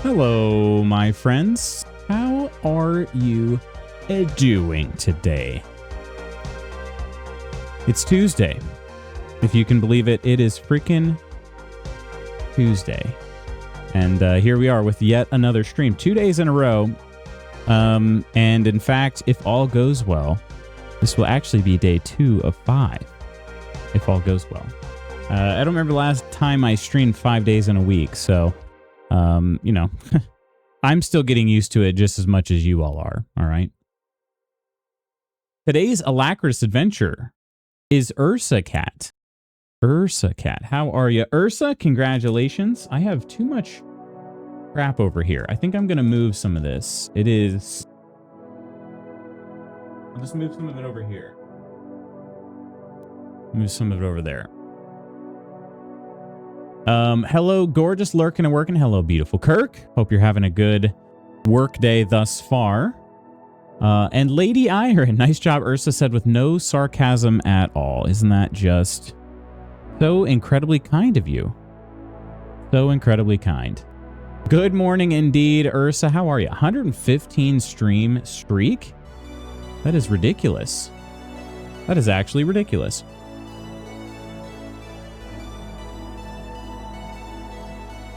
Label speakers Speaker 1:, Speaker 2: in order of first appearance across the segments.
Speaker 1: Hello, my friends. How are you doing today? It's Tuesday. If you can believe it, it is freaking Tuesday. And here we are with yet another stream. 2 days in a row. And in fact, if all goes well, this will actually be day 2 of 5. If all goes well. I don't remember the last time I streamed 5 days in a week, so... you know, I'm still getting used to it just as much as you all are. All right. Today's Alacritus adventure is Ursa Cat. Ursa Cat. How are you? Ursa, congratulations. I have too much crap over here. I think I'm going to move some of this. It is... I'll just move some of it over here. Move some of it over there. Hello, gorgeous lurking and working. Hello, beautiful Kirk. Hope you're having a good work day thus far. And Lady Iron, nice job, Ursa said, with no sarcasm at all. Isn't that just so incredibly kind of you? So incredibly kind. Good morning indeed, Ursa. How are you? 115 stream streak? That is ridiculous. That is actually ridiculous.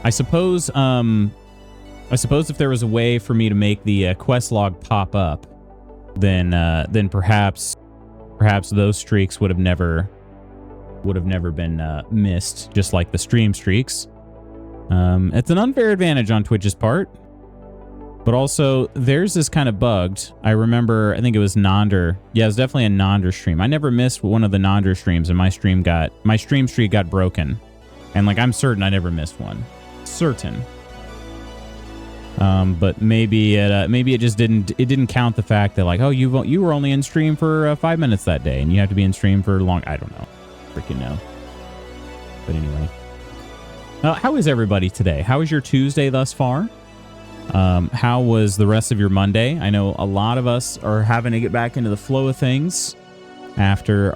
Speaker 1: I suppose if there was a way for me to make the quest log pop up, then perhaps those streaks would have never been missed, just like the stream streaks. It's an unfair advantage on Twitch's part, but also theirs is kind of bugged. I remember, I think it was Nonder. Yeah, it was definitely a Nonder stream. I never missed one of the Nonder streams, and my stream streak got broken, and like I'm certain I never missed one. Certain. But maybe it just didn't count the fact that like, oh, you were only in stream for 5 minutes that day and you have to be in stream for long. I don't know. Freaking know. But anyway. How is everybody today? How is your Tuesday thus far? How was the rest of your Monday? I know a lot of us are having to get back into the flow of things after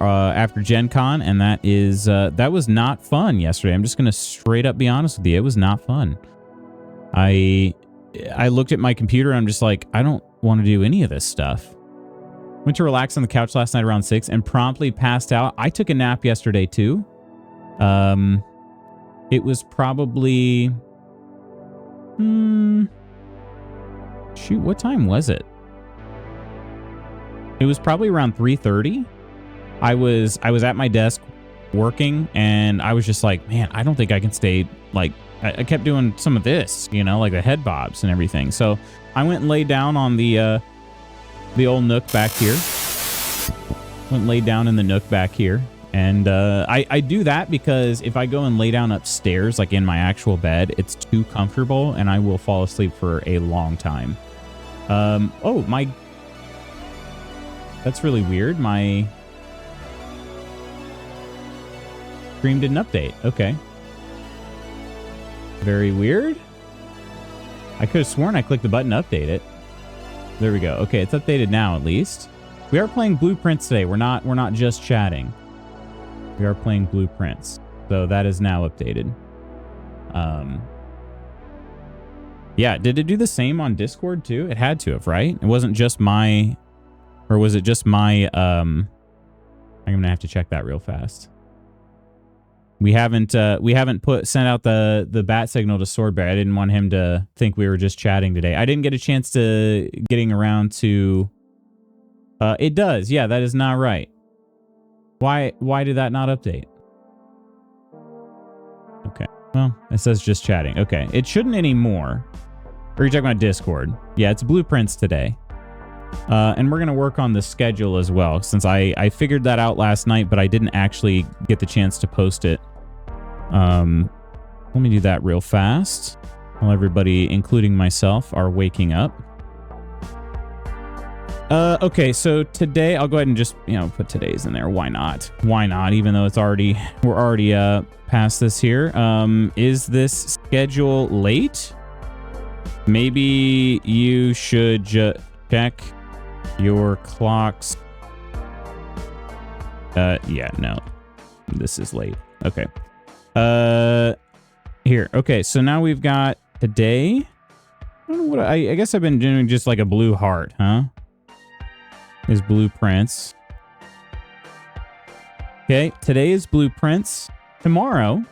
Speaker 1: Gen Con, and that was not fun yesterday. I'm just gonna straight up be honest with you. It was not fun. I looked at my computer and I'm just like, I don't want to do any of this stuff. Went to relax on the couch last night around 6 and promptly passed out. I took a nap yesterday too. It was probably shoot, what time was it? It was probably around 3:30. I was at my desk working and I was just like, man, I don't think I can stay. Like, I kept doing some of this, you know, like the head bobs and everything. So I went and laid down on the old nook back here. Went and laid down in the nook back here. And I do that because if I go and lay down upstairs, like in my actual bed, it's too comfortable and I will fall asleep for a long time. Oh, that's really weird. My stream didn't update. Okay. Very weird. I could have sworn I clicked the button to update it. There we go. Okay, it's updated now at least. We are playing Blueprints today. We're not just chatting. We are playing Blueprints. So that is now updated. Yeah, did it do the same on Discord too? It had to have, right? It wasn't just my, or was it just my I'm gonna have to check that real fast. We haven't sent out the bat signal to Swordbear. I didn't want him to think we were just chatting today. I didn't get a chance to getting around to it does. Yeah, that is not right. Why did that not update? Okay. Well, it says just chatting. Okay. It shouldn't anymore. Or you're talking about Discord. Yeah, it's Blueprints today. And we're going to work on the schedule as well, since I figured that out last night, but I didn't actually get the chance to post it. Let me do that real fast while everybody, including myself, are waking up. Okay, so today, I'll go ahead and just, put today's in there. Why not? Why not? Even though we're already past this here. Is this schedule late? Maybe you should check your clocks. Yeah, no. This is late. Okay. Here. Okay, so now we've got today. don't know what I guess I've been doing just like a blue heart, huh? Is blueprints. Okay, today is blueprints. Tomorrow,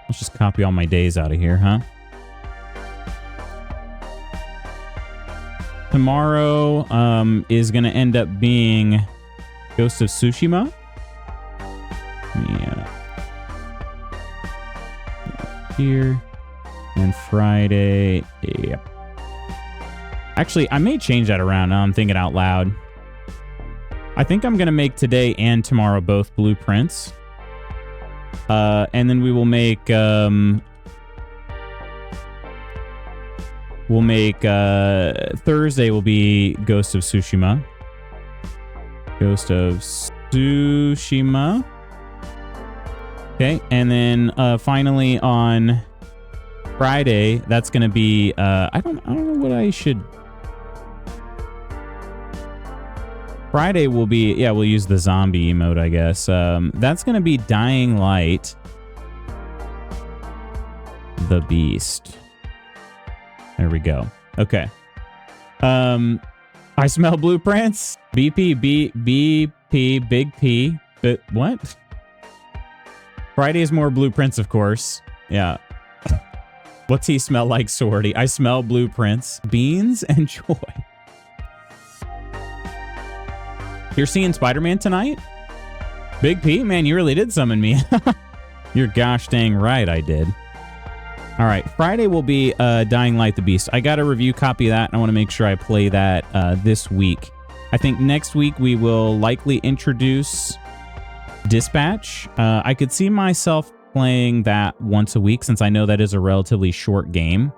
Speaker 1: let's just copy all my days out of here, huh? Tomorrow is going to end up being Ghost of Tsushima. Yeah. Here. And Friday. Yep. Actually, I may change that around now I'm thinking out loud. I think I'm going to make today and tomorrow both blueprints. And then we will make... Thursday will be Ghost of Tsushima. Ghost of Tsushima. Okay, and then finally on Friday, that's gonna be I don't know what I should. Friday will be, yeah, we'll use the zombie emote, I guess. That's gonna be Dying Light, the Beast. There we go. Okay. I smell blueprints. BP, big P. But what? Friday is more blueprints, of course. Yeah. What's he smell like, Swordy? I smell blueprints, beans, and joy. You're seeing Spider-Man tonight? Big P? Man, you really did summon me. You're gosh dang right, I did. All right, Friday will be Dying Light the Beast. I got a review copy of that, and I want to make sure I play that this week. I think next week we will likely introduce Dispatch. I could see myself playing that once a week, since I know that is a relatively short game.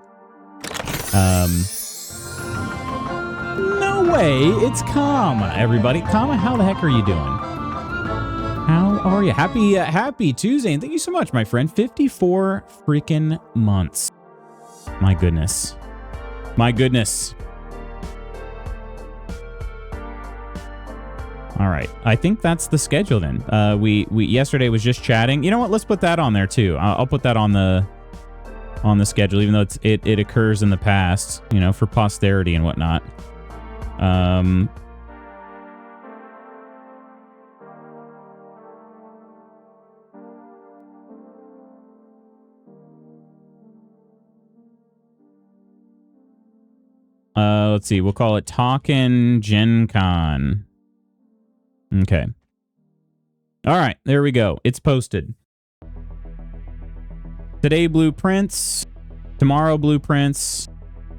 Speaker 1: No way, it's Kama, everybody. Kama, how the heck are you doing? How are you? Happy Tuesday, and thank you so much, my friend. 54 freaking months. My goodness. My goodness. All right. I think that's the schedule then. We yesterday was just chatting. You know what? Let's put that on there too. I'll put that on the schedule, even though it occurs in the past, you know, for posterity and whatnot. Let's see. We'll call it Talkin' Gen Con. Okay. All right. There we go. It's posted. Today, blueprints. Tomorrow, blueprints.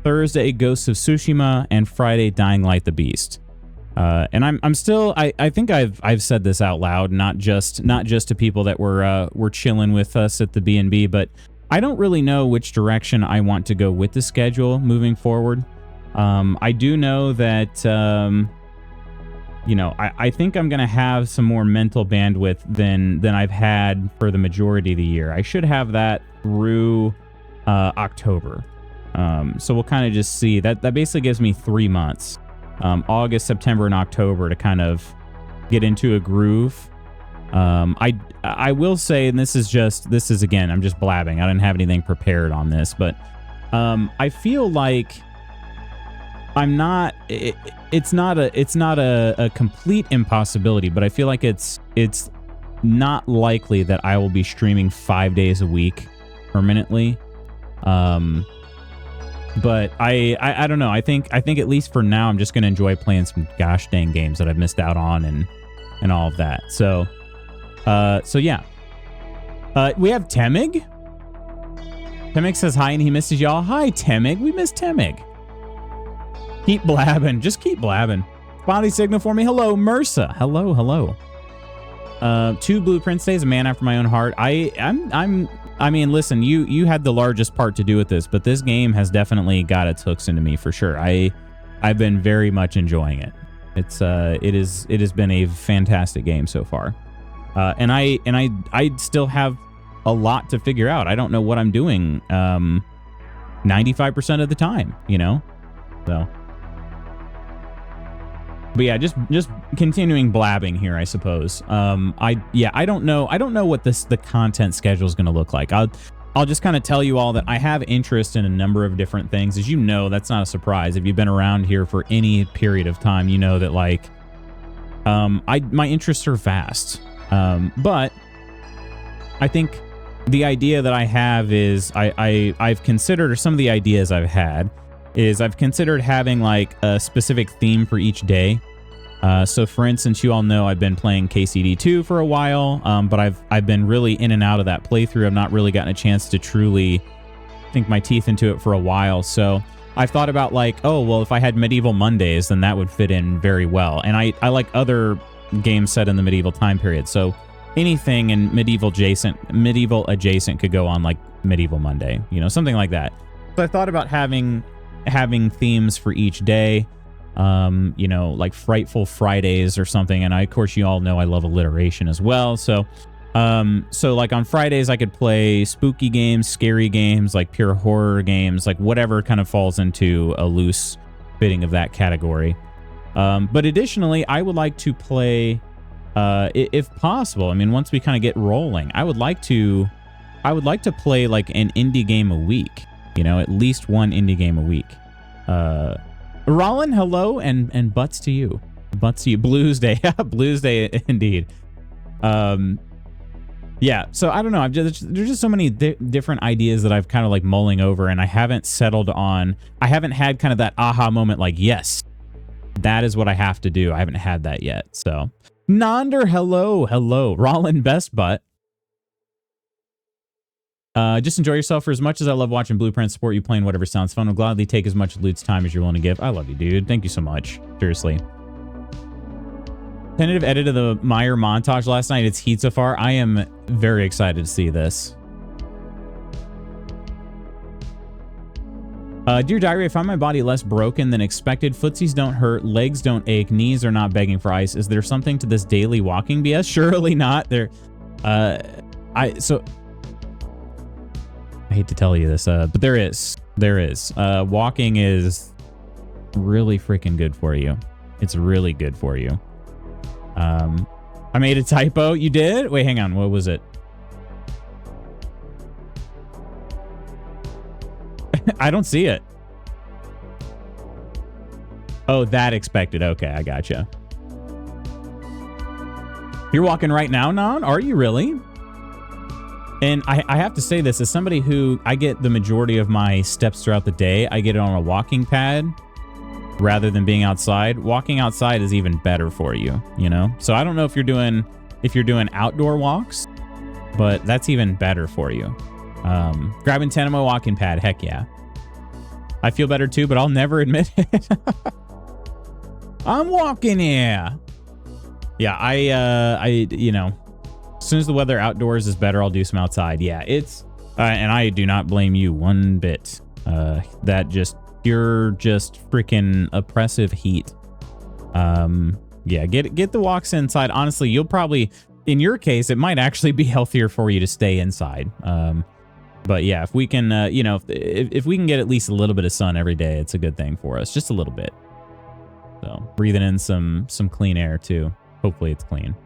Speaker 1: Thursday, Ghosts of Tsushima. And Friday, Dying Light the Beast. And I'm still. I think I've said this out loud, not just to people that were chilling with us at the B&B, but I don't really know which direction I want to go with the schedule moving forward. I do know that, you know, I think I'm going to have some more mental bandwidth than I've had for the majority of the year. I should have that through October. So we'll kind of just see. That basically gives me 3 months. August, September, and October to kind of get into a groove. I will say, and this is again, I'm just blabbing. I didn't have anything prepared on this, but I feel like I'm not. It's not a complete impossibility, but I feel like it's not likely that I will be streaming 5 days a week permanently. But I don't know. I think at least for now, I'm just gonna enjoy playing some gosh dang games that I've missed out on and all of that. So yeah. We have Temig. Temig says hi and he misses y'all. Hi Temig, we miss Temig. Keep blabbing. Just keep blabbing. Body signal for me. Hello, Mersa. Hello. 2 blueprints days, a man after my own heart. I mean, listen, you had the largest part to do with this, but this game has definitely got its hooks into me for sure. I've been very much enjoying it. It has been a fantastic game so far. And I still have a lot to figure out. I don't know what I'm doing 95% of the time, you know? So but yeah, just continuing blabbing here, I suppose. I don't know what the content schedule is going to look like. I'll just kind of tell you all that I have interest in a number of different things. As you know, that's not a surprise. If you've been around here for any period of time, you know that like my interests are vast. But I think the idea that I have is I've considered, or some of the ideas I've had is I've considered having like a specific theme for each day. So for instance, you all know I've been playing KCD2 for a while, but I've been really in and out of that playthrough. I've not really gotten a chance to truly sink my teeth into it for a while. So I've thought about like, oh, well, if I had Medieval Mondays, then that would fit in very well. And I like other games set in the medieval time period. So anything in medieval adjacent could go on like Medieval Monday, you know, something like that. So I thought about having themes for each day. You know, like Frightful Fridays or something. And of course, you all know I love alliteration as well. So like on Fridays, I could play spooky games, scary games, like pure horror games, like whatever kind of falls into a loose fitting of that category. But additionally, I would like to play, if possible, I mean, once we kind of get rolling, I would like to play like an indie game a week, you know, at least one indie game a week. Rollin, hello, and butts to you. Butts to you. Blues Day. Blues Day, indeed. Yeah, so I don't know. There's just so many different ideas that I've kind of like mulling over, and I haven't settled on. I haven't had kind of that aha moment like, yes, that is what I have to do. I haven't had that yet. So, Nonder, hello. Rollin, best butt. Just enjoy yourself. For as much as I love watching Blueprint support you playing whatever sounds fun, I'll gladly take as much loot's time as you're willing to give. I love you, dude. Thank you so much. Seriously. Tentative edit of the Meyer montage last night. It's heat so far. I am very excited to see this. Dear Diary, I find my body less broken than expected. Footsies don't hurt. Legs don't ache. Knees are not begging for ice. Is there something to this daily walking BS? Surely not. I hate to tell you this, but there is. Walking is really freaking good for you. It's really good for you. I made a typo. You did? Wait, hang on. What was it? I don't see it. Oh, that expected. Okay, I gotcha. You're walking right now, Non? Are you really? And I have to say this, as somebody who, I get the majority of my steps throughout the day, I get it on a walking pad rather than being outside. Walking outside is even better for you, you know? So I don't know if you're doing outdoor walks, but that's even better for you. Grabbing 10 on my walking pad, heck yeah. I feel better too, but I'll never admit it. I'm walking here. Yeah, I you know, as soon as the weather outdoors is better, I'll do some outside. Yeah, it's, and I do not blame you one bit. You're just freaking oppressive heat. Yeah, get the walks inside. Honestly, you'll probably, in your case, it might actually be healthier for you to stay inside. But yeah, if we can, you know, if we can get at least a little bit of sun every day, it's a good thing for us. Just a little bit. So breathing in some clean air too. Hopefully it's clean.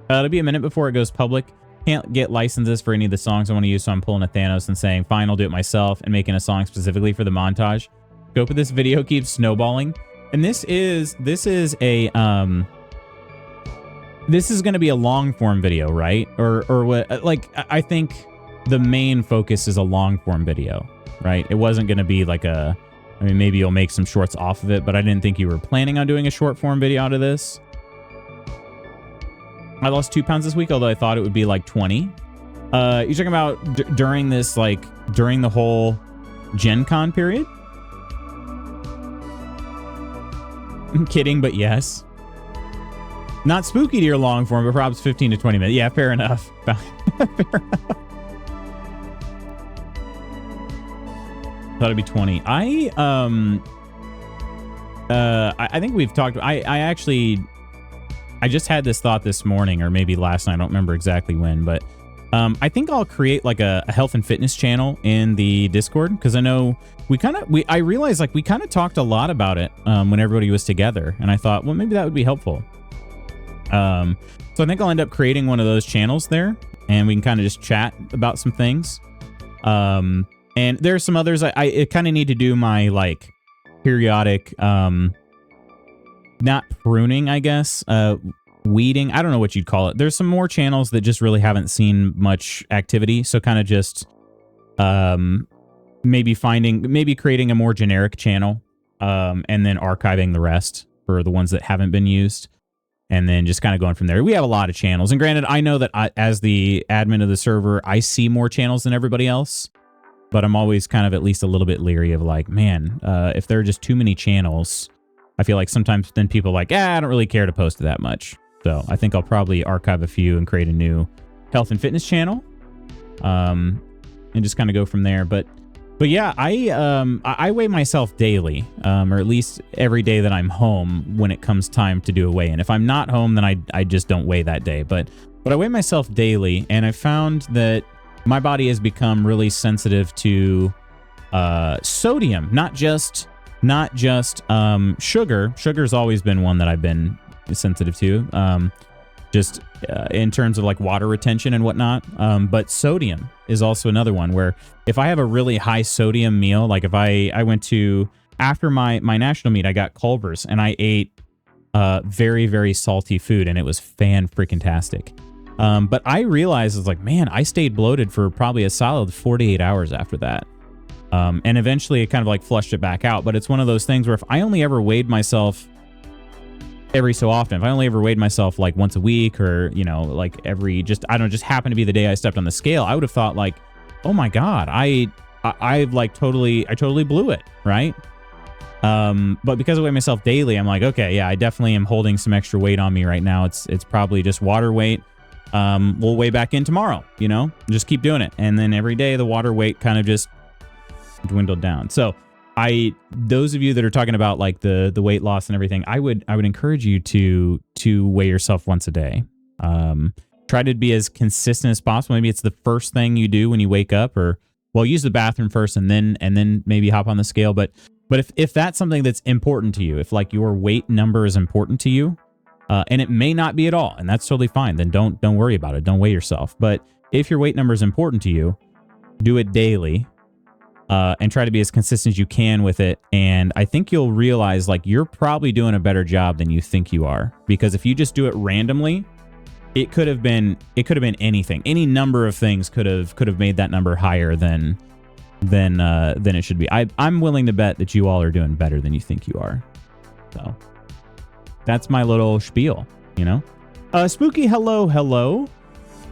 Speaker 1: It'll be a minute before it goes public. Can't get licenses for any of the songs I want to use, so I'm pulling a Thanos and saying, fine, I'll do it myself, and making a song specifically for the montage. Scope of this video keeps snowballing. And this is a, this is going to be a long form video, right? Or what, like, I think the main focus is a long form video, right? It wasn't going to be like I mean, maybe you'll make some shorts off of it, but I didn't think you were planning on doing a short form video out of this. I lost 2 pounds this week, although I thought it would be like 20. You're talking about during this, like, during the whole Gen Con period? I'm kidding, but yes. Not spooky to your long form, but perhaps 15 to 20 minutes. Yeah, fair enough. Fair enough. Thought it'd be 20. I think we've talked. I just had this thought this morning, or maybe last night. I don't remember exactly when, but I think I'll create like a health and fitness channel in the Discord, because I know I realized like we kind of talked a lot about it when everybody was together, and I thought, well, maybe that would be helpful. So I think I'll end up creating one of those channels there, and we can kind of just chat about some things. And there's some others I kind of need to do my like periodic, not pruning, I guess, weeding. I don't know what you'd call it. There's some more channels that just really haven't seen much activity. So kind of just, maybe creating a more generic channel, and then archiving the rest for the ones that haven't been used. And then just kind of going from there. We have a lot of channels. And granted, I know that as the admin of the server, I see more channels than everybody else. But I'm always kind of at least a little bit leery of like, man, if there are just too many channels, I feel like sometimes then people are like, I don't really care to post that much. So I think I'll probably archive a few and create a new health and fitness channel. And just kind of go from there. But yeah, I weigh myself daily, or at least every day that I'm home when it comes time to do a weigh-in. If I'm not home, then I just don't weigh that day. But I weigh myself daily, and I found that my body has become really sensitive to sodium, not just sugar. Sugar's always been one that I've been sensitive to, just in terms of like water retention and whatnot. But sodium is also another one where if I have a really high sodium meal, like if I went to, after my national meet, I got Culver's and I ate very, very salty food, and it was fan-freaking-tastic. But I realized, I was like, man, I stayed bloated for probably a solid 48 hours after that. And eventually it kind of like flushed it back out. But it's one of those things where if I only ever weighed myself every so often, if I only ever weighed myself like once a week, or, you know, like every, just happen to be the day I stepped on the scale, I would have thought like, oh my God, I totally blew it. Right. But because I weigh myself daily, I'm like, okay, yeah, I definitely am holding some extra weight on me right now. It's probably just water weight. We'll weigh back in tomorrow, you know, just keep doing it. And then every day the water weight kind of just dwindled down. So those of you that are talking about like the weight loss and everything, I would encourage you to weigh yourself once a day. Try to be as consistent as possible. Maybe it's the first thing you do when you wake up, or use the bathroom first and then maybe hop on the scale. But if that's something that's important to you, if like your weight number is important to you, and it may not be at all, and that's totally fine, then don't worry about it. Don't weigh yourself. But if your weight number is important to you, do it daily. And try to be as consistent as you can with it. And I think you'll realize like you're probably doing a better job than you think you are. Because if you just do it randomly, it could have been anything. Any number of things could have made that number higher than it should be. I'm willing to bet that you all are doing better than you think you are. So that's my little spiel, you know. Spooky, hello.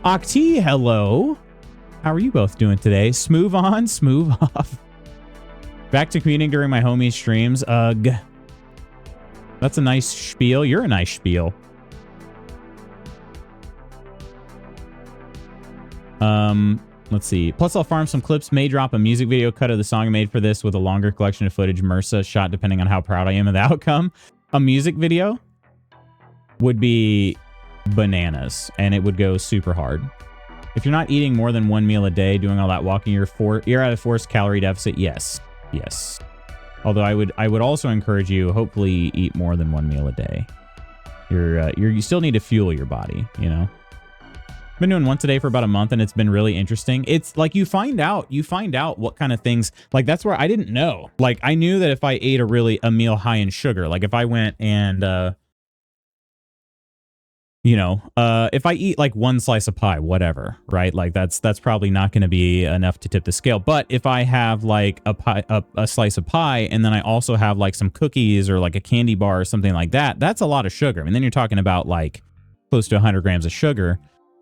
Speaker 1: Octi, hello. How are you both doing today? Smoove on, Smoove off. Back to commuting during my homie streams. Ugh. That's a nice spiel. You're a nice spiel. Let's see. Plus, I'll farm some clips. May drop a music video cut of the song I made for this with a longer collection of footage. MRSA shot depending on how proud I am of the outcome. A music video would be bananas, and it would go super hard. If you're not eating more than one meal a day, doing all that walking, you're at a forced calorie deficit. Yes. Although I would also encourage you, hopefully eat more than one meal a day. You still need to fuel your body, you know. Been doing once a day for about a month, and it's been really interesting. It's like you find out what kind of things, like that's where I didn't know. Like I knew that if I ate a meal high in sugar, like if I went and if I eat like one slice of pie, whatever, right? Like that's probably not going to be enough to tip the scale. But if I have like a slice of pie, and then I also have like some cookies or like a candy bar or something like that, that's a lot of sugar. I mean, then you're talking about like close to 100 grams of sugar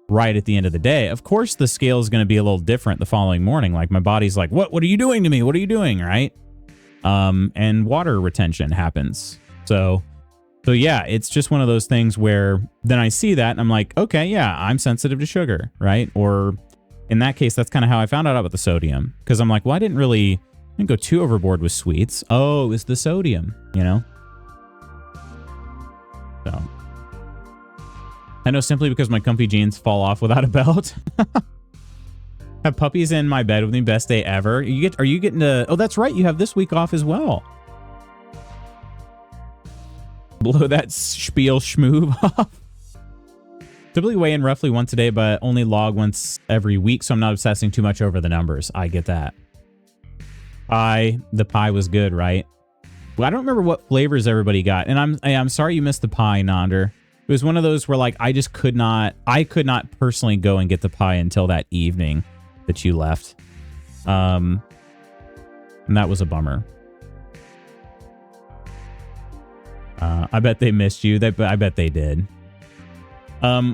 Speaker 1: right at the end of the day. Of course, the scale is going to be a little different the following morning. Like my body's like, what are you doing to me? What are you doing? Right. And water retention happens. So yeah, it's just one of those things where then I see that and I'm like, okay, yeah, I'm sensitive to sugar, right? Or in that case, that's kind of how I found out about the sodium, because I'm like, well, I didn't go too overboard with sweets. Oh, it's the sodium, you know? So I know simply because my comfy jeans fall off without a belt. Have puppies in my bed with me, best day ever. Are you getting to, oh, that's right, you have this week off as well. Blow that spiel schmoove off. Typically weigh in roughly once a day, but only log once every week, so I'm not obsessing too much over the numbers. I get that. The pie was good, right? Well, I don't remember what flavors everybody got, and I'm sorry you missed the pie, Nonder. It was one of those where like I could not personally go and get the pie until that evening that you left. And that was a bummer. I bet they missed you. I bet they did.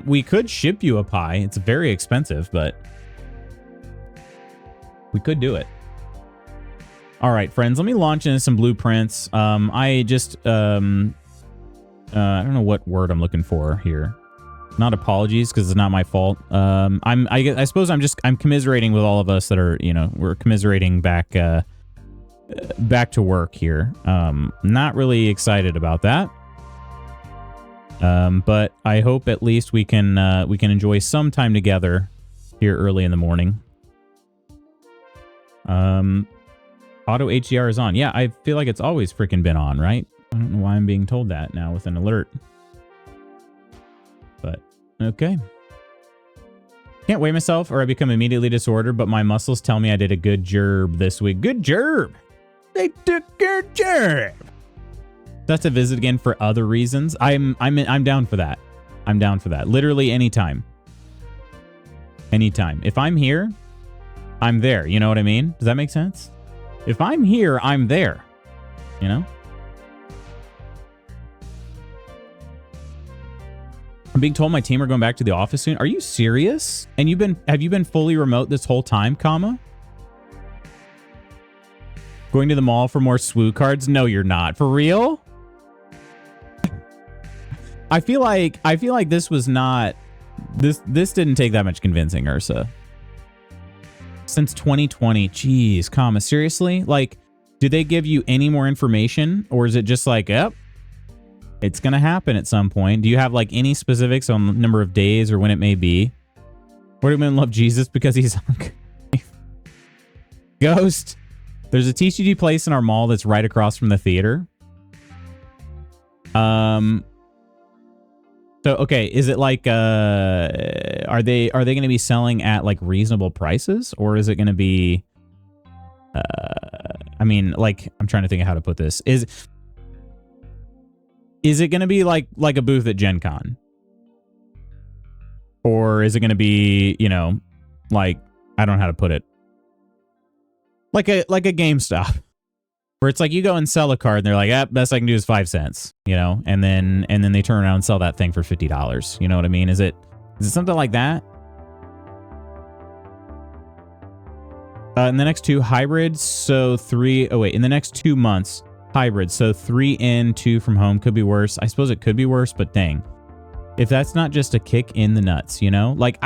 Speaker 1: We could ship you a pie. It's very expensive, but we could do it. All right, friends, let me launch into some blueprints. I don't know what word I'm looking for here. Not apologies, because it's not my fault. I suppose I'm commiserating with all of us that are, we're commiserating back to work here. Not really excited about that. But I hope at least we can enjoy some time together here early in the morning. Auto HDR is on. Yeah, I feel like it's always freaking been on, right? I don't know why I'm being told that now with an alert. But, okay. Can't weigh myself or I become immediately disordered, but my muscles tell me I did a good gerb this week. Good gerb! They took your gerb! That's a visit again for other reasons. I'm down for that. I'm down for that. Literally anytime. Anytime. If I'm here, I'm there. You know what I mean? Does that make sense? If I'm here, I'm there. You know? I'm being told my team are going back to the office soon. Are you serious? And have you been fully remote this whole time, comma? Going to the mall for more Smoove cards? No, you're not. For real? I feel like this was not this didn't take that much convincing, Ursa. Since 2020, geez, comma, seriously? Like, did they give you any more information, or is it just like, yep, it's gonna happen at some point? Do you have like any specifics on the number of days or when it may be? Where do men love Jesus because he's hungry? Ghost. There's a TCG place in our mall that's right across from the theater. So, okay, is it like, are they going to be selling at like reasonable prices, or is it going to be, I mean, like, I'm trying to think of how to put this. Is it going to be like a booth at Gen Con? Or is it going to be, like, I don't know how to put it. Like a GameStop. Where it's like you go and sell a card and they're like, best I can do is 5 cents, and then they turn around and sell that thing for $50. You know what I mean? Is it something like that? In the next 2 hybrids, so 3, in the next 2 months, hybrids, so 3 in, 2 from home could be worse. I suppose it could be worse, but dang. If that's not just a kick in the nuts, like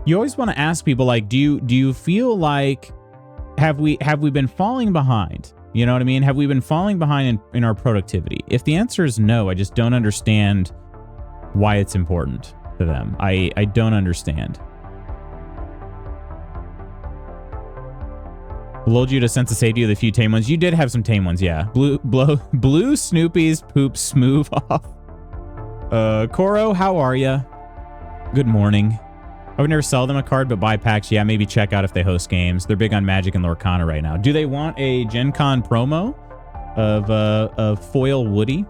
Speaker 1: you always want to ask people like, do you feel like have we been falling behind? You know what I mean? Have we been falling behind in our productivity? If the answer is no, I just don't understand why it's important to them. I don't understand. Lulled you to sense of safety with a few tame ones. You did have some tame ones, yeah. Blue Snoopies poop Smoove off. Koro, how are ya? Good morning. I would never sell them a card, but buy packs, yeah, maybe check out if they host games. They're big on Magic and Lorcana right now. Do they want a Gen Con promo of foil Woody?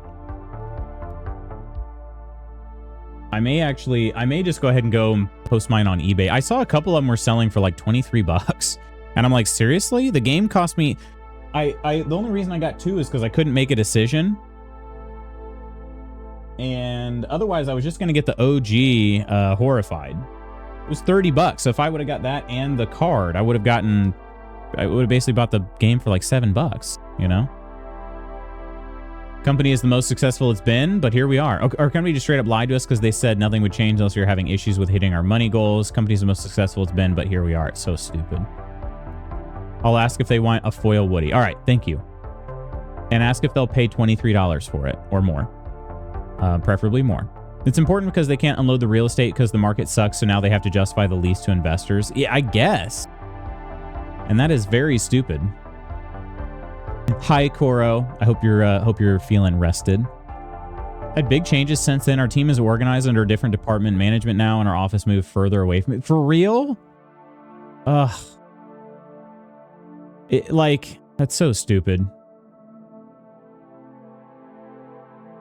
Speaker 1: I may just go ahead and go and post mine on eBay. I saw a couple of them were selling for like 23 bucks. And I'm like, seriously? The game cost me... the only reason I got 2 is because I couldn't make a decision. And otherwise, I was just going to get the OG Horrified. It was 30 bucks. So if I would have got that and the card, I would have basically bought the game for like 7 bucks, Company is the most successful it's been, but here we are. Our company just straight up lied to us because they said nothing would change unless we were having issues with hitting our money goals. Company is the most successful it's been, but here we are. It's so stupid. I'll ask if they want a foil Woody. All right, thank you. And ask if they'll pay $23 for it or more. Preferably more. It's important because they can't unload the real estate because the market sucks, so now they have to justify the lease to investors. Yeah, I guess. And that is very stupid. Hi, Koro. I hope you're feeling rested. Had big changes since then. Our team is organized under a different department management now, and our office moved further away from it. For real? Ugh. Like, that's so stupid.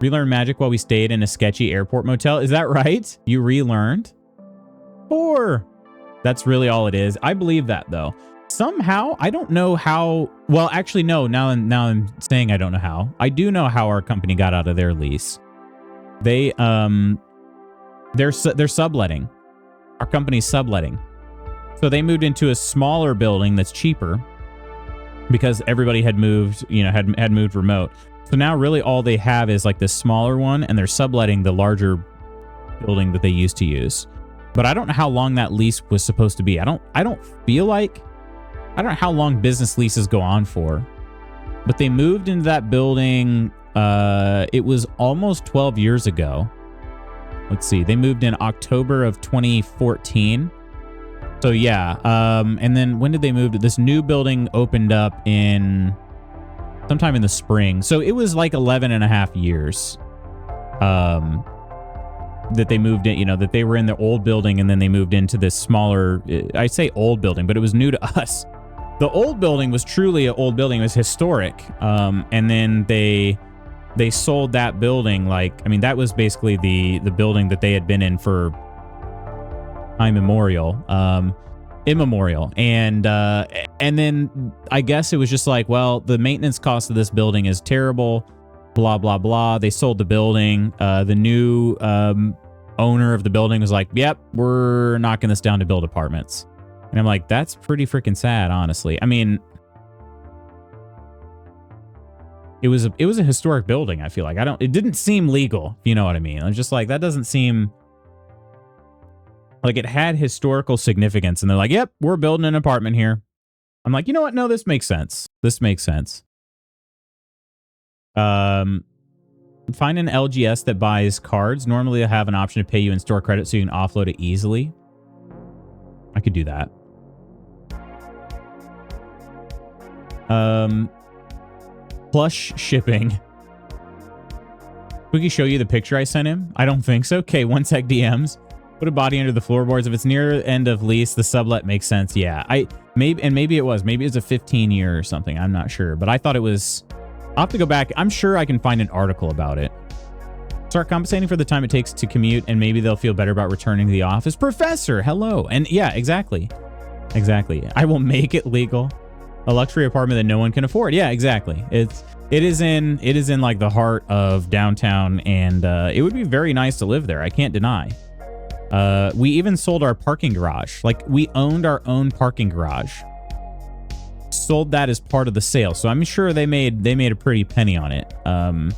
Speaker 1: Relearned magic while we stayed in a sketchy airport motel. Is that right? You relearned? Or that's really all it is. I believe that though. Somehow, I don't know how. Well, actually, no. Now I'm saying I don't know how. I do know how our company got out of their lease. They're subletting. Our company's subletting. So they moved into a smaller building that's cheaper because everybody had moved, you know, had moved remote. So now really all they have is like this smaller one, and they're subletting the larger building that they used to use. But I don't know how long that lease was supposed to be. I don't know how long business leases go on for. But they moved into that building, it was almost 12 years ago. Let's see. They moved in October of 2014. So yeah, and then when did they move? This new building opened up in sometime in the spring. So it was like 11 and a half years that they moved in, you know, that they were in the old building and then they moved into this smaller, I say old building, but it was new to us. The old building was truly an old building. It was historic. And then they sold that building. Like, I mean, that was basically the building that they had been in for time immemorial. And then I guess it was just like, well, the maintenance cost of this building is terrible, blah, blah, blah. They sold the building. The new owner of the building was like, yep, we're knocking this down to build apartments. And I'm like, that's pretty freaking sad, honestly. I mean, it was a historic building, I feel like. It didn't seem legal, if you know what I mean. I was just like, that doesn't seem like it had historical significance. And they're like, yep, we're building an apartment here. I'm like, you know what? No, this makes sense. This makes sense. Find an LGS that buys cards. Normally they have an option to pay you in store credit so you can offload it easily. I could do that. Plush shipping. We can show you the picture I sent him. I don't think so. Okay, one sec DMs. Put a body under the floorboards. If it's near end of lease, the sublet makes sense. Yeah, maybe it was. Maybe it's a 15-year or something. I'm not sure, but I thought it was. I'll have to go back. I'm sure I can find an article about it. Start compensating for the time it takes to commute, and maybe they'll feel better about returning to the office. Professor, hello. And yeah, exactly. Exactly. I will make it legal. A luxury apartment that no one can afford. Yeah, exactly. It is in like the heart of downtown, and it would be very nice to live there. I can't deny. We even sold our parking garage. Like, we owned our own parking garage. Sold that as part of the sale. So I'm sure they made a pretty penny on it. But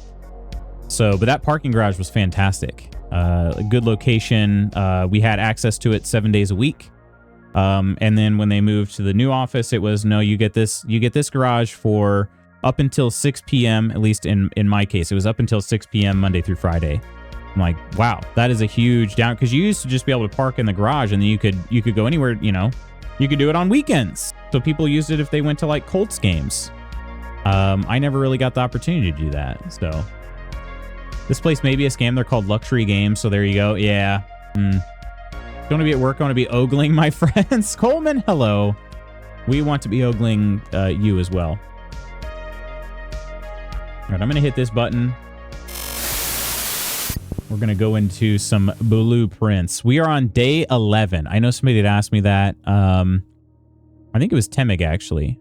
Speaker 1: that parking garage was fantastic. A good location. We had access to it 7 days a week. And then when they moved to the new office, it was, no, you get this garage for up until 6 p.m. At least in my case, it was up until 6 p.m. Monday through Friday. I'm like, wow, that is a huge down, because you used to just be able to park in the garage and then you could go anywhere, you know, you could do it on weekends. So people used it if they went to like Colts games. I never really got the opportunity to do that. So this place may be a scam. They're called Luxury Games. So there you go. Yeah. Don't want to be at work. I want to be ogling my friends. Coleman, hello. We want to be ogling you as well. All right, I'm going to hit this button. We're going to go into some blueprints. We are on day 11. I know somebody had asked me that. I think it was Temig, actually.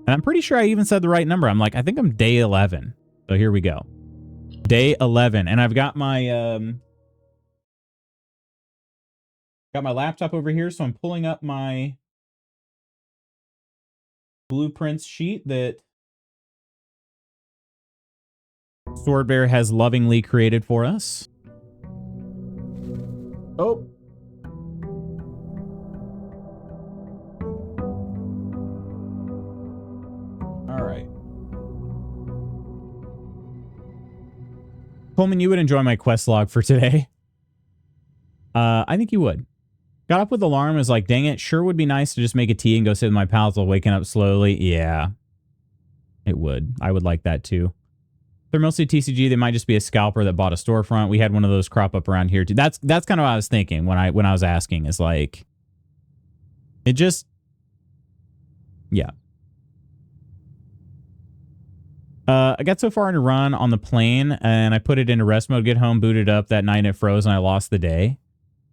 Speaker 1: And I'm pretty sure I even said the right number. I'm like, I think I'm day 11. So here we go. Day 11. And I've got my laptop over here. So I'm pulling up my blueprints sheet that Sword Bear has lovingly created for us. Oh. All right. Coleman, you would enjoy my quest log for today. I think you would. Got up with alarm, was like, dang it, sure would be nice to just make a tea and go sit with my pals while waking up slowly. Yeah. It would. I would like that too. They're mostly TCG. They might just be a scalper that bought a storefront. We had one of those crop up around here too. That's kind of what I was thinking when I was asking, is like, it just, yeah. I got so far into run on the plane and I put it into rest mode, get home, booted up that night and it froze and I lost the day.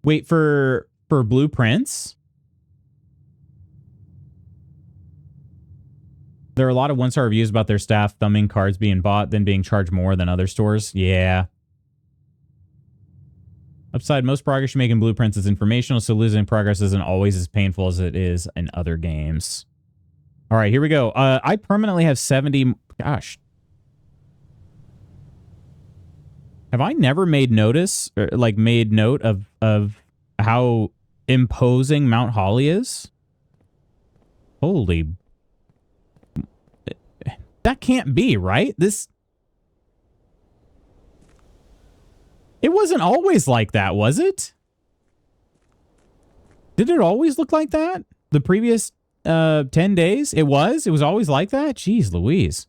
Speaker 1: Wait, for blueprints? There are a lot of one-star reviews about their staff thumbing cards being bought, then being charged more than other stores. Yeah. Upside, most progress you make in blueprints is informational, so losing progress isn't always as painful as it is in other games. All right, here we go. I permanently have 70... Gosh. Have I never made notice, or like made note of how imposing Mount Holly is? Holy... That can't be, right? This... It wasn't always like that, was it? Did it always look like that? The previous 10 days? It was? It was always like that? Jeez Louise.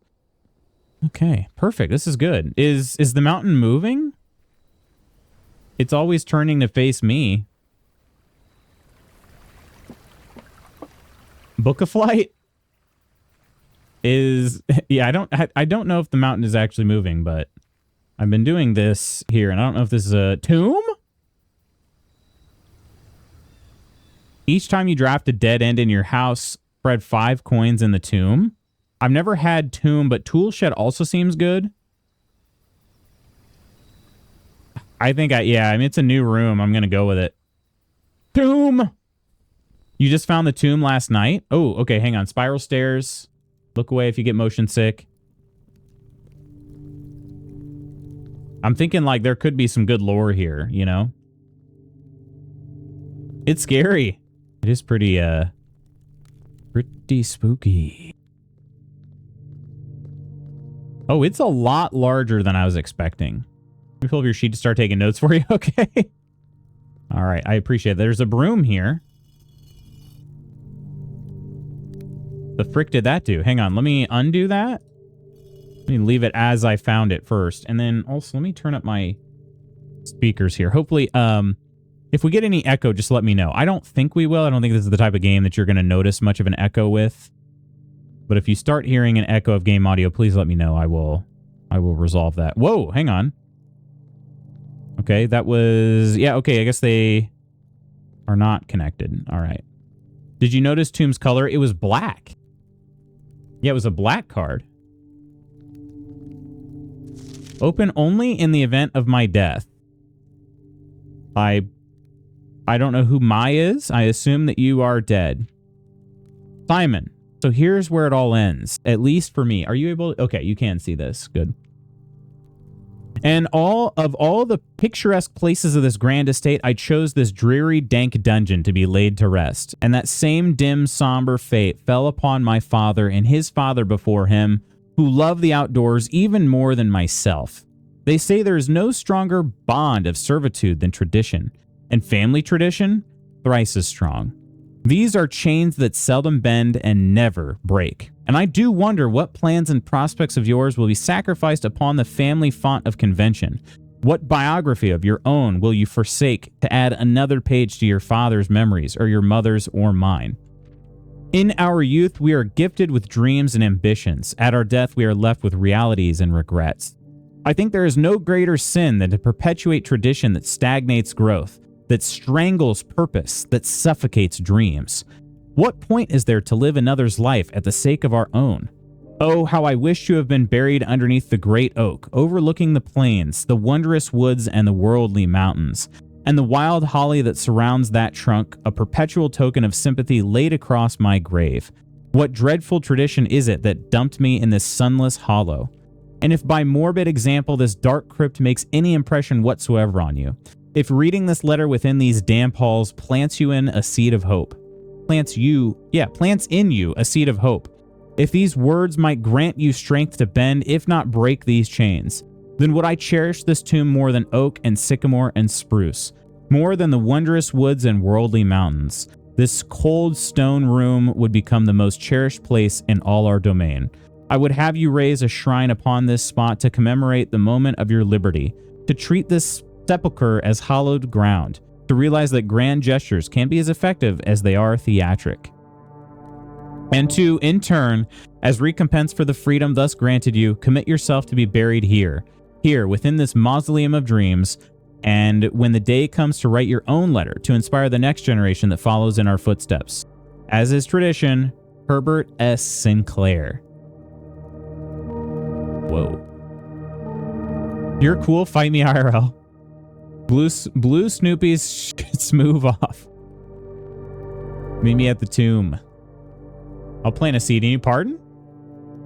Speaker 1: Okay, perfect. This is good. Is the mountain moving? It's always turning to face me. Book a flight? Is... Yeah, I don't know if the mountain is actually moving, but I've been doing this here, and I don't know if this is a tomb? Each time you draft a dead end in your house, spread 5 coins in the tomb. I've never had tomb, but tool shed also seems good. I think yeah, I mean, it's a new room. I'm going to go with it. Tomb! You just found the tomb last night? Oh, okay, hang on. Spiral stairs. Look away if you get motion sick. I'm thinking like there could be some good lore here, you know? It's scary. It is pretty spooky. Oh, it's a lot larger than I was expecting. Let me pull up your sheet to start taking notes for you, okay? All right, I appreciate it. There's a broom here. The frick did that do? Hang on, let me undo that. Let me leave it as I found it first. And then also, let me turn up my speakers here. Hopefully, if we get any echo, just let me know. I don't think we will. I don't think this is the type of game that you're going to notice much of an echo with. But if you start hearing an echo of game audio, please let me know. I will resolve that. Whoa, hang on. Okay, that was... Yeah, okay, I guess they are not connected. All right. Did you notice Tomb's color? It was black. Yeah, it was a black card. Open only in the event of my death. I don't know who Mai is. I assume that you are dead. Simon. So here's where it all ends. At least for me. Are you able... Okay, you can see this. Good. And all the picturesque places of this grand estate, I chose this dreary, dank dungeon to be laid to rest. And that same dim, somber fate fell upon my father and his father before him, who loved the outdoors even more than myself. They say there is no stronger bond of servitude than tradition, and family tradition, thrice as strong. These are chains that seldom bend and never break. And I do wonder what plans and prospects of yours will be sacrificed upon the family font of convention. What biography of your own will you forsake to add another page to your father's memories, or your mother's or mine? In our youth, we are gifted with dreams and ambitions. At our death, we are left with realities and regrets. I think there is no greater sin than to perpetuate tradition that stagnates growth, that strangles purpose, that suffocates dreams. What point is there to live another's life at the sake of our own? Oh, how I wish to have been buried underneath the great oak, overlooking the plains, the wondrous woods, and the worldly mountains, and the wild holly that surrounds that trunk, a perpetual token of sympathy laid across my grave. What dreadful tradition is it that dumped me in this sunless hollow? And if by morbid example this dark crypt makes any impression whatsoever on you, if reading this letter within these damp halls plants you in a seed of hope, plants in you a seed of hope, if these words might grant you strength to bend, if not break these chains, then would I cherish this tomb more than oak and sycamore and spruce, more than the wondrous woods and worldly mountains. This cold stone room would become the most cherished place in all our domain. I would have you raise a shrine upon this spot to commemorate the moment of your liberty, to treat this sepulcher as hallowed ground, to realize that grand gestures can be as effective as they are theatric. And to, in turn, as recompense for the freedom thus granted you, commit yourself to be buried here, within this mausoleum of dreams, and when the day comes to write your own letter to inspire the next generation that follows in our footsteps. As is tradition, Herbert S. Sinclair. Whoa. You're cool, fight me IRL. Blue Snoopy's Smoove off. Meet me at the tomb. I'll plant a seed. Any pardon?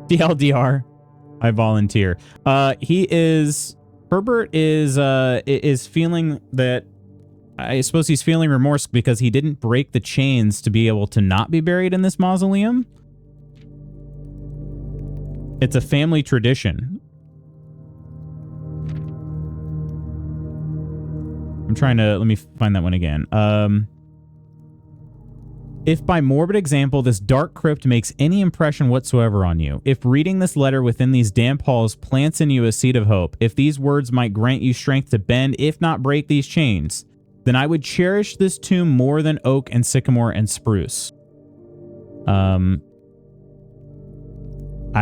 Speaker 1: DLDR. I volunteer. Herbert is feeling that, I suppose he's feeling remorse because he didn't break the chains to be able to not be buried in this mausoleum. It's a family tradition. I'm trying to, let me find that one again. If by morbid example this dark crypt makes any impression whatsoever on you, if reading this letter within these damp halls plants in you a seed of hope, if these words might grant you strength to bend, if not break these chains, then I would cherish this tomb more than oak and sycamore and spruce. I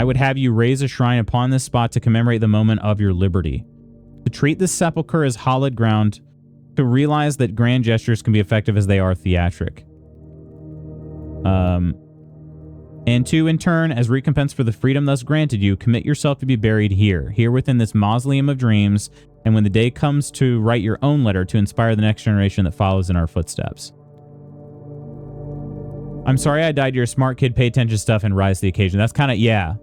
Speaker 1: would have you raise a shrine upon this spot to commemorate the moment of your liberty, to treat this sepulcher as hallowed ground, to realize that grand gestures can be effective as they are theatric. And to, in turn, as recompense for the freedom thus granted you, commit yourself to be buried here within this mausoleum of dreams, and when the day comes to write your own letter to inspire the next generation that follows in our footsteps. I'm sorry I died. You're a smart kid. Pay attention to stuff and rise to the occasion. That's kind of, yeah.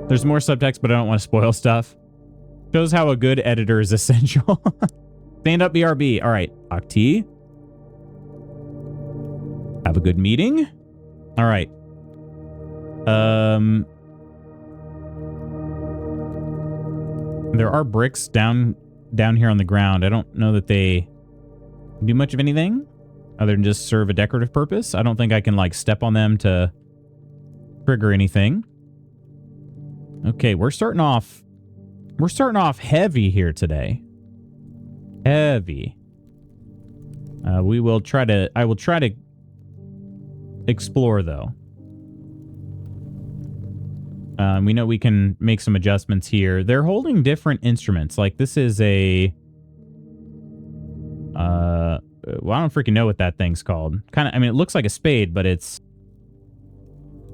Speaker 1: There's more subtext, but I don't want to spoil stuff. Shows how a good editor is essential. Stand up, BRB. All right, Octi. Have a good meeting. All right. There are bricks down here on the ground. I don't know that they do much of anything other than just serve a decorative purpose. I don't think I can like step on them to trigger anything. Okay, we're starting off heavy here today. Heavy. I will try to explore though. We know we can make some adjustments here. They're holding different instruments. Like this is a well, I don't freaking know what that thing's called. Kind of, I mean, it looks like a spade, but it's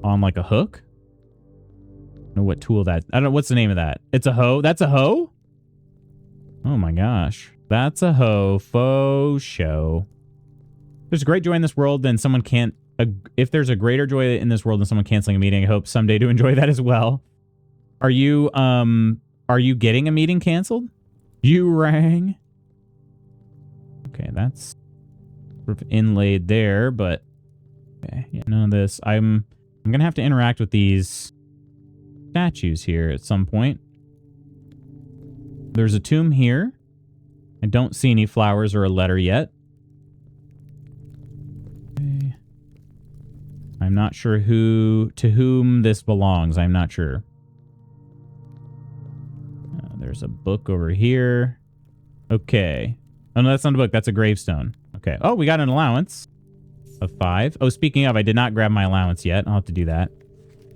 Speaker 1: on like a hook. I don't know what tool that, I don't know, what's the name of that? It's a hoe. That's a hoe? Oh my gosh. That's a hoe. Faux show. There's a great joy in this world, then someone can't, if there's a greater joy in this world than someone canceling a meeting, I hope someday to enjoy that as well. Are you getting a meeting canceled? You rang. Okay, that's sort of inlaid there, but okay, yeah, none of this. I'm gonna have to interact with these statues here at some point. There's a tomb here. I don't see any flowers or a letter yet. Okay. I'm not sure to whom this belongs. I'm not sure. There's a book over here. Okay. Oh, no, that's not a book. That's a gravestone. Okay. Oh, we got an allowance of 5. Oh, speaking of, I did not grab my allowance yet. I'll have to do that.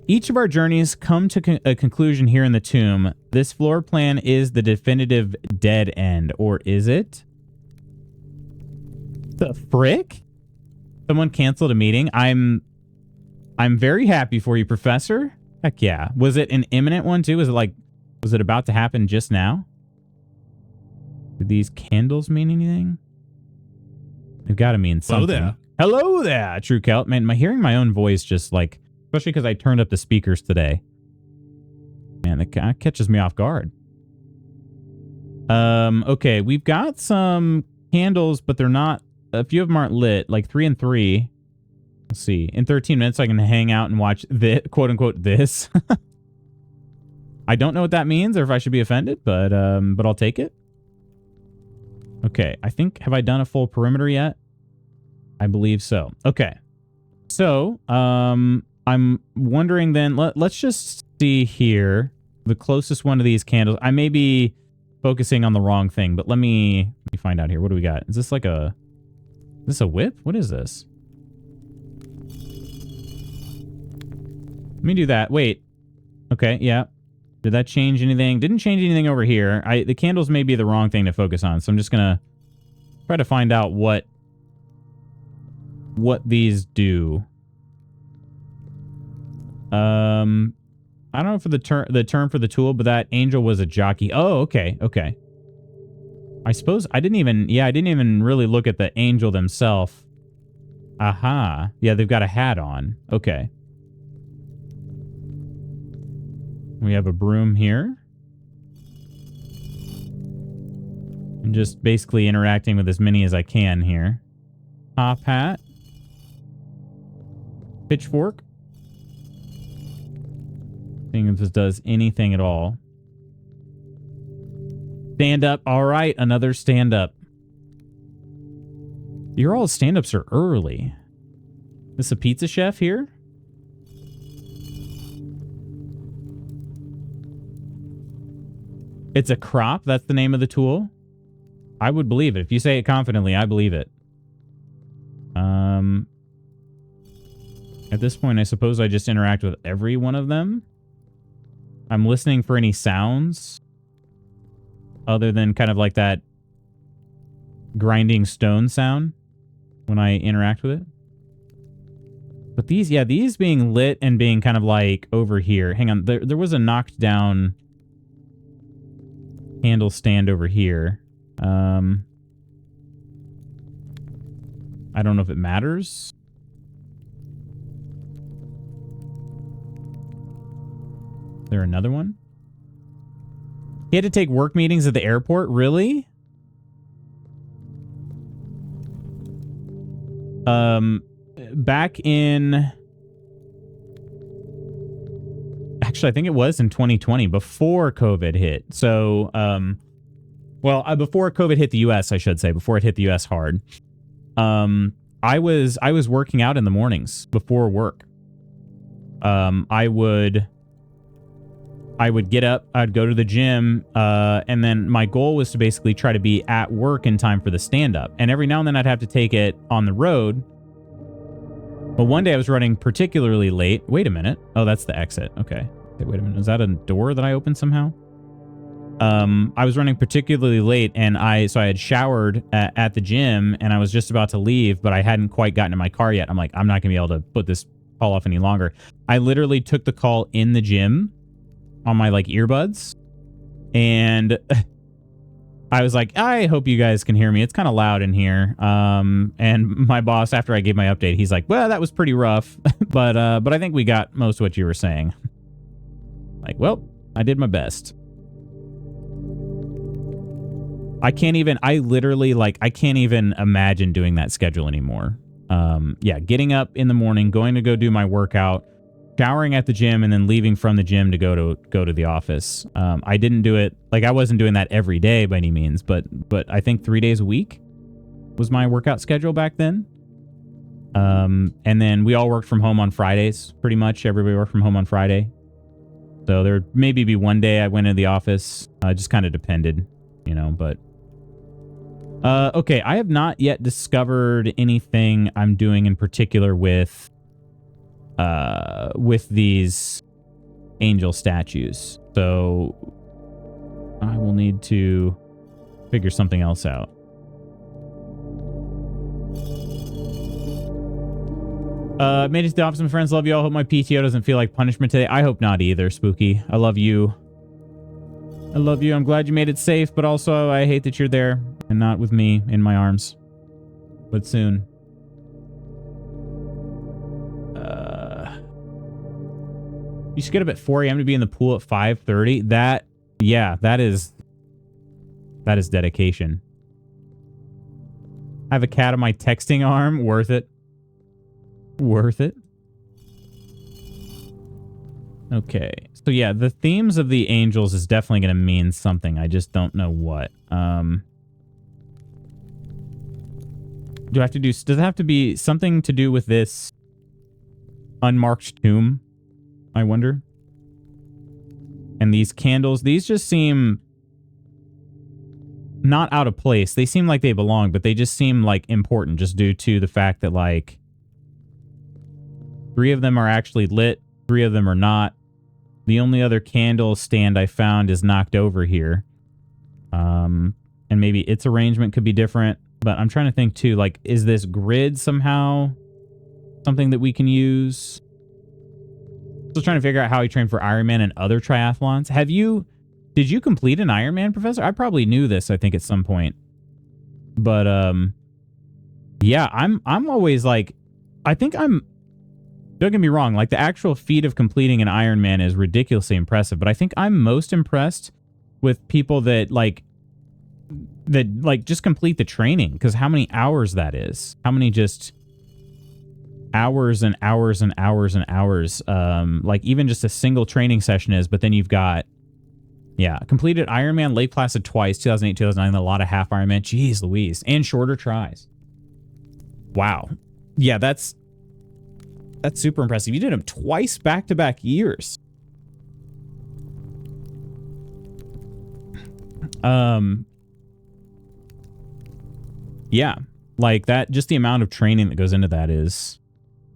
Speaker 1: Each of our journeys come to a conclusion here in the tomb. This floor plan is the definitive dead end, or is it? The frick? Someone canceled a meeting. I'm very happy for you, Professor. Heck yeah. Was it an imminent one too? Was it about to happen just now? Did these candles mean anything? They've got to mean something.
Speaker 2: Hello there.
Speaker 1: Hello there, True Celt. Man, hearing my own voice just like, especially because I turned up the speakers today. Man, that catches me off guard. Okay, we've got some candles, but they're not, a few of them aren't lit, like 3 and 3. Let's see. In 13 minutes, I can hang out and watch this, quote unquote, this. I don't know what that means or if I should be offended, but I'll take it. Okay, I think, have I done a full perimeter yet? I believe so. Okay. So, I'm wondering then, let's just see here. The closest one to these candles. I may be focusing on the wrong thing, but let me find out here. What do we got? Is this like a... Is this a whip? What is this? Let me do that. Wait. Okay, yeah. Did that change anything? Didn't change anything over here. The candles may be the wrong thing to focus on, so I'm just gonna try to find out what these do. I don't know for the term for the tool, but that angel was a jockey. Oh, okay, okay. I suppose I didn't even really look at the angel themselves. Aha. Yeah, they've got a hat on. Okay. We have a broom here. I'm just basically interacting with as many as I can here. Top hat. Pitchfork. Seeing if this does anything at all. Stand up. All right, another stand up. Your all stand-ups are early. This a pizza chef here? It's a crop. That's the name of the tool. I would believe it. If you say it confidently, I believe it. At this point, I suppose I just interact with every one of them. I'm listening for any sounds other than kind of like that grinding stone sound when I interact with it. But these, yeah, these being lit and being kind of like over here. Hang on, there was a knocked down handle stand over here. I don't know if it matters. Is there another one? He had to take work meetings at the airport? Really? Back in... Actually, I think it was in 2020, before COVID hit. So, well, before COVID hit the US, I should say, before it hit the US hard. I was working out in the mornings before work. I would get up, I'd go to the gym, and then my goal was to basically try to be at work in time for the stand-up. And every now and then I'd have to take it on the road. But one day I was running particularly late. Wait a minute. Oh, that's the exit. Okay. Wait a minute. Is that a door that I opened somehow? I was running particularly late, and so I had showered at the gym, and I was just about to leave, but I hadn't quite gotten in my car yet. I'm like, I'm not going to be able to put this call off any longer. I literally took the call in the gym on my like earbuds, and I was like, I hope you guys can hear me. It's kind of loud in here. And my boss, after I gave my update, he's like, well, that was pretty rough, but I think we got most of what you were saying. Like, well, I did my best. I can't even imagine doing that schedule anymore. Yeah, getting up in the morning, going to go do my workout, showering at the gym, and then leaving from the gym to go to the office. I didn't do it, like, I wasn't doing that every day by any means, but I think 3 days a week was my workout schedule back then. And then we all worked from home on Fridays, pretty much. Everybody worked from home on Friday. So there would maybe be one day I went into the office. It just kind of depended, you know, but... okay, I have not yet discovered anything I'm doing in particular with these angel statues. So I will need to figure something else out. Made it to the office, my friends. Love you all. Hope my PTO doesn't feel like punishment today. I hope not either, Spooky. I love you. I love you. I'm glad you made it safe, but also I hate that you're there and not with me in my arms. But soon. You should get up at 4 a.m. to be in the pool at 5:30. That is dedication. I have a cat on my texting arm. Worth it. Worth it. Okay. So yeah, the themes of the angels is definitely going to mean something. I just don't know what. Do I have to do... Does it have to be something to do with this unmarked tomb, I wonder. And these candles, these just seem not out of place. They seem like they belong, but they just seem like important just due to the fact that like 3 of them are actually lit, 3 of them are not. The only other candle stand I found is knocked over here. And maybe its arrangement could be different, but I'm trying to think too, like, is this grid somehow something that we can use? Still trying to figure out how he trained for Ironman and other triathlons. Did you complete an Ironman, Professor? I probably knew this, I think, at some point. But, yeah, I'm always like, don't get me wrong, like the actual feat of completing an Ironman is ridiculously impressive, but I think I'm most impressed with people that just complete the training, because how many hours that is. How many just hours and hours and hours and hours, like even just a single training session is, but then you've got, yeah, completed Ironman, Lake Placid twice, 2008, 2009, a lot of half Ironman, jeez Louise, and shorter tries. Wow. Yeah, that's super impressive. You did them twice back-to-back years. Yeah, like that, just the amount of training that goes into that is,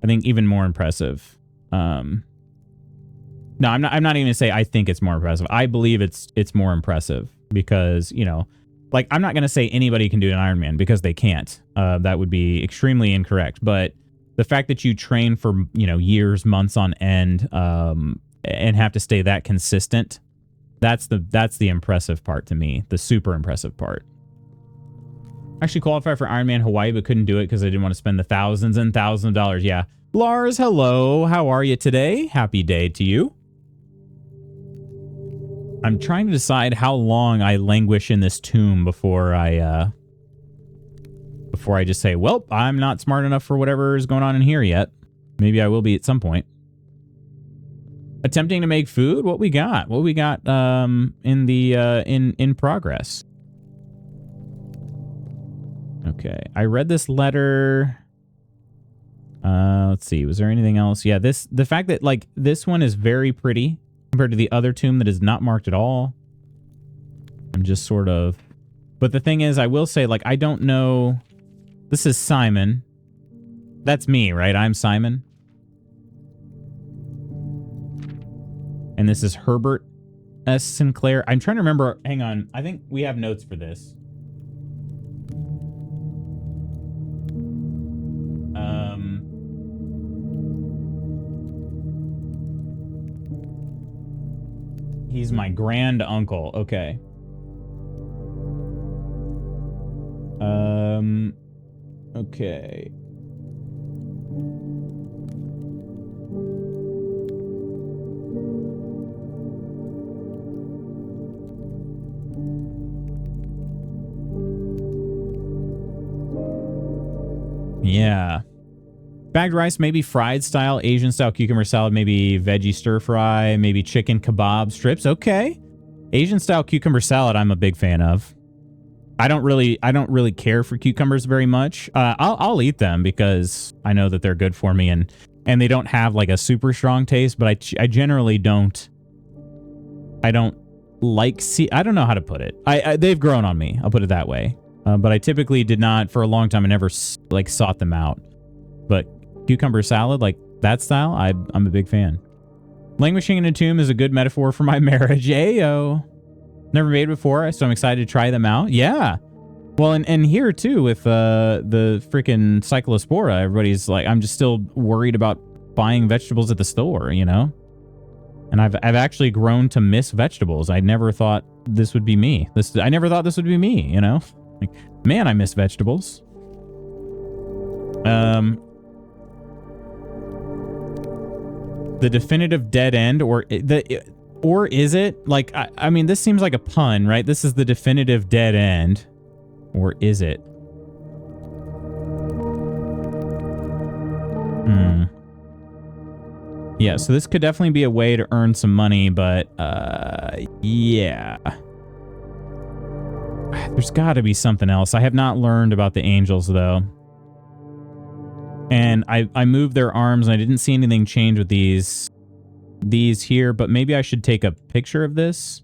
Speaker 1: I think, even more impressive. No, I'm not even gonna say I think it's more impressive. I believe it's more impressive because, you know, like, I'm not gonna say anybody can do an Ironman because they can't. That would be extremely incorrect. But the fact that you train for, you know, years, months on end, and have to stay that consistent, that's the impressive part to me. The super impressive part. Actually qualified for Ironman Hawaii, but couldn't do it because I didn't want to spend the thousands and thousands of dollars. Yeah. Lars, hello. How are you today? Happy day to you. I'm trying to decide how long I languish in this tomb before I just say, well, I'm not smart enough for whatever is going on in here yet. Maybe I will be at some point. Attempting to make food? What we got? What we got in progress? Okay. I read this letter. Let's see. Was there anything else? Yeah, the fact that, like, this one is very pretty compared to the other tomb that is not marked at all. I'm just sort of... But the thing is, I will say, like, I don't know... This is Simon. That's me, right? I'm Simon. And this is Herbert S. Sinclair. I'm trying to remember... Hang on. I think we have notes for this. He's my grand uncle. Okay. Okay. Yeah. Bagged rice, maybe fried style, Asian style cucumber salad, maybe veggie stir fry, maybe chicken kebab strips. Okay. Asian style cucumber salad, I'm a big fan of. I don't really care for cucumbers very much. I'll eat them because I know that they're good for me and they don't have like a super strong taste, but I generally don't. I don't like I don't know how to put it. They've grown on me. I'll put it that way. But I typically did not, for a long time, I never like sought them out. But cucumber salad, like that style, I'm a big fan. Languishing in a tomb is a good metaphor for my marriage. Ayo. Never made before, so I'm excited to try them out. Yeah. Well, and here too with the freaking cyclospora, everybody's like, I'm just still worried about buying vegetables at the store, you know? And I've actually grown to miss vegetables. I never thought this would be me. I never thought this would be me, you know? Like, man, I miss vegetables. The definitive dead end, or is it? Like, I mean, this seems like a pun, right? This is the definitive dead end. Or is it? Yeah, so this could definitely be a way to earn some money, but, yeah. There's got to be something else. I have not learned about the angels, though. And I moved their arms and I didn't see anything change with these here, but maybe I should take a picture of this.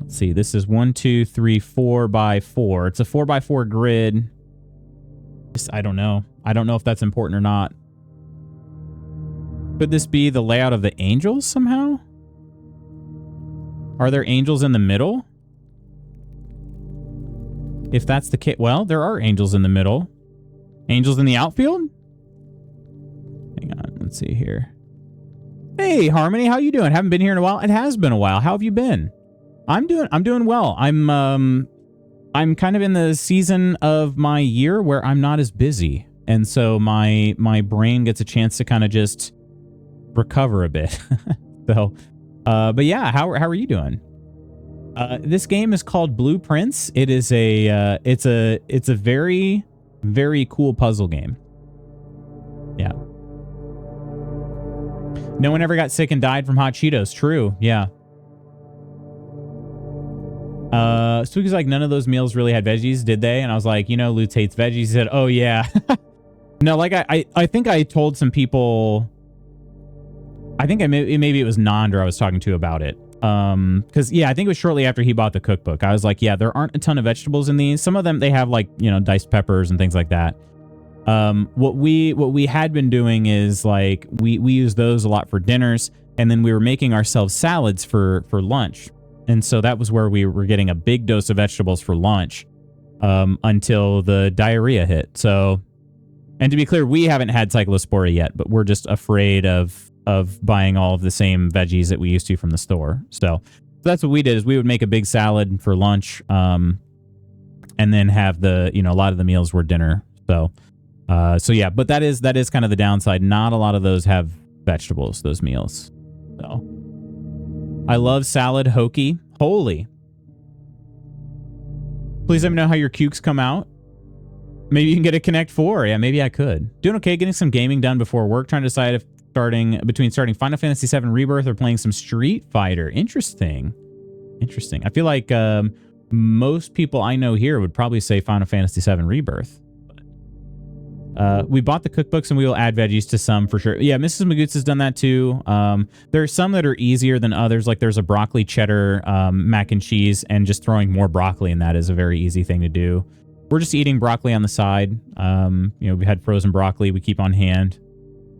Speaker 1: Let's see. This is 1, 2, 3, 4 by 4. It's a 4 by 4 grid. I don't know. I don't know if that's important or not. Could this be the layout of the angels somehow? Are there angels in the middle? If that's the case, well, there are angels in the middle. Angels in the outfield? Hang on, let's see here. Hey, Harmony, how you doing? Haven't been here in a while. It has been a while. How have you been? I'm doing well. I'm kind of in the season of my year where I'm not as busy, and so my brain gets a chance to kind of just recover a bit. So, but yeah, how are you doing? This game is called Blueprints. It is it's a very, very cool puzzle game. Yeah. No one ever got sick and died from hot Cheetos. True. Yeah. Spooky's like, none of those meals really had veggies, did they? And I was like, you know, Lutz hates veggies. He said, oh yeah. No, like I think I told some people, I think maybe it was Nandra I was talking to about it. Because yeah, I think it was shortly after he bought the cookbook. I was like, yeah, there aren't a ton of vegetables in these. Some of them, they have like, you know, diced peppers and things like that. What we had been doing is like, we use those a lot for dinners. And then we were making ourselves salads for lunch. And so that was where we were getting a big dose of vegetables for lunch, until the diarrhea hit. So, and to be clear, we haven't had Cyclospora yet, but we're just afraid of buying all of the same veggies that we used to from the store. So that's what we did, is we would make a big salad for lunch, and then have the, you know, a lot of the meals were dinner. So yeah, but that is kind of the downside. Not a lot of those have vegetables, those meals. So I love salad, hokey. Holy. Please let me know how your cukes come out. Maybe you can get a Connect 4. Yeah, maybe I could. Doing okay, getting some gaming done before work. Trying to decide if between starting Final Fantasy VII Rebirth or playing some Street Fighter. Interesting. Interesting. I feel like most people I know here would probably say Final Fantasy VII Rebirth. We bought the cookbooks and we will add veggies to some for sure. Yeah, Mrs. Magoots has done that too. There are some that are easier than others. Like there's a broccoli cheddar mac and cheese, and just throwing more broccoli in that is a very easy thing to do. We're just eating broccoli on the side. You know, we had frozen broccoli we keep on hand.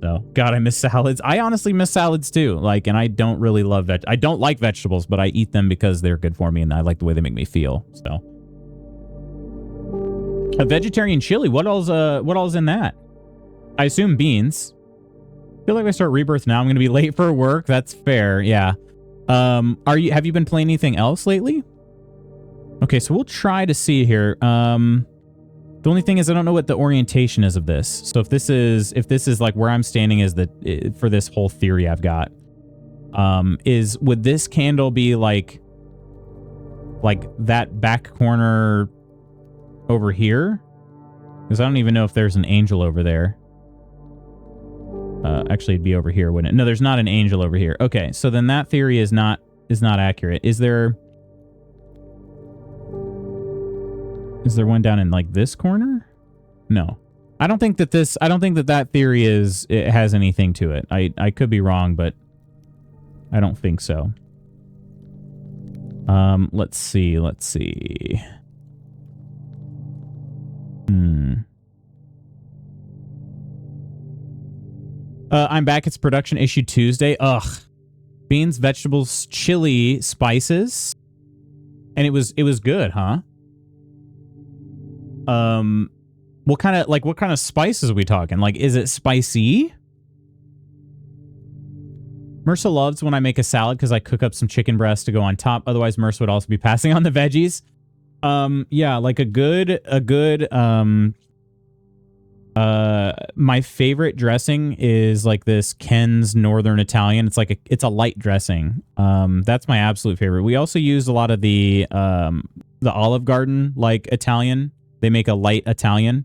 Speaker 1: So, God, I miss salads. I honestly miss salads too. Like, and I don't really love I don't like vegetables, but I eat them because they're good for me and I like the way they make me feel. So. A vegetarian chili. What all's in that? I assume beans. I feel like if I start Rebirth now, I'm going to be late for work. That's fair. Yeah. Have you been playing anything else lately? Okay, so we'll try to see here. The only thing is I don't know what the orientation is of this. So if this is like where I'm standing is for this whole theory I've got, would this candle be like that back corner over here? Because I don't even know if there's an angel over there. Actually, it'd be over here, wouldn't it? No, there's not an angel over here. Okay, so then that theory is not accurate. Is there one down in like this corner? No. I don't think that theory it has anything to it. I could be wrong, but I don't think so. Let's see. I'm back. It's production issue Tuesday. Ugh. Beans, vegetables, chili, spices. And it was good, huh? What kind of spices are we talking? Like, is it spicy? Mersa loves when I make a salad because I cook up some chicken breast to go on top. Otherwise, Mersa would also be passing on the veggies. Yeah, like my favorite dressing is like this Ken's Northern Italian. It's a light dressing. That's my absolute favorite. We also use a lot of the Olive Garden like Italian. They make a light Italian.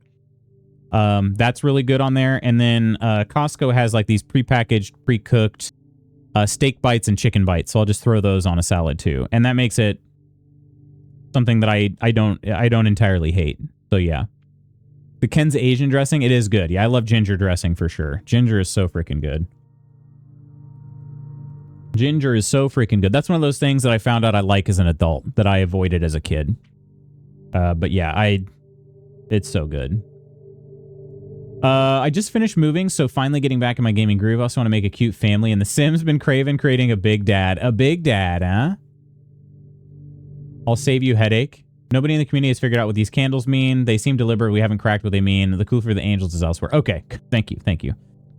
Speaker 1: That's really good on there. And then Costco has like these prepackaged, pre-cooked steak bites and chicken bites. So I'll just throw those on a salad too. And that makes it something that I don't entirely hate. So yeah. The Ken's Asian dressing, it is good. Yeah, I love ginger dressing for sure. Ginger is so freaking good. Ginger is so freaking good. That's one of those things that I found out I like as an adult that I avoided as a kid. But yeah, it's so good. I just finished moving, so finally getting back in my gaming groove. I also want to make a cute family, and The Sims been craving creating a big dad. A big dad, huh? I'll save you headache. Nobody in the community has figured out what these candles mean. They seem deliberate. We haven't cracked what they mean. The clue for the angels is elsewhere. Okay, thank you, thank you.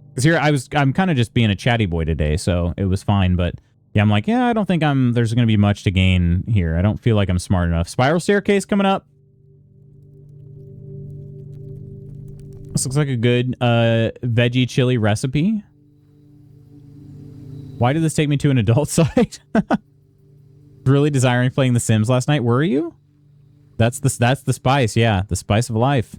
Speaker 1: Because here I'm kind of just being a chatty boy today, so it was fine. But yeah, I'm like, yeah, I don't think there's going to be much to gain here. I don't feel like I'm smart enough. Spiral staircase coming up. This looks like a good veggie chili recipe. Why did this take me to an adult site? Really desiring playing The Sims last night. Were you? That's the spice. Yeah, the spice of life.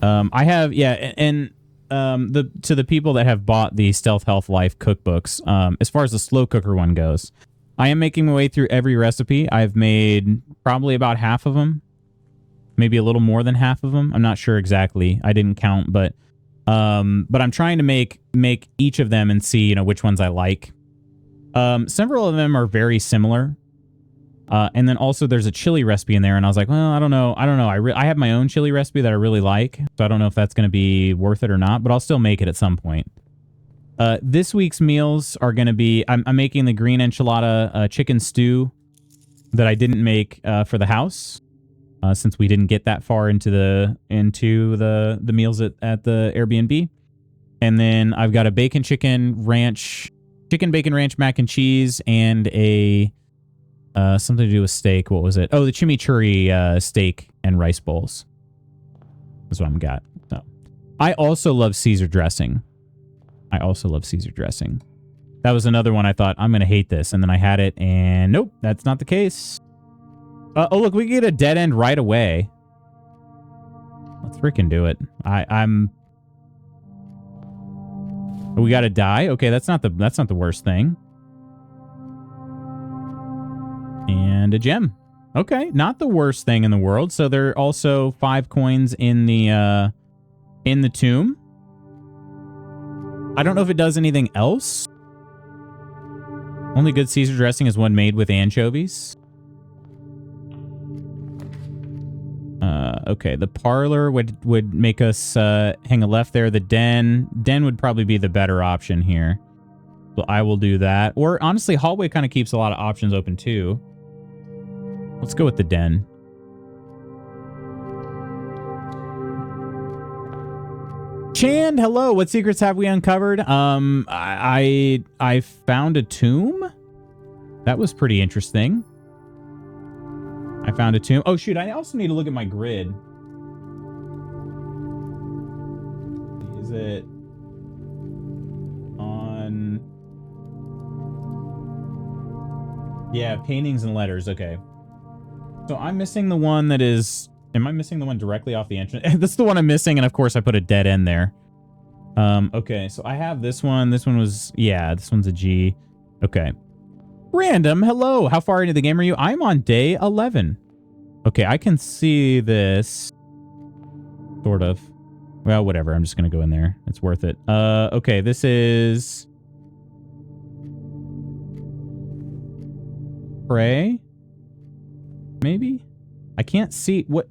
Speaker 1: I have, yeah, and to the people that have bought the Stealth Health Life cookbooks, as far as the slow cooker one goes, I am making my way through every recipe. I've made probably about half of them, maybe a little more than half of them. I'm not sure exactly. I didn't count, but I'm trying to make each of them and see, you know, which ones I like. Several of them are very similar. And then also there's a chili recipe in there, and I was like, well, I don't know. I have my own chili recipe that I really like, so I don't know if that's going to be worth it or not, but I'll still make it at some point. This week's meals are going to be, I'm making the green enchilada chicken stew that I didn't make for the house, since we didn't get that far into the meals at the Airbnb. And then I've got a bacon bacon ranch mac and cheese, and a something to do with steak. What was it? Oh, the chimichurri steak and rice bowls. That's what I've got. So, I also love Caesar dressing. That was another one I thought, I'm going to hate this. And then I had it, and nope, that's not the case. Oh, look, we get a dead end right away. Let's freaking do it. We got to die? Okay, that's not the worst thing. And a gem. Okay, not the worst thing in the world. So there are also 5 coins in the tomb. I don't know if it does anything else. Only good Caesar dressing is one made with anchovies. Okay, the parlor would make us hang a left there. The den would probably be the better option here. So I will do that. Or honestly, hallway kind of keeps a lot of options open too. Let's go with the den. Chand, hello. What secrets have we uncovered? I found a tomb. That was pretty interesting. I found a tomb. Oh shoot, I also need to look at my grid. Is it on? Yeah, paintings and letters. Okay. So I'm missing the one that is... Am I missing the one directly off the entrance? That's the one I'm missing, and of course I put a dead end there. Okay, so I have this one. This one was... Yeah, this one's a G. Okay. Random, hello. How far into the game are you? I'm on day 11. Okay, I can see this. Sort of. Well, whatever. I'm just going to go in there. It's worth it. Okay, this is... Pray? Maybe? I can't see what...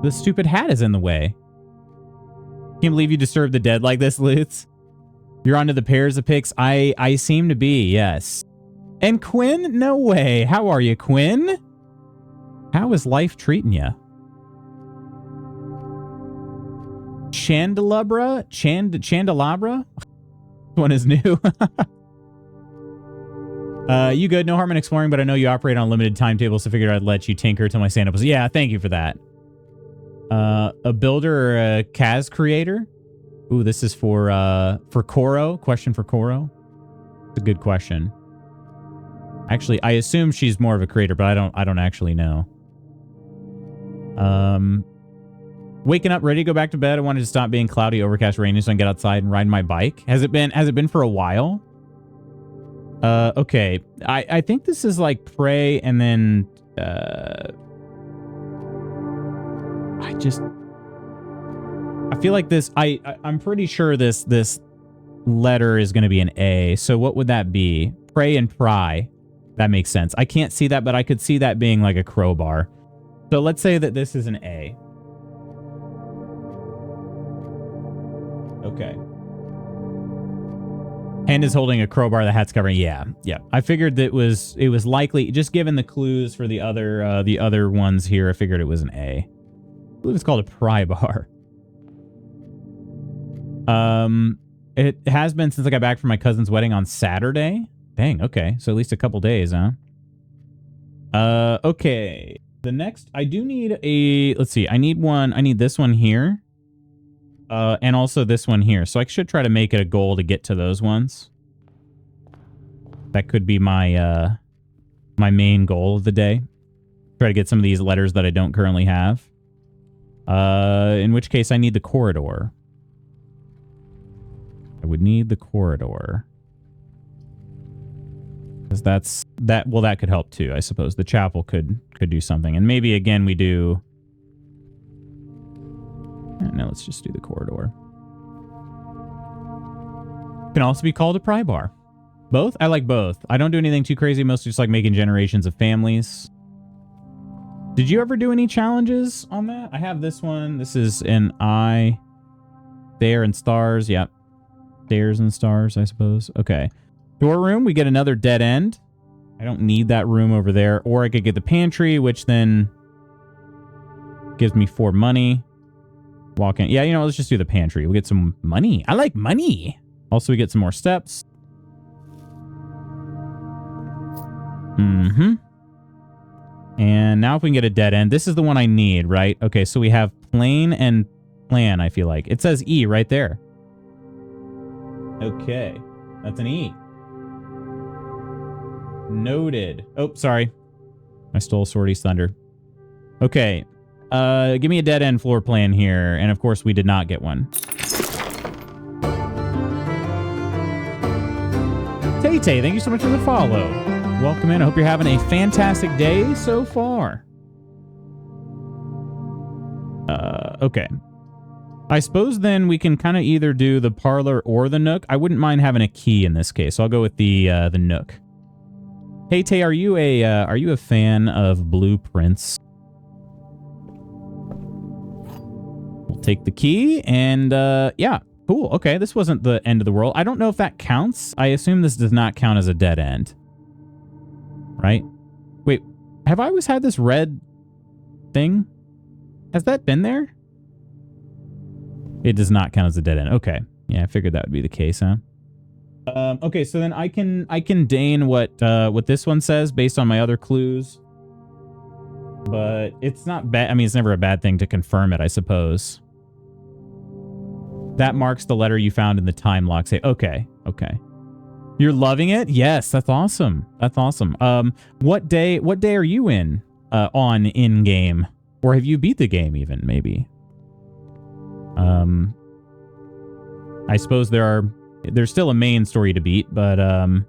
Speaker 1: The stupid hat is in the way. Can't believe you disturbed the dead like this, Lutz. You're onto the pairs of picks. I seem to be, yes. And Quinn? No way. How are you, Quinn? How is life treating you? Chandelabra? Chandelabra? One is new. You good? No harm in exploring, but I know you operate on limited timetables, so figured I'd let you tinker till my stand-up was... Yeah, thank you for that. A builder or a Kaz creator? Ooh, this is for Koro. Question for Koro. It's a good question. Actually, I assume she's more of a creator, but I don't actually know. Waking up, ready to go back to bed. I wanted to stop being cloudy, overcast, rainy, so I can get outside and ride my bike. Has it been for a while? Okay. I think this is like pray and then I feel like this I'm pretty sure this letter is going to be an A. So what would that be? Pray and pry. That makes sense. I can't see that, but I could see that being like a crowbar. So let's say that this is an A. Okay. Hand is holding a crowbar, the hat's covering. Yeah. I figured that it was likely, just given the clues for the other ones here, I figured it was an A. I believe it's called a pry bar. It has been since I got back from my cousin's wedding on Saturday. Dang, okay. So at least a couple days, huh? Okay. The next, I do need a, let's see, I need this one here. And also this one here. So I should try to make it a goal to get to those ones. That could be my, my main goal of the day. Try to get some of these letters that I don't currently have. In which case I need the corridor. I would need the corridor. Because that could help too, I suppose. The chapel could do something. And maybe again we do... No, let's just do the corridor. Can also be called a pry bar. Both? I like both. I don't do anything too crazy. Mostly just like making generations of families. Did you ever do any challenges on that? I have this one. This is an eye. There and stars. Yep. Stairs and stars, I suppose. Okay. Door room. We get another dead end. I don't need that room over there. Or I could get the pantry, which then gives me 4 money. Walk in. Yeah, you know, let's just do the pantry. We get some money. I like money. Also, we get some more steps. Mm-hmm. And now if we can get a dead end. This is the one I need, right? Okay, so we have plane and plan, I feel like. It says E right there. Okay. That's an E. Noted. Oh, sorry. I stole Sorty's thunder. Okay. Give me a dead end floor plan here. And of course, we did not get one. Tay-Tay, thank you so much for the follow. Welcome in. I hope you're having a fantastic day so far. Okay. I suppose then we can kind of either do the parlor or the nook. I wouldn't mind having a key in this case. So I'll go with the nook. Hey Tay, are you a fan of blueprints? We'll take the key and yeah, cool. Okay, this wasn't the end of the world. I don't know if that counts. I assume this does not count as a dead end. Right? Wait, have I always had this red thing? Has that been there? It does not count as a dead end. Okay. Yeah, I figured that would be the case, huh? Okay, so then I can deign what this one says based on my other clues. But it's not bad. I mean, it's never a bad thing to confirm it, I suppose. That marks the letter you found in the time lock. Say, okay. You're loving it? Yes, that's awesome. That's awesome. What day are you in game? Or have you beat the game even, maybe? I suppose there's still a main story to beat, but okay,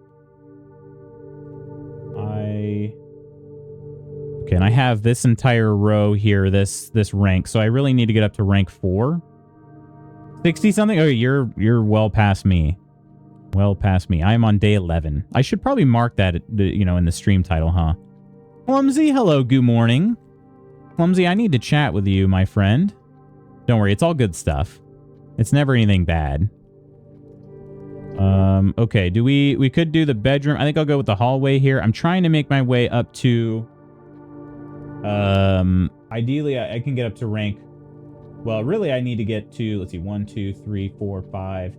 Speaker 1: and I have this entire row here, this rank, so I really need to get up to rank 4. 60 something? Oh, you're well past me. Well past me. I am on day 11. I should probably mark that, you know, in the stream title, huh? Clumsy, hello, good morning. Clumsy, I need to chat with you, my friend. Don't worry, it's all good stuff. It's never anything bad. Okay, we could do the bedroom. I think I'll go with the hallway here. I'm trying to make my way up to... ideally, I can get up to rank... Well, really, I need to get to... Let's see, 1, 2, 3, 4, 5...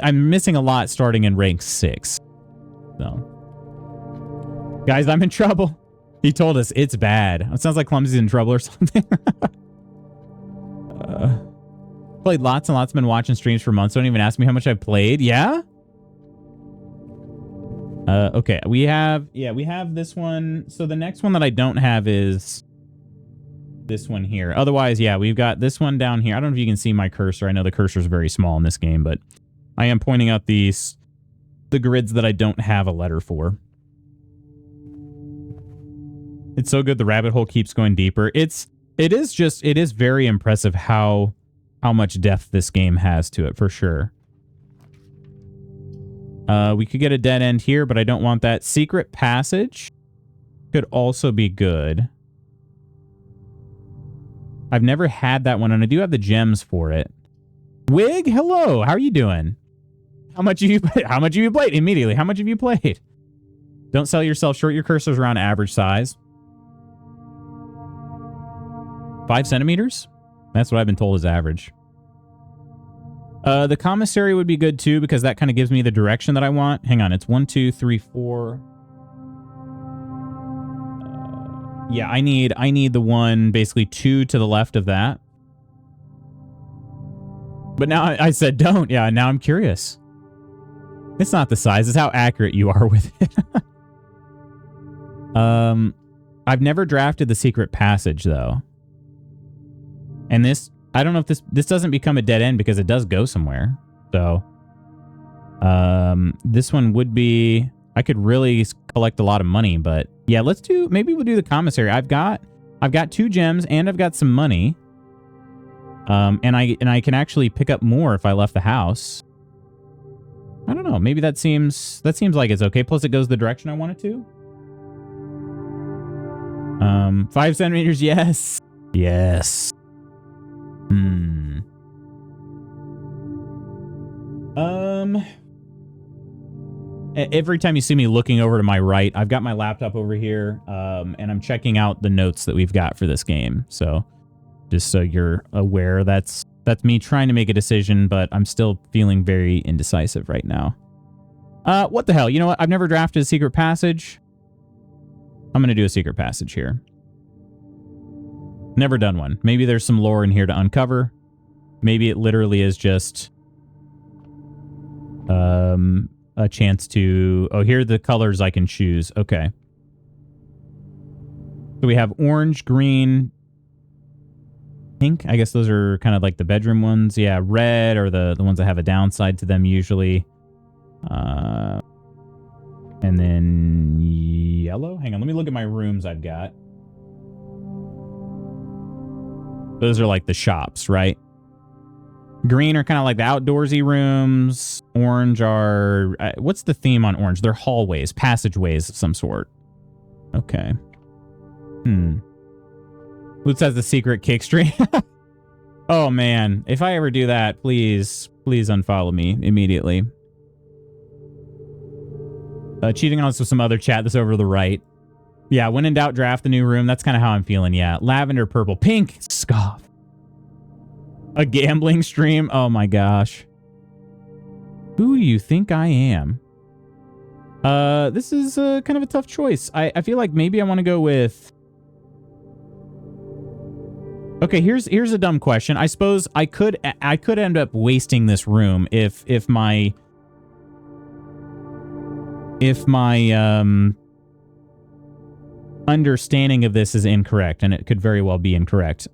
Speaker 1: I'm missing a lot starting in rank 6. So... Guys, I'm in trouble. He told us it's bad. It sounds like Clumsy's in trouble or something. Played lots and lots. Been watching streams for months. Don't even ask me how much I've played. Yeah? Okay. We have this one. So the next one that I don't have is this one here. Otherwise, yeah, we've got this one down here. I don't know if you can see my cursor. I know the cursor is very small in this game, but I am pointing out these the grids that I don't have a letter for. It's so good the rabbit hole keeps going deeper. It is very impressive how much depth this game has to it, for sure. We could get a dead end here, but I don't want that. Secret passage could also be good. I've never had that one, and I do have the gems for it. Wig, hello. How are you doing? How much have you played? Immediately, how much have you played? Don't sell yourself short. Your cursor's around average size. 5 centimeters? That's what I've been told is average. The commissary would be good too, because that kind of gives me the direction that I want. Hang on, it's 1, 2, 3, 4. Yeah, I need the one basically 2 to the left of that. But now I said don't. Yeah, now I'm curious. It's not the size, it's how accurate you are with it. I've never drafted the secret passage though. And this, I don't know if this doesn't become a dead end because it does go somewhere. So, this one would be, I could really collect a lot of money, but yeah, maybe we'll do the commissary. I've got 2 gems and I've got some money. And I can actually pick up more if I left the house. I don't know. Maybe that seems like it's okay. Plus it goes the direction I want it to. 5 centimeters. Yes. Yes. Every time you see me looking over to my right, I've got my laptop over here, and I'm checking out the notes that we've got for this game. So just so you're aware, that's me trying to make a decision, but I'm still feeling very indecisive right now. What the hell? You know what? I've never drafted a secret passage. I'm going to do a secret passage here. Never done one. Maybe there's some lore in here to uncover. Maybe it literally is just a chance to... Oh, here are the colors I can choose. Okay. So we have orange, green, pink. I guess those are kind of like the bedroom ones. Yeah, red are the ones that have a downside to them usually. And then yellow. Hang on, let me look at my rooms I've got. Those are like the shops, right? Green are kind of like the outdoorsy rooms. Orange are... what's the theme on orange? They're hallways, passageways of some sort. Okay. Luke says the secret kick stream. Oh, man. If I ever do that, please unfollow me immediately. Cheating on us with some other chat that's over to the right. Yeah, when in doubt, draft the new room. That's kind of how I'm feeling, yeah. Lavender, purple, pink. Scoff. A gambling stream? Oh my gosh. Who do you think I am? This is kind of a tough choice. I feel like maybe I want to go with... Okay, here's a dumb question. I suppose I could end up wasting this room if my understanding of this is incorrect, and it could very well be incorrect.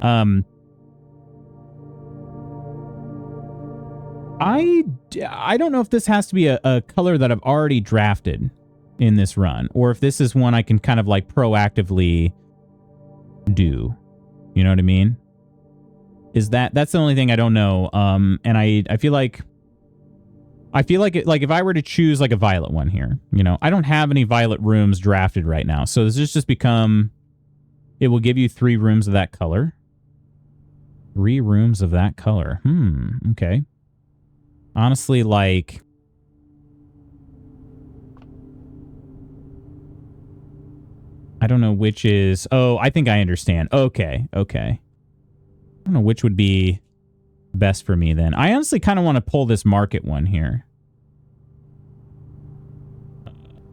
Speaker 1: I don't know if this has to be a color that I've already drafted in this run, or if this is one I can kind of like proactively do. You know what I mean? That's the only thing I don't know. And I feel like if I were to choose like a violet one here, you know, I don't have any violet rooms drafted right now. So this has just become, it will give you 3 rooms of that color. 3 rooms of that color. Okay. Honestly, like, I don't know which is, oh, I think I understand. Okay. I don't know which would be best for me then. I honestly kind of want to pull this market one here.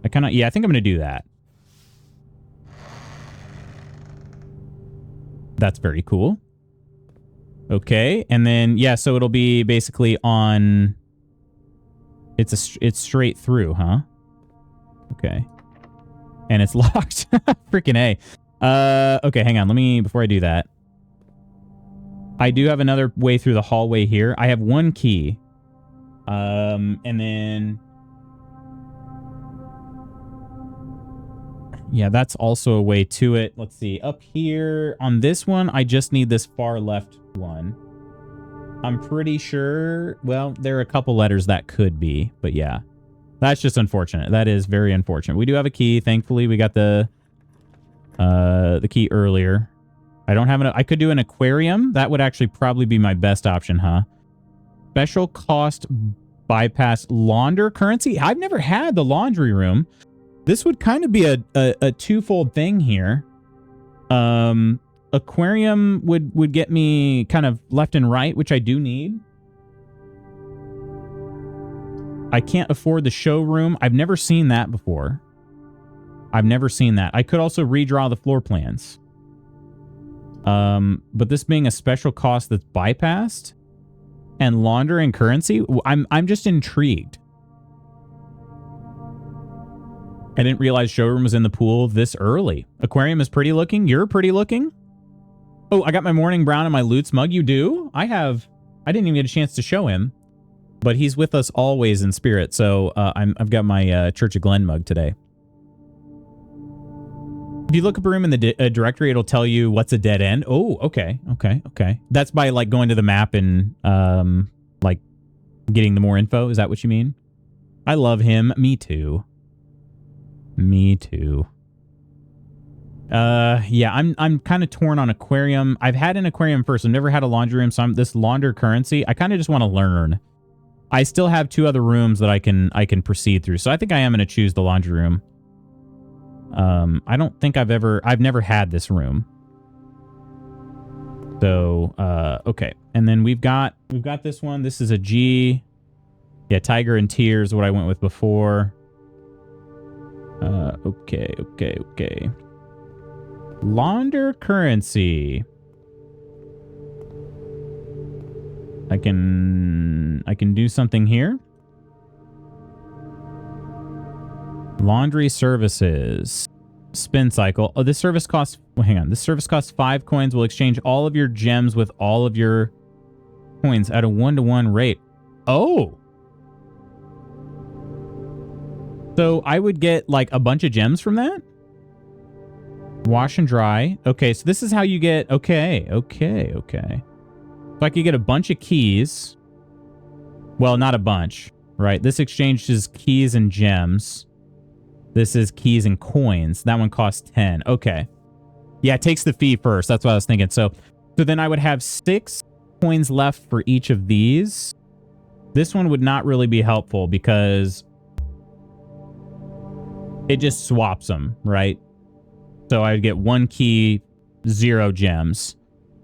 Speaker 1: Yeah, I think I'm going to do that. That's very cool. Okay, and then, yeah, so it'll be basically on... It's straight through, huh? Okay. And it's locked. Freaking A. Okay, hang on. Before I do that. I do have another way through the hallway here. I have 1 key. And then Yeah, that's also a way to it. Let's see. Up here on this one, I just need this far left one. I'm pretty sure. Well, there are a couple letters that could be, but yeah. That's just unfortunate. That is very unfortunate. We do have a key. Thankfully, we got the key earlier. I don't have I could do an aquarium. That would actually probably be my best option, huh? Special cost bypass launder currency. I've never had the laundry room. This would kind of be a twofold thing here. Aquarium would get me kind of left and right, which I do need. I can't afford the showroom. I've never seen that before. I've never seen that. I could also redraw the floor plans. But this being a special cost that's bypassed and laundering currency, I'm just intrigued. I didn't realize showroom was in the pool this early. Aquarium is pretty looking. You're pretty looking. Oh, I got my morning brown and my Lutz mug. You do? I didn't even get a chance to show him, but he's with us always in spirit. So I've got my Church of Glen mug today. If you look up a room in the directory, it'll tell you what's a dead end. Oh, okay. That's by like going to the map and like getting the more info. Is that what you mean? I love him. Me too. Me too. Yeah, I'm kind of torn on aquarium. I've had an aquarium first. I've never had a laundry room, so this launder currency, I kind of just want to learn. I still have 2 other rooms that I can proceed through, so I think I am going to choose the laundry room. I don't think I've never had this room. So, okay. And then we've got this one. This is a G. Yeah, Tiger and Tears, what I went with before. Okay. Launder currency. I can do something here. Laundry services. Spin cycle. Oh, this service costs... Well, hang on. This service costs 5 coins. Will exchange all of your gems with all of your coins at a 1-to-1 rate. Oh! So I would get, like, a bunch of gems from that? Wash and dry. Okay, so this is how you get... Okay. So I could get a bunch of keys. Well, not a bunch, right? This exchanges keys and gems. This is keys and coins. That one costs 10. Okay. Yeah, it takes the fee first. That's what I was thinking. So then I would have 6 coins left for each of these. This one would not really be helpful because it just swaps them, right? So I would get 1 key, 0 gems.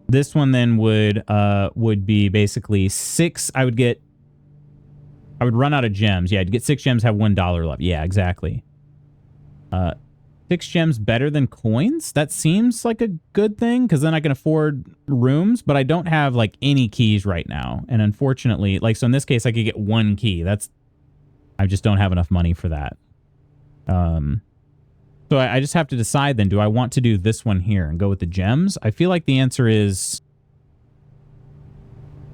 Speaker 1: This one then would be basically 6. I would run out of gems. Yeah, I'd get 6 gems, have $1 left. Yeah, exactly. 6 gems better than coins? That seems like a good thing, because then I can afford rooms, but I don't have, like, any keys right now. And unfortunately, like, so in this case, I could get 1 key. I just don't have enough money for that. So I just have to decide then, do I want to do this one here and go with the gems? I feel like the answer is...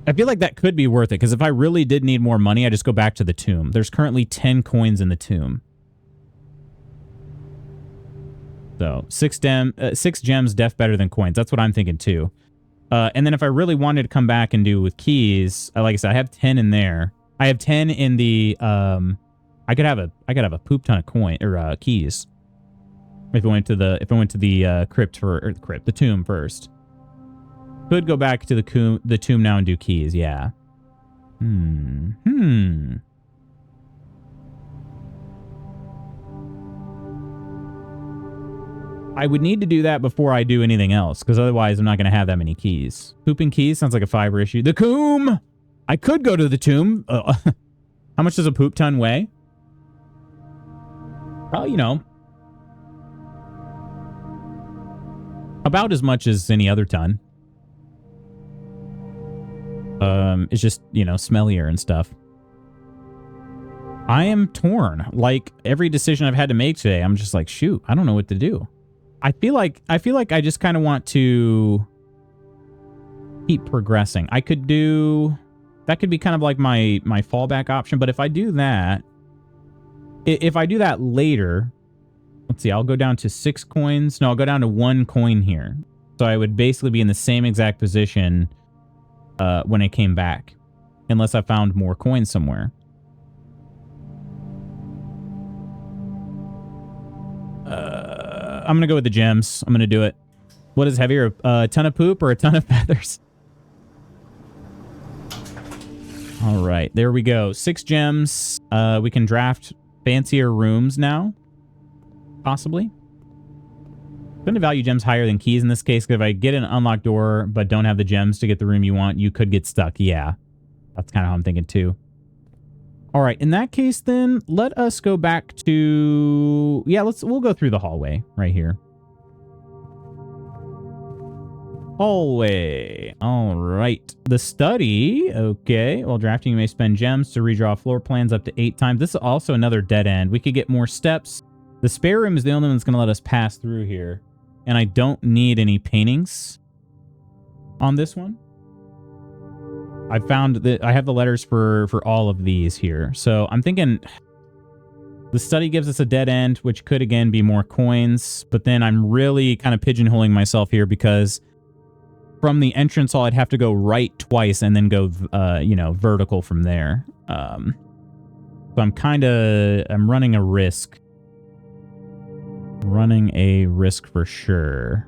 Speaker 1: I feel like that could be worth it, because if I really did need more money, I just go back to the tomb. There's currently 10 coins in the tomb. So 6 gems, def better than coins. That's what I'm thinking too. And then if I really wanted to come back and do with keys, like I said, I have 10 in there. I have 10 in the I could have a poop ton of keys. If I went to the crypt the tomb first. Could go back to the tomb now and do keys, yeah. I would need to do that before I do anything else, because otherwise I'm not going to have that many keys. Pooping keys sounds like a fiber issue. The coombe! I could go to the tomb. How much does a poop ton weigh? Well, you know. About as much as any other ton. It's just, you know, smellier and stuff. I am torn. Like, every decision I've had to make today, I'm just like, shoot, I don't know what to do. I feel like I just kind of want to keep progressing. I could do... That could be kind of like my fallback option, but if I do that... If I do that later, let's see, I'll go down to 6 coins. No, I'll go down to 1 coin here. So I would basically be in the same exact position when I came back. Unless I found more coins somewhere. I'm going to go with the gems. I'm going to do it. What is heavier? A ton of poop or a ton of feathers? All right, there we go. 6 gems. We can draft fancier rooms now. Possibly. I'm going to value gems higher than keys in this case, because if I get an unlocked door but don't have the gems to get the room you want, you could get stuck. Yeah, that's kind of how I'm thinking too. All right, in that case then, let us go back to... Yeah, we'll go through the hallway right here. Hallway. All right. The study. Okay. While drafting, you may spend gems to redraw floor plans up to 8 times. This is also another dead end. We could get more steps. The spare room is the only one that's going to let us pass through here. And I don't need any paintings on this one. I found that I have the letters for all of these here. So I'm thinking the study gives us a dead end, which could again be more coins. But then I'm really kind of pigeonholing myself here because from the entrance hall, I'd have to go right twice and then go, you know, vertical from there. So I'm running a risk. Running a risk for sure.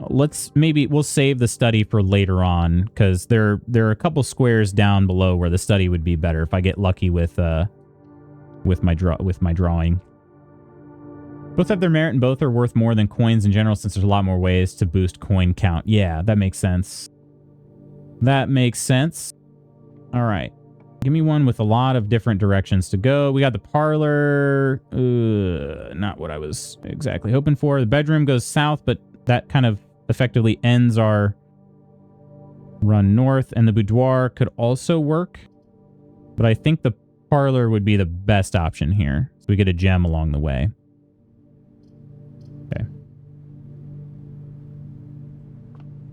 Speaker 1: We'll save the study for later on because there are a couple squares down below where the study would be better if I get lucky with my drawing. Both have their merit and both are worth more than coins in general since there's a lot more ways to boost coin count. Yeah, that makes sense. That makes sense. All right. Give me one with a lot of different directions to go. We got the parlor. Not what I was exactly hoping for. The bedroom goes south, but that kind of effectively ends our run north. And the boudoir could also work. But I think the parlor would be the best option here. So we get a gem along the way. Okay.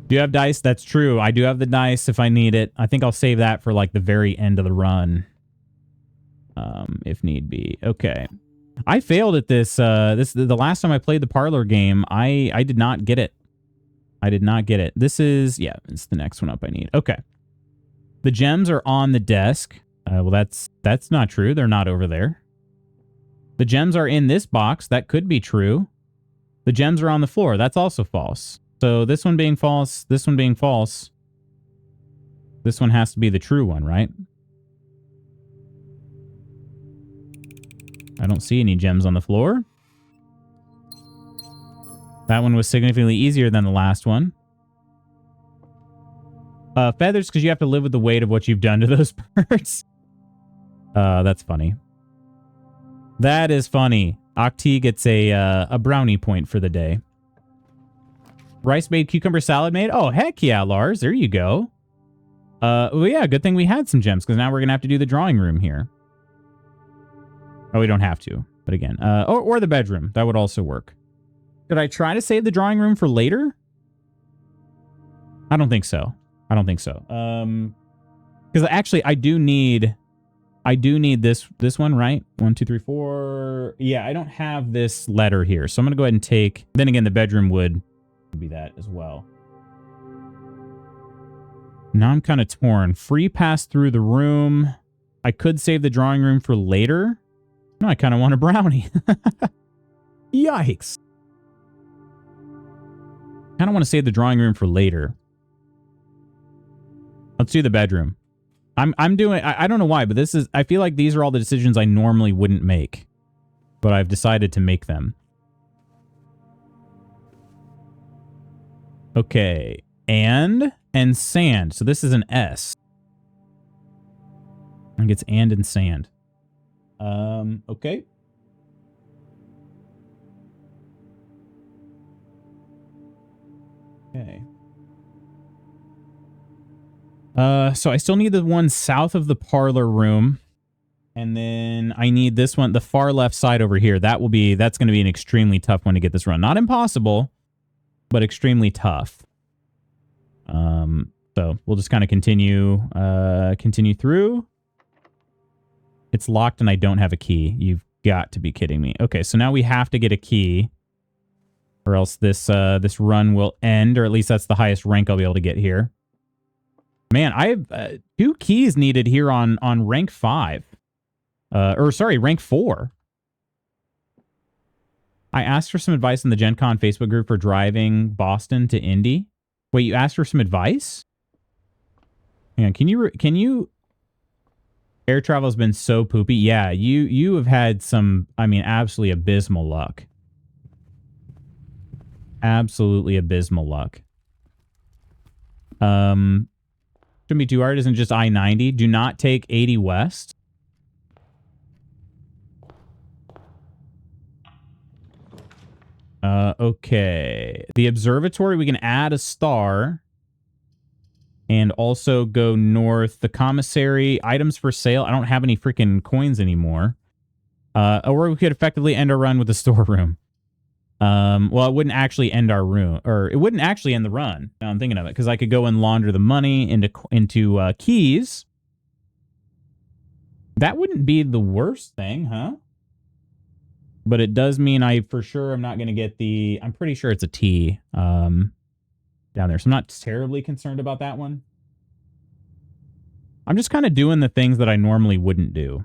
Speaker 1: Do you have dice? That's true. I do have the dice if I need it. I think I'll save that for like the very end of the run. If need be. Okay. I failed at this. The last time I played the parlor game, I did not get it. I did not get it. This is, yeah, it's the next one up I need. Okay. The gems are on the desk. Well, that's not true. They're not over there. The gems are in this box. That could be true. The gems are on the floor. That's also false. So this one being false, this one being false. This one has to be the true one, right? I don't see any gems on the floor. That one was significantly easier than the last one. Feathers, because you have to live with the weight of what you've done to those birds. That's funny. That is funny. Octi gets a brownie point for the day. Rice made, cucumber salad made. Oh, heck yeah, Lars. There you go. Well, yeah, good thing we had some gems, because now we're going to have to do the drawing room here. Oh, we don't have to. But again, or the bedroom. That would also work. Did I try to save the drawing room for later? I don't think so. I don't think so. Because actually, I do need this one, right? 1, 2, 3, 4. Yeah, I don't have this letter here. So I'm going to go ahead and take... Then again, the bedroom would be that as well. Now I'm kind of torn. Free pass through the room. I could save the drawing room for later. No, I kind of want a brownie. Yikes. I kind of want to save the drawing room for later. Let's do the bedroom. I'm doing... I don't know why, but this is... I feel like these are all the decisions I normally wouldn't make. But I've decided to make them. Okay. And sand. So this is an S. I think it's and sand. Okay. Okay. So I still need the one south of the parlor room. And then I need this one, the far left side over here. That's going to be an extremely tough one to get this run. Not impossible, but extremely tough. So we'll just kind of continue through. It's locked and I don't have a key. You've got to be kidding me. Okay, so now we have to get a key, or else this run will end, or at least that's the highest rank I'll be able to get here. Man, I have 2 keys needed here on rank 5. Or sorry, rank 4. I asked for some advice in the Gen Con Facebook group for driving Boston to Indy. Wait, you asked for some advice? Hang on, can you... Air travel has been so poopy. Yeah, you have had some, I mean, absolutely abysmal luck. Absolutely abysmal luck. Shouldn't be too hard. Isn't just I-90. Do not take 80 West. Okay. The observatory, we can add a star. And also go north. The commissary, items for sale. I don't have any freaking coins anymore. Or we could effectively end our run with the storeroom. Well, it wouldn't actually end our room. Or it wouldn't actually end the run. Now I'm thinking of it. Because I could go and launder the money into keys. That wouldn't be the worst thing, huh? But it does mean I for sure am not going to get the... I'm pretty sure it's a T down there. So I'm not terribly concerned about that one. I'm just kind of doing the things that I normally wouldn't do.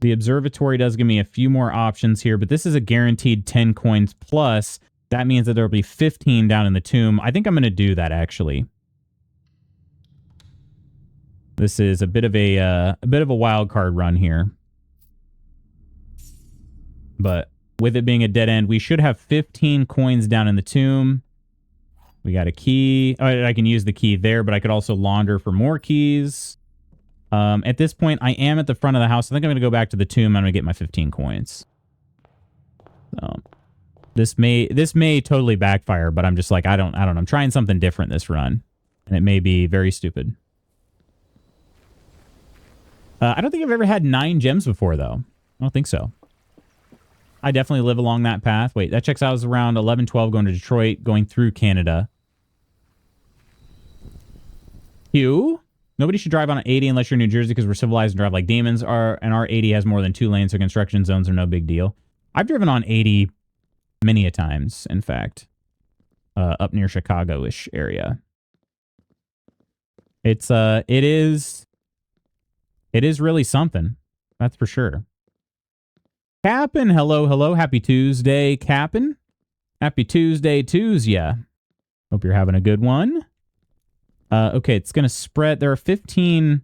Speaker 1: The observatory does give me a few more options here, but this is a guaranteed 10 coins plus. That means that there'll be 15 down in the tomb. I think I'm going to do that, actually. This is a bit of a wild card run here. But with it being a dead end, we should have 15 coins down in the tomb. We got a key. Oh, I can use the key there, but I could also launder for more keys. At this point, I am at the front of the house. I think I'm going to go back to the tomb. I'm going to get my 15 coins. This may totally backfire, but I'm just like, I don't know. I'm trying something different this run, and it may be very stupid. I don't think I've ever had 9 gems before, though. I don't think so. I definitely live along that path. Wait, that checks out as around 11, 12 going to Detroit, going through Canada. Hugh? Nobody should drive on an 80 unless you're in New Jersey because we're civilized and drive like demons. And our 80 has more than 2 lanes, so construction zones are no big deal. I've driven on 80 many a times, in fact. Up near Chicago-ish area. It is really something. That's for sure. Cap'n, hello. Happy Tuesday, Cap'n. Happy Tuesday, yeah. Hope you're having a good one. Okay, it's going to spread. There are 15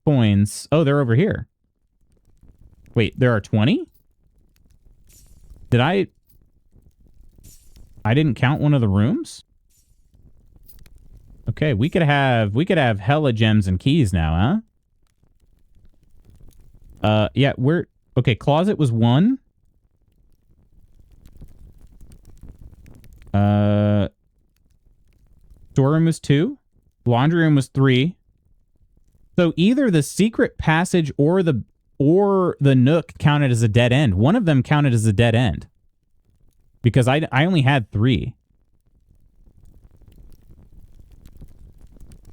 Speaker 1: coins. Oh, they're over here. Wait, there are 20? Did I didn't count one of the rooms? Okay, we could have hella gems and keys now, huh? Yeah, okay, closet was 1. Storeroom was 2. Laundry room was 3. So either the secret passage or the nook counted as a dead end. One of them counted as a dead end. Because I only had 3.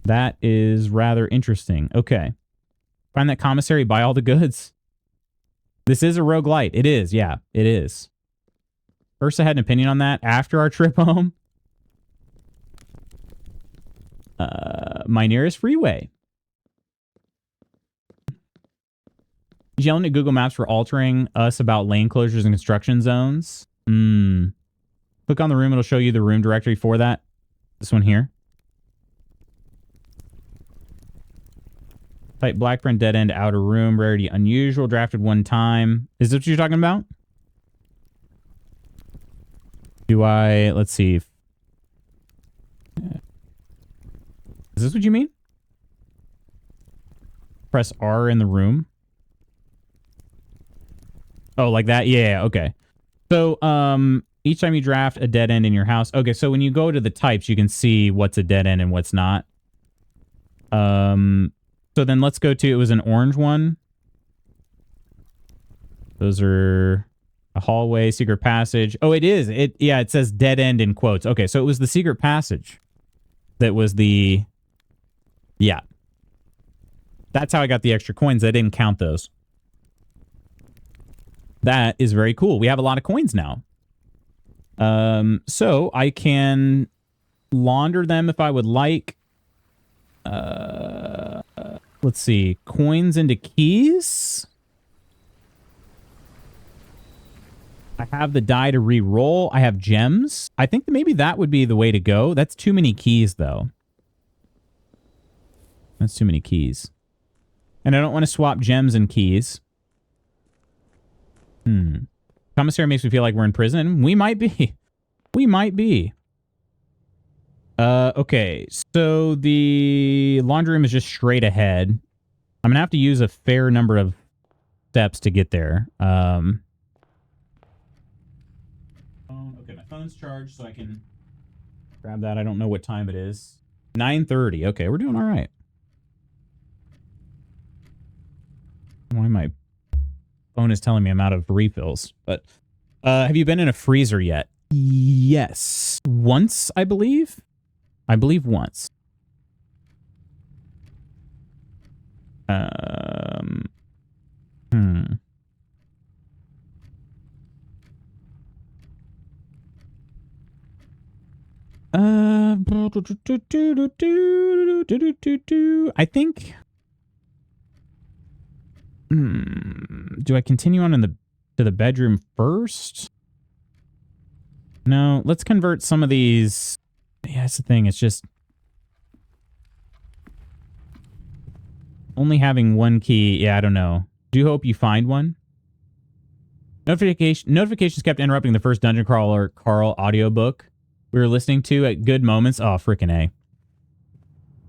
Speaker 1: That is rather interesting. Okay. Find that commissary, buy all the goods. This is a roguelite. It is, yeah. It is. Ursa had an opinion on that after our trip home. My nearest freeway. Yelling at Google Maps for altering us about lane closures and construction zones. Click on the room. It'll show you the room directory for that. This one here. Type black print dead end outer room. Rarity unusual. Drafted 1 time. Is this what you're talking about? Let's see. Is this what you mean? Press R in the room. Oh, like that? Yeah, okay. So, each time you draft a dead end in your house. Okay, so when you go to the types, you can see what's a dead end and what's not. So then let's go to, it was an orange one. Those are a hallway, secret passage. Oh, it is. Yeah, it says dead end in quotes. Okay, so it was the secret passage that was the... Yeah. That's how I got the extra coins. I didn't count those. That is very cool. We have a lot of coins now. So I can launder them if I would like. Let's see. Coins into keys. I have the die to re-roll. I have gems. I think that maybe that would be the way to go. That's too many keys, though. That's too many keys. And I don't want to swap gems and keys. Commissary makes me feel like we're in prison. We might be. We might be. Okay. So the laundry room is just straight ahead. I'm going to have to use a fair number of steps to get there. Okay, my phone's charged, so I can grab that. I don't know what time it is. 9:30. Okay, we're doing all right. Why my phone is telling me I'm out of refills. But have you been in a freezer yet? Yes. Once, I believe. I believe once. I think. Do I continue on to the bedroom first? No, let's convert some of these. Yeah, that's the thing. It's just only having one key. Yeah, I don't know. Do hope you find one. Notifications kept interrupting the first Dungeon Crawler Carl audiobook we were listening to at good moments. Oh, freaking A.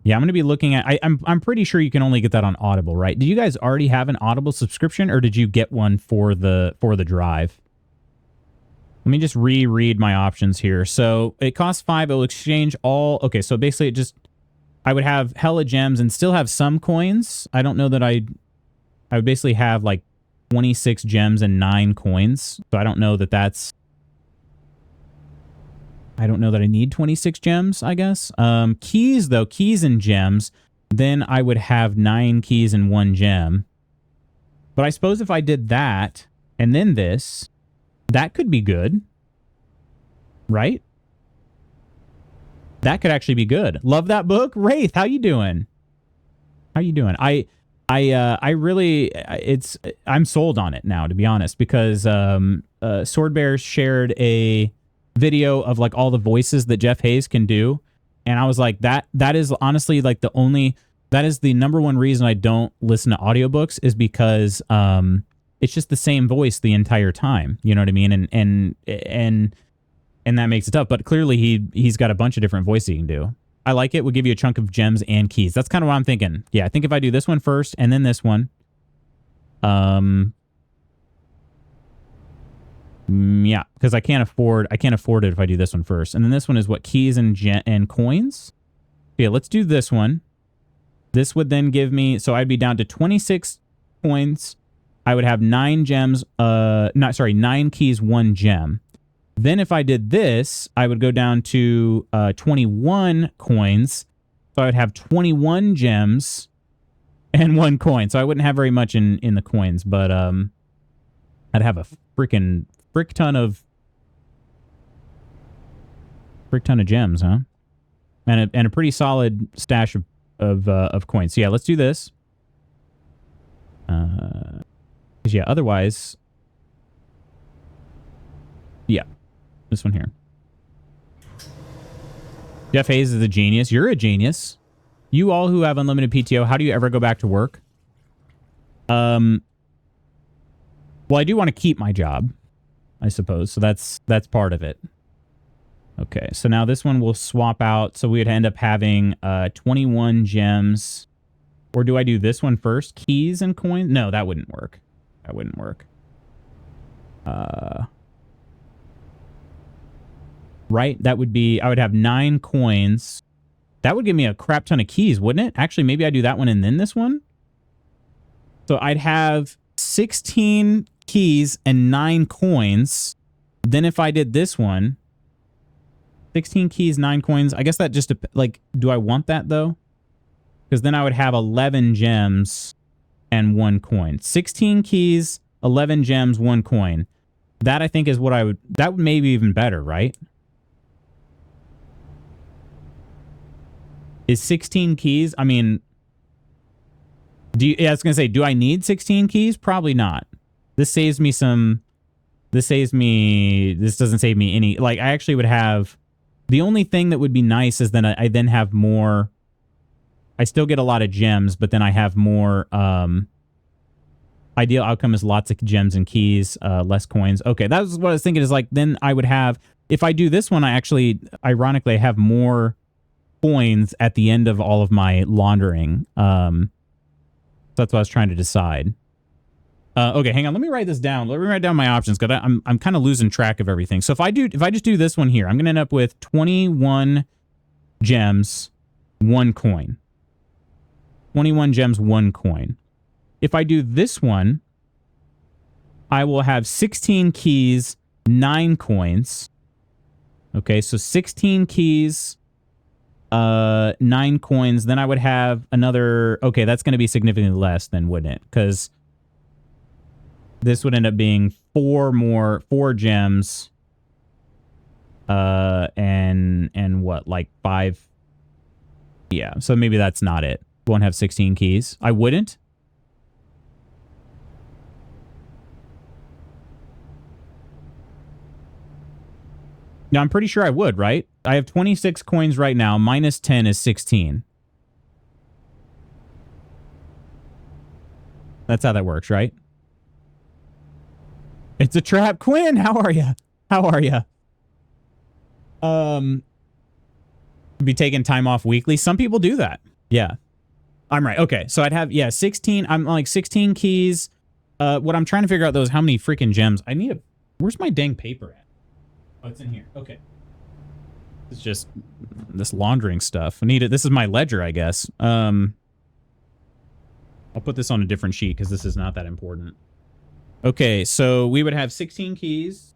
Speaker 1: Yeah, I'm going to be looking at... I'm pretty sure you can only get that on Audible, right? Did you guys already have an Audible subscription, or did you get one for the drive? Let me just reread my options here. So it costs 5. It will exchange all... Okay, so basically it just... I would have hella gems and still have some coins. I don't know that I would basically have like 26 gems and 9 coins. So I don't know that that's... I don't know that I need 26 gems, I guess. Keys, though. Keys and gems. Then I would have 9 keys and 1 gem. But I suppose if I did that and then this, that could be good. Right? That could actually be good. Love that book. Wraith, how you doing? How you doing? I really, I'm sold on it now, to be honest, because Sword Bear shared a video of like all the voices that Jeff Hayes can do, and I was like, that is honestly like that is the number one reason I don't listen to audiobooks, is because it's just the same voice the entire time, you know what I mean? And that makes it tough, but clearly he's got a bunch of different voices he can do. I like it. We'll give you a chunk of gems and keys. That's kind of what I'm thinking. Yeah, I think if I do this one first and then this one, yeah, because I can't afford it if I do this one first. And then this one is what, keys and coins? Yeah, let's do this one. This would then give me, so I'd be down to 26 coins. I would have 9 gems, 9 keys, 1 gem. Then if I did this, I would go down to 21 coins. So I would have 21 gems and 1 coin. So I wouldn't have very much in the coins, but I'd have a frick ton of gems, huh? And a pretty solid stash of coins. So yeah, let's do this. 'Cause yeah, otherwise, yeah, this one here. Jeff Hayes is a genius. You're a genius. You all who have unlimited PTO, how do you ever go back to work? Well, I do want to keep my job, I suppose. So that's part of it. Okay, so now this one will swap out. So we would end up having 21 gems. Or do I do this one first? Keys and coins? No, that wouldn't work. That wouldn't work. Right? That would be... I would have 9 coins. That would give me a crap ton of keys, wouldn't it? Actually, maybe I do that one and then this one. So I'd have 16 keys and 9 coins. Then if I did this one, 16 keys, 9 coins. I guess that just, like, do I want that though? because then I would have 11 gems and 1 coin. 16 keys, 11 gems, 1 coin. That I think is what I would... That would maybe even better, right? Is 16 keys... I mean... I was going to say, do I need 16 keys? Probably not. This saves me some... This doesn't save me any... Like, I actually would have... The only thing that would be nice is then I then have more... I still get a lot of gems, but then I have more... Ideal outcome is lots of gems and keys, less coins. Okay, that was what I was thinking, is like, then I would have... If I do this one, I actually, ironically, have more coins at the end of all of my laundering. That's what I was trying to decide. Okay, hang on. Let me write this down. Let me write down my options, because I'm kind of losing track of everything. So if I just do this one here, I'm going to end up with 21 gems, 1 coin. 21 gems, 1 coin. If I do this one, I will have 16 keys, 9 coins. Okay, so 16 keys, 9 coins. Then I would have another... Okay, that's going to be significantly less then, wouldn't it? Because this would end up being 4 gems, and what, like 5? Yeah, so maybe that's not it. Won't have 16 keys. I wouldn't. Now, I'm pretty sure I would, right? I have 26 coins right now. Minus 10 is 16. That's how that works, right? It's a trap. Quinn, how are you? How are you? Be taking time off weekly. Some people do that. Yeah. I'm right. Okay, so I'd have, yeah, 16. I'm like 16 keys. What I'm trying to figure out, though, is how many freaking gems. I need a... Where's my dang paper at? Oh, it's in here. Okay. It's just this laundering stuff. I need it. This is my ledger, I guess. I'll put this on a different sheet because this is not that important. Okay, so we would have 16 keys.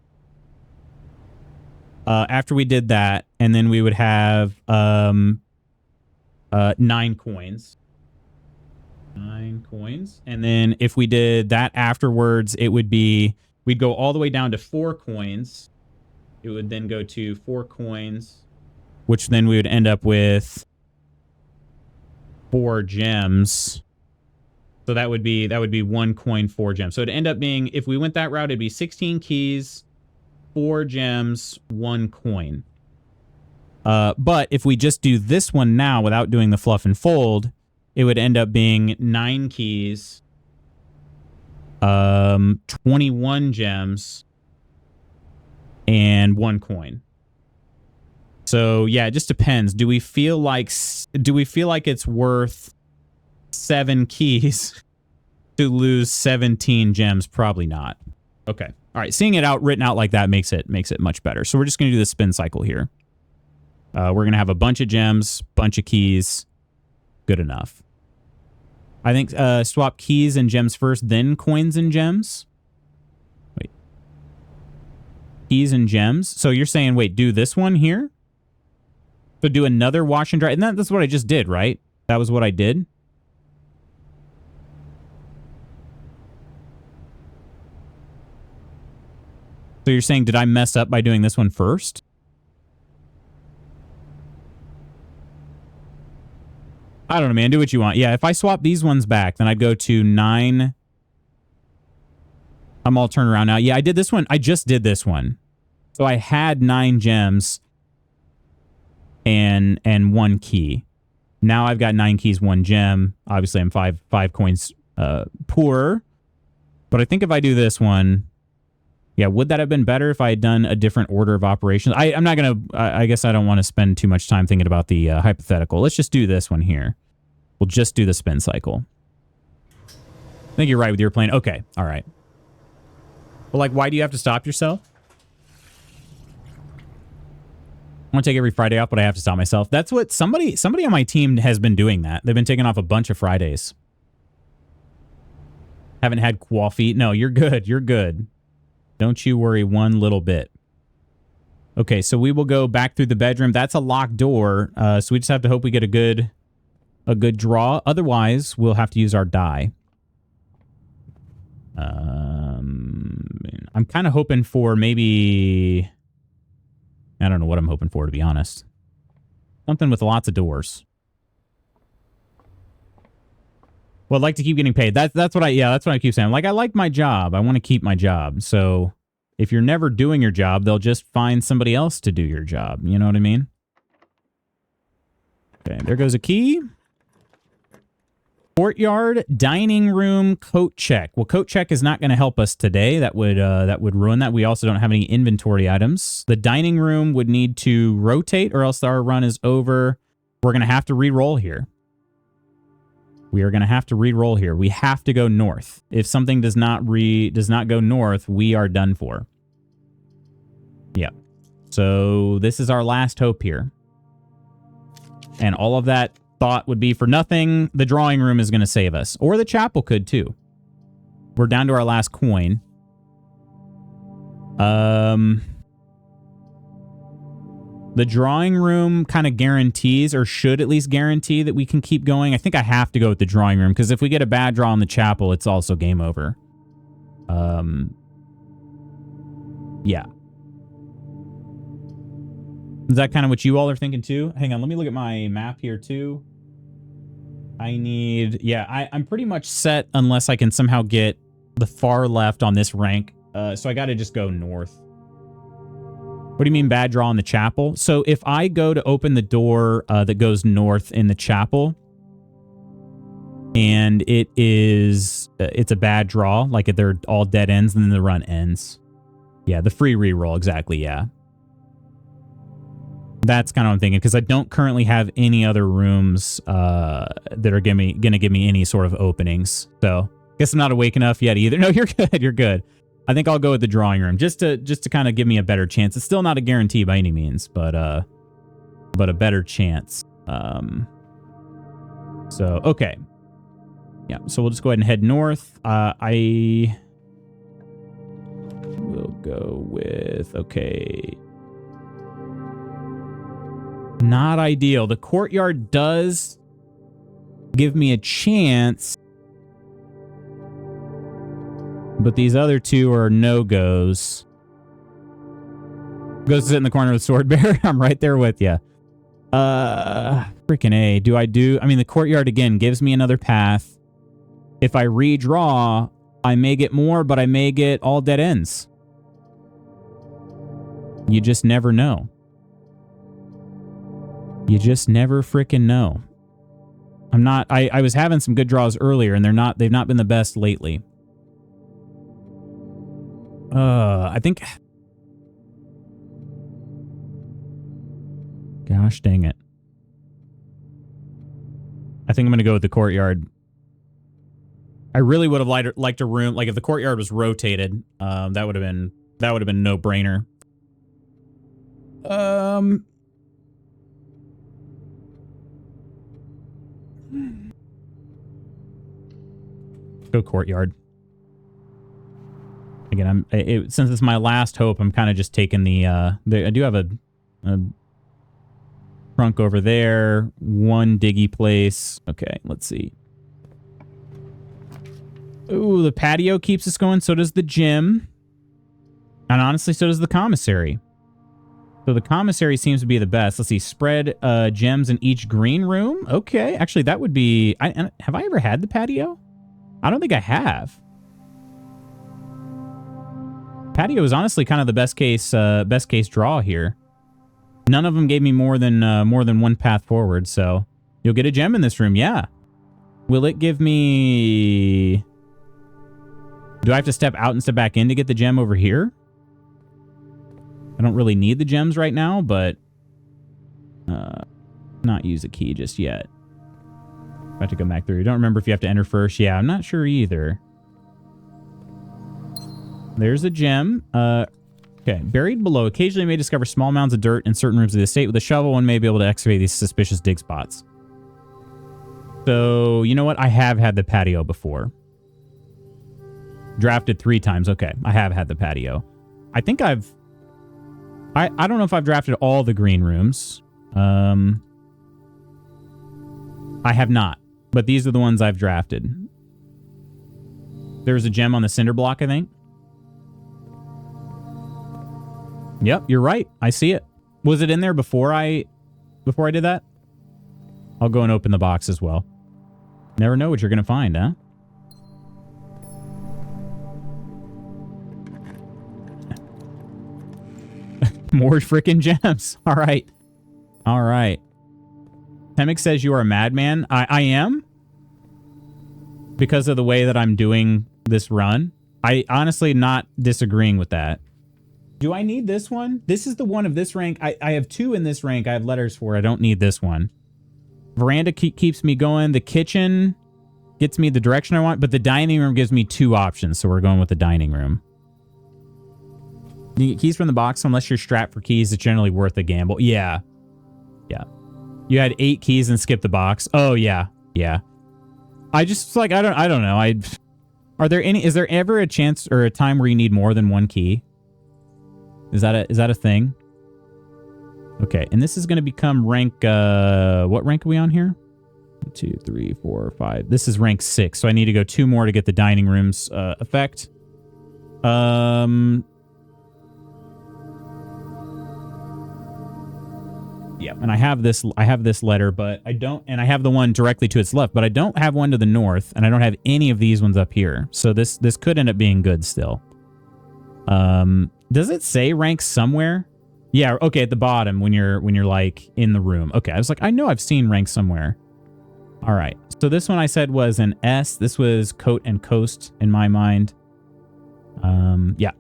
Speaker 1: After we did that, and then we would have 9 coins. 9 coins. And then if we did that afterwards, it would be... We'd go all the way down to 4 coins. It would then go to 4 coins, which then we would end up with 4 gems. So that would be 1 coin, 4 gems. So it'd end up being, if we went that route, it'd be 16 keys, 4 gems, 1 coin. But if we just do this one now without doing the fluff and fold, it would end up being 9 keys, 21 gems, and 1 coin. So yeah, it just depends. Do we feel like it's worth 7 keys to lose 17 gems? Probably not. Okay. All right. Seeing it written out like that makes it much better. So we're just going to do the spin cycle here. We're going to have a bunch of gems, bunch of keys. Good enough. I think swap keys and gems first, then coins and gems. Wait. Keys and gems. So you're saying, wait, do this one here? So do another wash and dry. And that's what I just did, right? That was what I did. So you're saying, did I mess up by doing this one first? I don't know, man. Do what you want. Yeah, if I swap these ones back, then I'd go to 9. I'm all turned around now. Yeah, I did this one. I just did this one. So I had 9 gems and 1 key. Now I've got 9 keys, 1 gem. Obviously, I'm 5 coins poorer. But I think if I do this one... Yeah, would that have been better if I had done a different order of operations? I'm not going to... I guess I don't want to spend too much time thinking about the hypothetical. Let's just do this one here. We'll just do the spin cycle. I think you're right with your plan. Okay, all right. Well, like, why do you have to stop yourself? I want to take every Friday off, but I have to stop myself. That's what somebody on my team has been doing that. They've been taking off a bunch of Fridays. Haven't had coffee. No, you're good. You're good. Don't you worry one little bit. Okay, so we will go back through the bedroom. That's a locked door, so we just have to hope we get a good a good draw. Otherwise, we'll have to use our die. I'm kind of hoping for maybe... I don't know what I'm hoping for, to be honest. Something with lots of doors. Well, I'd like to keep getting paid. That's what I keep saying. Like, I like my job. I want to keep my job. So if you're never doing your job, they'll just find somebody else to do your job. You know what I mean? Okay, there goes a key. Courtyard, dining room, coat check. Well, coat check is not going to help us today. That would ruin that. We also don't have any inventory items. The dining room would need to rotate or else our run is over. We're going to have to re-roll here. We are going to have to re-roll here. We have to go north. If something does not go north, we are done for. Yep. So this is our last hope here. And all of that thought would be for nothing. The drawing room is going to save us. Or the chapel could too. We're down to our last coin. The drawing room kind of guarantees, or should at least guarantee, that we can keep going. I think I have to go with the drawing room, because if we get a bad draw in the chapel, it's also game over. Yeah. Is that kind of what you all are thinking too? Hang on, let me look at my map here too. I need... Yeah, I'm pretty much set unless I can somehow get the far left on this rank. So I got to just go north. What do you mean bad draw in the chapel? So if I go to open the door that goes north in the chapel, and it's a bad draw, like if they're all dead ends, and then the run ends. Yeah, the free reroll, exactly, yeah. That's kind of what I'm thinking, because I don't currently have any other rooms that are going to give me any sort of openings. So guess I'm not awake enough yet either. No, you're good. You're good. I think I'll go with the drawing room just to kind of give me a better chance. It's still not a guarantee by any means, but a better chance. So okay, yeah. So we'll just go ahead and head north. I will go with okay. Not ideal. The courtyard does give me a chance. But these other two are no-goes. Goes to sit in the corner with Sword Bear. I'm right there with you. Freaking A. I mean, the courtyard, again, gives me another path. If I redraw, I may get more, but I may get all dead ends. You just never know. You just never freaking know. I was having some good draws earlier, and they've not been the best lately. I think... Gosh dang it. I think I'm going to go with the courtyard. I really would have liked a room... Like, if the courtyard was rotated, that would have been no-brainer. Go courtyard. Again, since it's my last hope, I'm kind of just taking the I do have a trunk over there. One diggy place. Okay, let's see. Ooh, the patio keeps us going. So does the gym. And honestly, so does the commissary. So the commissary seems to be the best. Let's see. Spread gems in each green room. Okay, actually, that would be... have I ever had the patio? I don't think I have. Patio is honestly kind of the best case draw here. None of them gave me more than one path forward, so you'll get a gem in this room. Yeah. Will it give me... Do I have to step out and step back in to get the gem over here? I don't really need the gems right now, but not use a key just yet. About to go back through. Don't remember if you have to enter first. Yeah, I'm not sure either. There's a gem. Okay, buried below. Occasionally you may discover small mounds of dirt in certain rooms of the estate. With a shovel, one may be able to excavate these suspicious dig spots. So, you know what? I have had the patio before. Drafted 3 times. Okay, I have had the patio. I think I don't know if I've drafted all the green rooms. I have not, but these are the ones I've drafted. There's a gem on the cinder block, I think. Yep, you're right. I see it. Was it in there before I did that? I'll go and open the box as well. Never know what you're going to find, huh? More freaking gems. All right. All right. Temik says you are a madman. I am. Because of the way that I'm doing this run. I honestly not disagreeing with that. Do I need this one? This is the one of this rank. I have 2 in this rank I have letters for. I don't need this one. Veranda keeps me going. The kitchen gets me the direction I want, but the dining room gives me 2 options, so we're going with the dining room. You get keys from the box, so unless you're strapped for keys, it's generally worth a gamble. Yeah. Yeah. You had 8 keys and skipped the box. Oh, yeah. Yeah. I just, like, I don't know. Is there ever a chance or a time where you need more than 1 key? Is that a thing? Okay, and this is going to become rank, what rank are we on here? 1, 2, 3, 4, 5. This is rank 6, so I need to go 2 more to get the dining room's effect. Yeah, and I have this letter, but I don't, and I have the one directly to its left, but I don't have one to the north, and I don't have any of these ones up here. So this could end up being good still. Does it say rank somewhere? Yeah, okay, at the bottom when you're like in the room. Okay, I was like, I know I've seen rank somewhere. All right. So this one I said was an S. This was coat and coast in my mind. Yeah.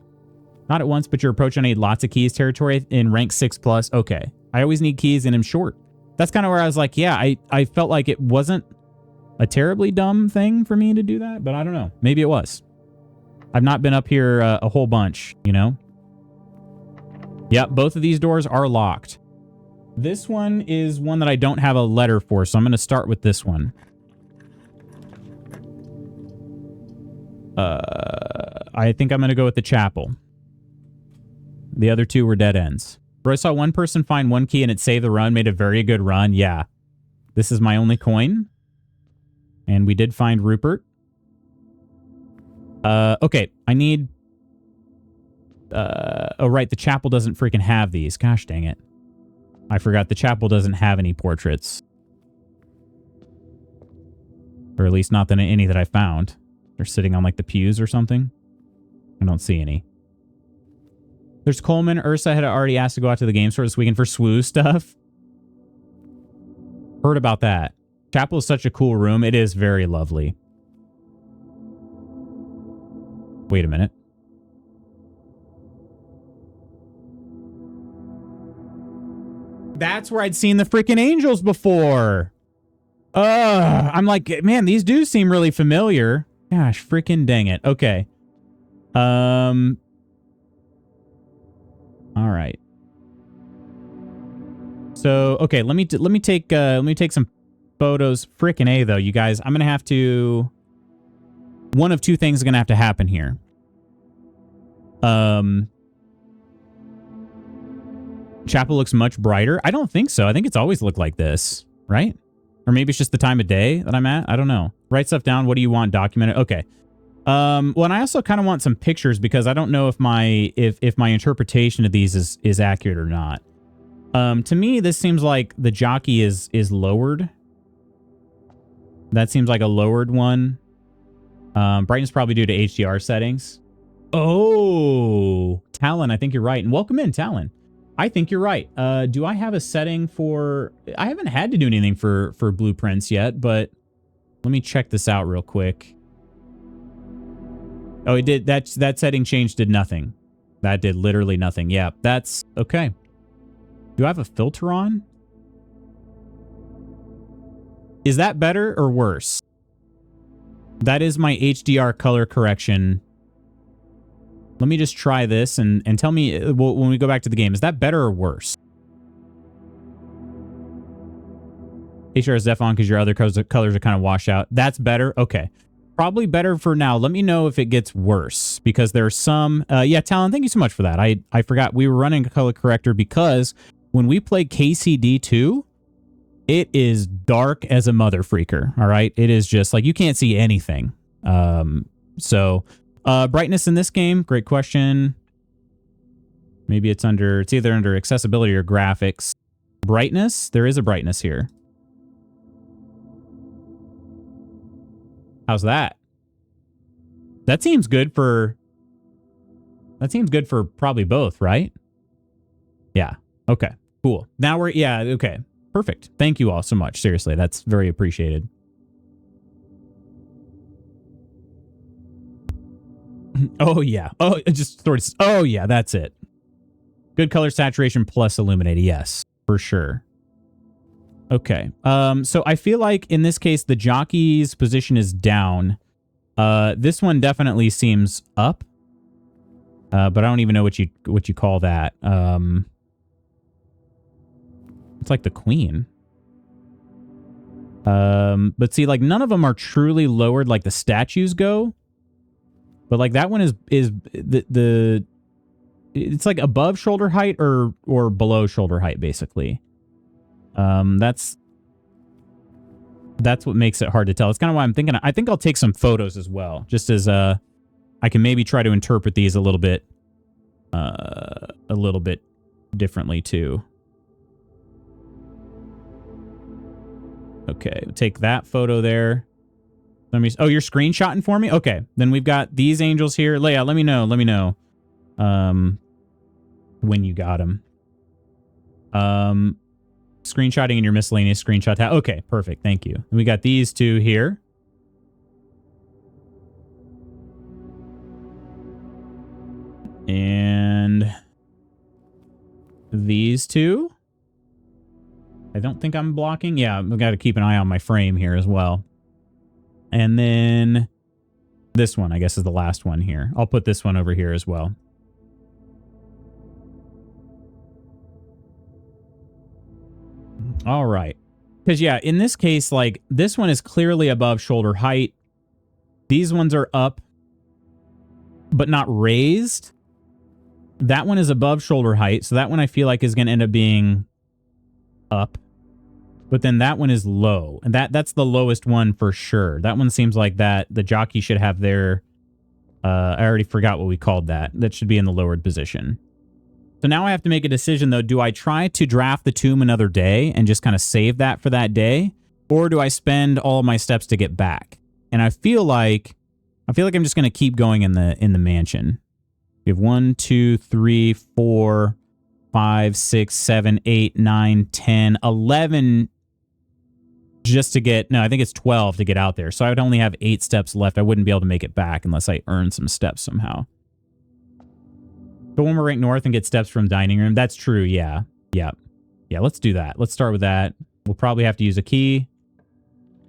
Speaker 1: Not at once, but you're approaching a lots of keys territory in rank 6+. Okay. I always need keys and I'm short. That's kind of where I was like, yeah, I felt like it wasn't a terribly dumb thing for me to do that, but I don't know. Maybe it was. I've not been up here a whole bunch, you know? Yep, both of these doors are locked. This one is one that I don't have a letter for, so I'm going to start with this one. I think I'm going to go with the chapel. The other 2 were dead ends. Bro, I saw one person find 1 key and it saved the run, made a very good run. Yeah. This is my only coin. And we did find Rupert. Okay, I need... oh, right, the chapel doesn't freaking have these. Gosh dang it. I forgot the chapel doesn't have any portraits. Or at least not any that I found. They're sitting on, like, the pews or something. I don't see any. There's Coleman. Ursa had already asked to go out to the game store this weekend for Smoove stuff. Heard about that. Chapel is such a cool room. It is very lovely. Wait a minute. That's where I'd seen the freaking angels before. I'm like, man, these do seem really familiar. Gosh, freaking dang it. Okay. All right. So, okay, let me take some photos. Frickin' A though, you guys. I'm gonna have to. One of 2 things is gonna have to happen here. Chapel looks much brighter. I don't think so. I think it's always looked like this, right? Or maybe it's just the time of day that I'm at. I don't know. Write stuff down. What do you want documented? Okay. Well, and I also kind of want some pictures because I don't know if my interpretation of these is accurate or not. To me, this seems like the jockey is lowered. That seems like a lowered one. Brightness probably due to HDR settings. Oh, Talon, I think you're right. And welcome in, Talon. I think you're right. Do I have a setting for... I haven't had to do anything for blueprints yet, but let me check this out real quick. Oh, it did. That setting change did nothing. That did literally nothing. Yeah, that's okay. Do I have a filter on? Is that better or worse? That is my HDR color correction. Let me just try this and tell me when we go back to the game. Is that better or worse? HDR is def on because your other colors are kind of washed out. That's better? Okay. Probably better for now. Let me know if it gets worse because there are some... yeah, Talon, thank you so much for that. I forgot we were running a color corrector because when we played KCD2, It is dark as a mother freaker. All right. It is just like you can't see anything. So brightness in this game, great question. Maybe it's either under accessibility or graphics. Brightness, there is a brightness here. How's that? That seems good for probably both, right? Yeah. Okay. Cool. Now okay. Perfect. Thank you all so much. Seriously, that's very appreciated. Oh yeah. Oh, just sort of. Oh yeah, that's it. Good color saturation plus illuminated. Yes, for sure. Okay. So I feel like in this case the jockey's position is down. This one definitely seems up. But I don't even know what you call that. It's like the queen. But see, like none of them are truly lowered like the statues go. But like that one is it's like above shoulder height or below shoulder height basically. That's what makes it hard to tell. It's kind of why I'm thinking I think I'll take some photos as well, just as I can maybe try to interpret these a little bit differently too. Okay, we'll take that photo there. Oh, you're screenshotting for me? Okay, then we've got these angels here. Leia, let me know. When you got them. Screenshotting in your miscellaneous screenshot tab. Okay, perfect. Thank you. And we got these two here. And these two. I don't think I'm blocking. Yeah, I've got to keep an eye on my frame here as well. And then this one, I guess, is the last one here. I'll put this one over here as well. All right. Because, yeah, in this case, like, this one is clearly above shoulder height. These ones are up, but not raised. That one is above shoulder height, so that one I feel like is going to end up being up. But then that one is low, and that's the lowest one for sure. That one seems like that the jockey should have their... I already forgot what we called that. That should be in the lowered position. So now I have to make a decision, though. Do I try to draft the tomb another day and just kind of save that for that day? Or do I spend all my steps to get back? And I feel like I'm just going to keep going in the mansion. We have 1, 2, 3, 4, 5, 6, 7, 8, 9, 10, 11 just to get... No, I think it's 12 to get out there. So I would only have 8 steps left. I wouldn't be able to make it back unless I earn some steps somehow. Go one more rank north and get steps from dining room. That's true, yeah. Yeah, let's do that. Let's start with that. We'll probably have to use a key.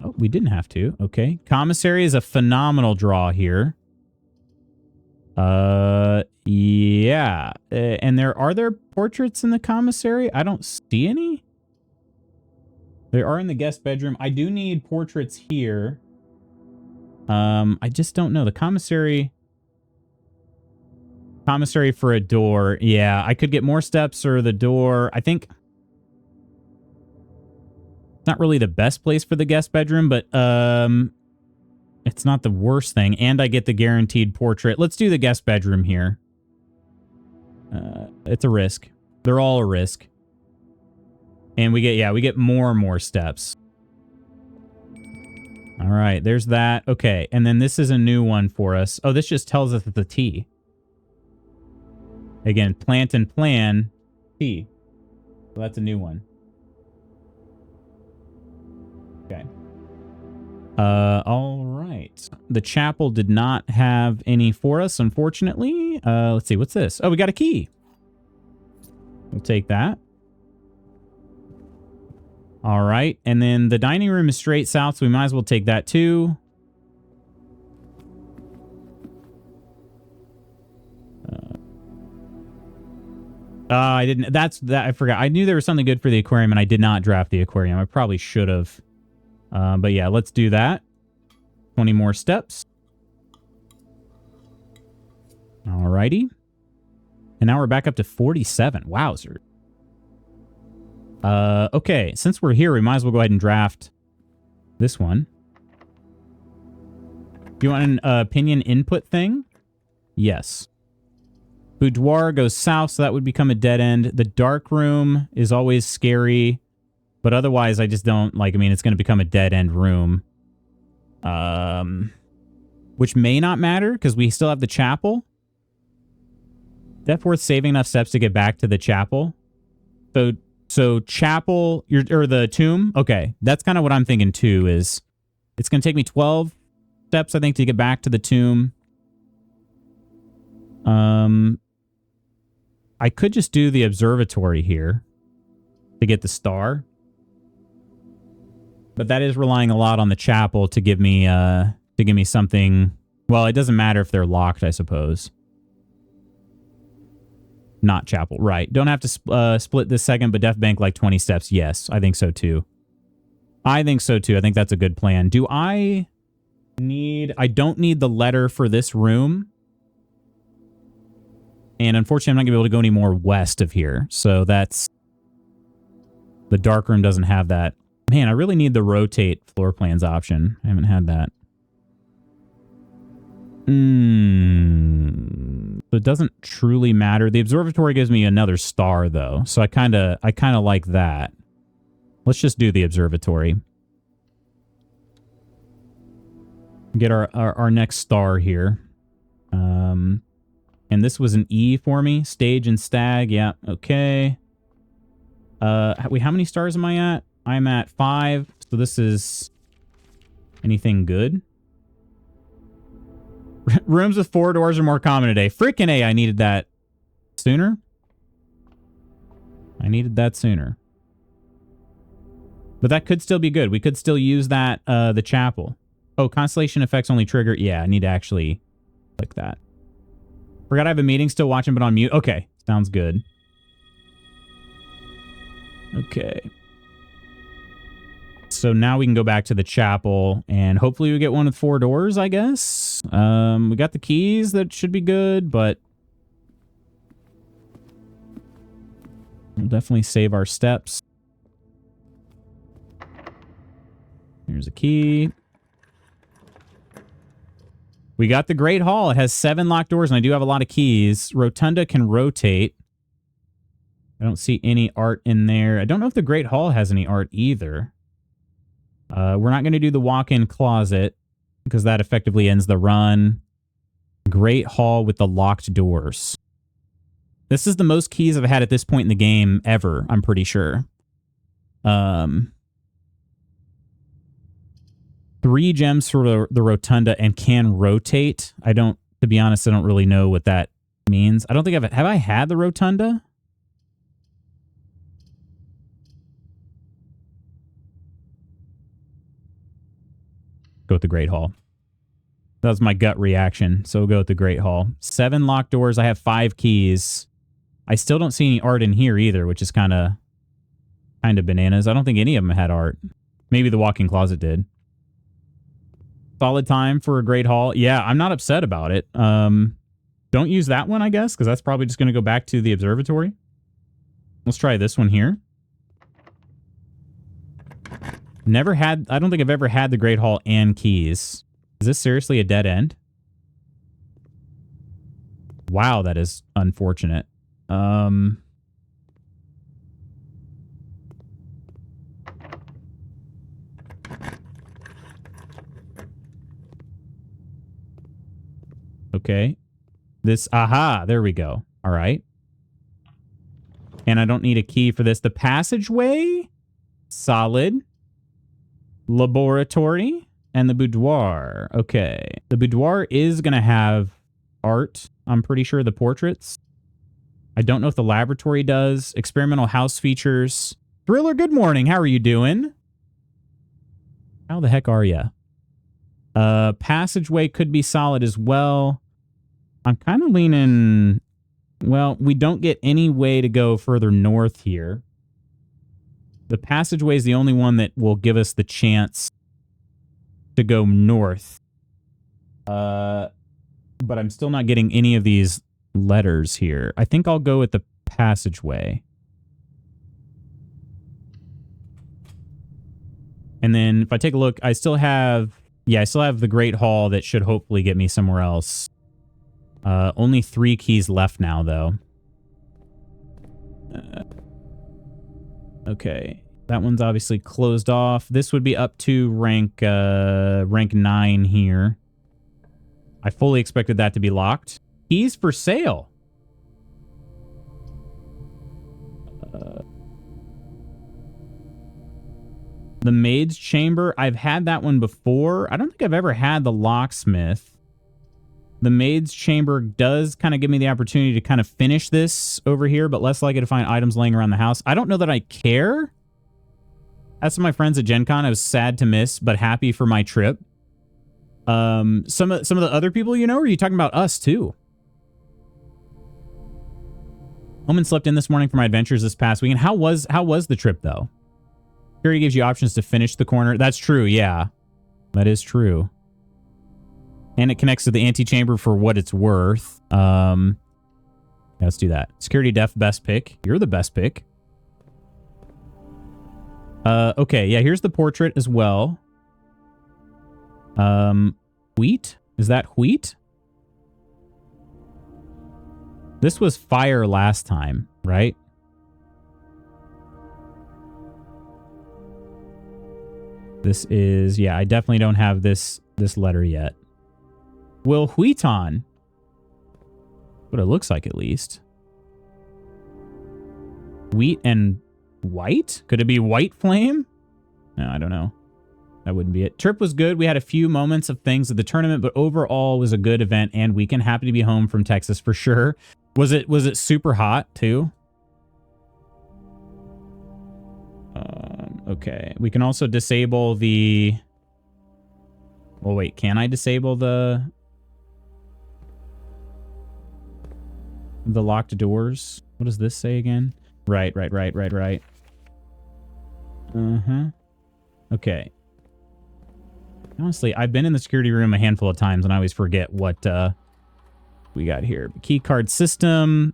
Speaker 1: Oh, we didn't have to. Okay. Commissary is a phenomenal draw here. Yeah. And are there portraits in the commissary? I don't see any. There are in the guest bedroom. I do need portraits here. I just don't know. The commissary for a door. Yeah, I could get more steps or the door. I think not really the best place for the guest bedroom, but it's not the worst thing. And I get the guaranteed portrait. Let's do the guest bedroom here. It's a risk. They're all a risk. And we get more and more steps. All right, there's that. Okay, and then this is a new one for us. Oh, this just tells us it's a T. Again, plant and plan, T. So that's a new one. Okay. All right. The chapel did not have any for us, unfortunately. Let's see, what's this? Oh, we got a key. We'll take that. All right, and then the dining room is straight south, so we might as well take that too. I didn't. I forgot. I knew there was something good for the aquarium, and I did not draft the aquarium. I probably should have. But yeah, let's do that. 20 more steps. All righty. And now we're back up to 47. Wowzer. Okay, since we're here, we might as well go ahead and draft this one. Do you want an opinion input thing? Yes. Boudoir goes south, so that would become a dead end. The dark room is always scary, but otherwise I just don't like, I mean, it's going to become a dead end room. Which may not matter because we still have the chapel. That's worth saving enough steps to get back to the chapel. So chapel, or the tomb. Okay, that's kind of what I'm thinking too. Is it's going to take me 12 steps, I think, to get back to the tomb. I could just do the observatory here to get the star, but that is relying a lot on the chapel to give me something. Well, it doesn't matter if they're locked, I suppose. Not chapel, right? Don't have to split this second, but def bank like 20 steps. Yes, I think so too. I think so too. I think that's a good plan. Do I need? I don't need the letter for this room. And unfortunately, I'm not going to be able to go any more west of here. So that's... The dark room doesn't have that. Man, I really need the rotate floor plans option. I haven't had that. So it doesn't truly matter. The observatory gives me another star, though. So I kind of like that. Let's just do the observatory. Get our next star here. And this was an E for me. Stage and stag. Yeah, okay. How many stars am I at? I'm at 5. So this is... Anything good? Rooms with 4 doors are more common today. Frickin' A, I needed that sooner. I needed that sooner. But that could still be good. We could still use that, the chapel. Oh, constellation effects only trigger. Yeah, I need to actually click that. Forgot I have a meeting, still watching, but on mute. Okay, sounds good. Okay. So now we can go back to the chapel, and hopefully we get one with 4 doors, I guess. We got the keys. That should be good, but we'll definitely save our steps. Here's a key. We got the Great Hall. It has 7 locked doors, and I do have a lot of keys. Rotunda can rotate. I don't see any art in there. I don't know if the Great Hall has any art either. We're not going to do the walk-in closet because that effectively ends the run. Great Hall with the locked doors. This is the most keys I've had at this point in the game ever, I'm pretty sure. 3 gems for the Rotunda and can rotate. To be honest, I don't really know what that means. I don't think have I had the Rotunda? Go with the Great Hall. That was my gut reaction, so we'll go with the Great Hall. 7 locked doors. I have 5 keys. I still don't see any art in here either, which is kind of bananas. I don't think any of them had art. Maybe the walk-in closet did. Solid time for a Great Hall. Yeah, I'm not upset about it. Don't use that one, I guess, because that's probably just going to go back to the observatory. Let's try this one here. I don't think I've ever had the Great Hall and keys. Is this seriously a dead end? Wow, that is unfortunate. Okay. Aha, there we go. All right. And I don't need a key for this. The passageway? Solid. Laboratory. And the boudoir. Okay. The boudoir is going to have art. I'm pretty sure the portraits. I don't know if the laboratory does. Experimental house features. Thriller, good morning. How are you doing? How the heck are you? Passageway could be solid as well. I'm kind of leaning... Well, we don't get any way to go further north here. The passageway is the only one that will give us the chance to go north. But I'm still not getting any of these letters here. I think I'll go with the passageway. And then if I take a look, I still have the Great Hall that should hopefully get me somewhere else. Only 3 keys left now, though. Okay. That one's obviously closed off. This would be up to rank 9 here. I fully expected that to be locked. Keys for sale. The Maid's Chamber. I've had that one before. I don't think I've ever had the Locksmith. The Maid's Chamber does kind of give me the opportunity to kind of finish this over here, but less likely to find items laying around the house. I don't know that I care. As for my friends at Gen Con, I was sad to miss, but happy for my trip. Some of the other people, you know, or are you talking about us too? Home and slept in this morning for my adventures this past weekend. How was the trip though? Security gives you options to finish the corner. That's true, yeah. That is true. And it connects to the antechamber for what it's worth. Yeah, let's do that. Security def, best pick. You're the best pick. Okay, yeah, here's the portrait as well. Wheat? Is that wheat? This was fire last time, right? This is, yeah, I definitely don't have this letter yet. Will Wheaton? What it looks like, at least. Wheat and white? Could it be white flame? No, I don't know. That wouldn't be it. Trip was good. We had a few moments of things at the tournament, but overall was a good event and weekend. Happy to be home from Texas for sure. Was it super hot too? Okay. We can also disable the... Well, wait. Can I disable the locked doors? What does this say again? Right. Okay. Honestly, I've been in the security room a handful of times and I always forget what we got here. Key card system.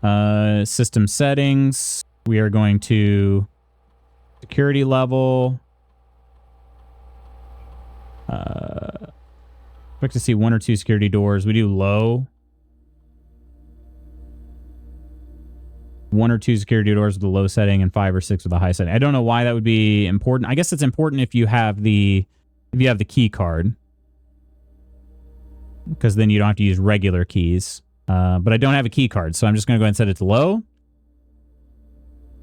Speaker 1: System settings. We are going to security level. Expect to see 1 or 2 security doors. We do low. 1 or 2 security doors with the low setting and 5 or 6 with the high setting. I don't know why that would be important. I guess it's important if you have the key card, because then you don't have to use regular keys. But I don't have a key card, so I'm just going to go ahead and set it to low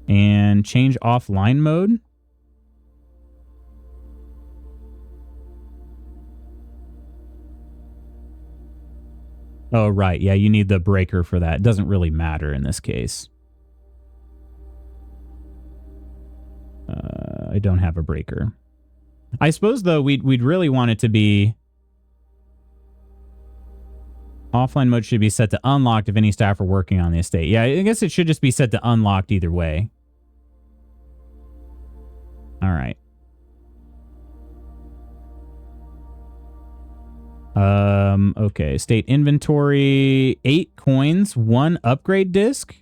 Speaker 1: and change offline mode. Oh, right. Yeah, you need the breaker for that. It doesn't really matter in this case. I don't have a breaker. I suppose, though, we'd really want it to be... Offline mode should be set to unlocked if any staff are working on the estate. Yeah, I guess it should just be set to unlocked either way. All right. Okay. Estate inventory. 8 coins. 1 upgrade disc.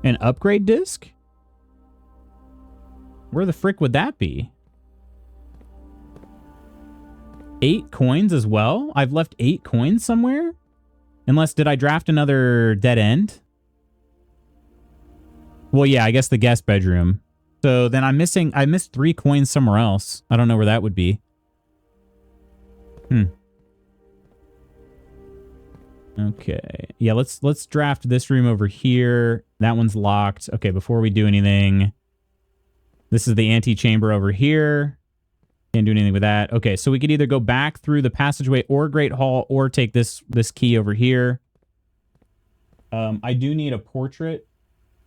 Speaker 1: An upgrade disc? Where the frick would that be? 8 coins as well? I've left 8 coins somewhere? Unless, did I draft another dead end? Well, yeah, I guess the guest bedroom. So then I missed 3 coins somewhere else. I don't know where that would be. Okay. Yeah, let's draft this room over here. That one's locked. Okay, before we do anything, this is the antechamber over here. Can't do anything with that. Okay, so we could either go back through the passageway or Great Hall or take this key over here. I do need a portrait.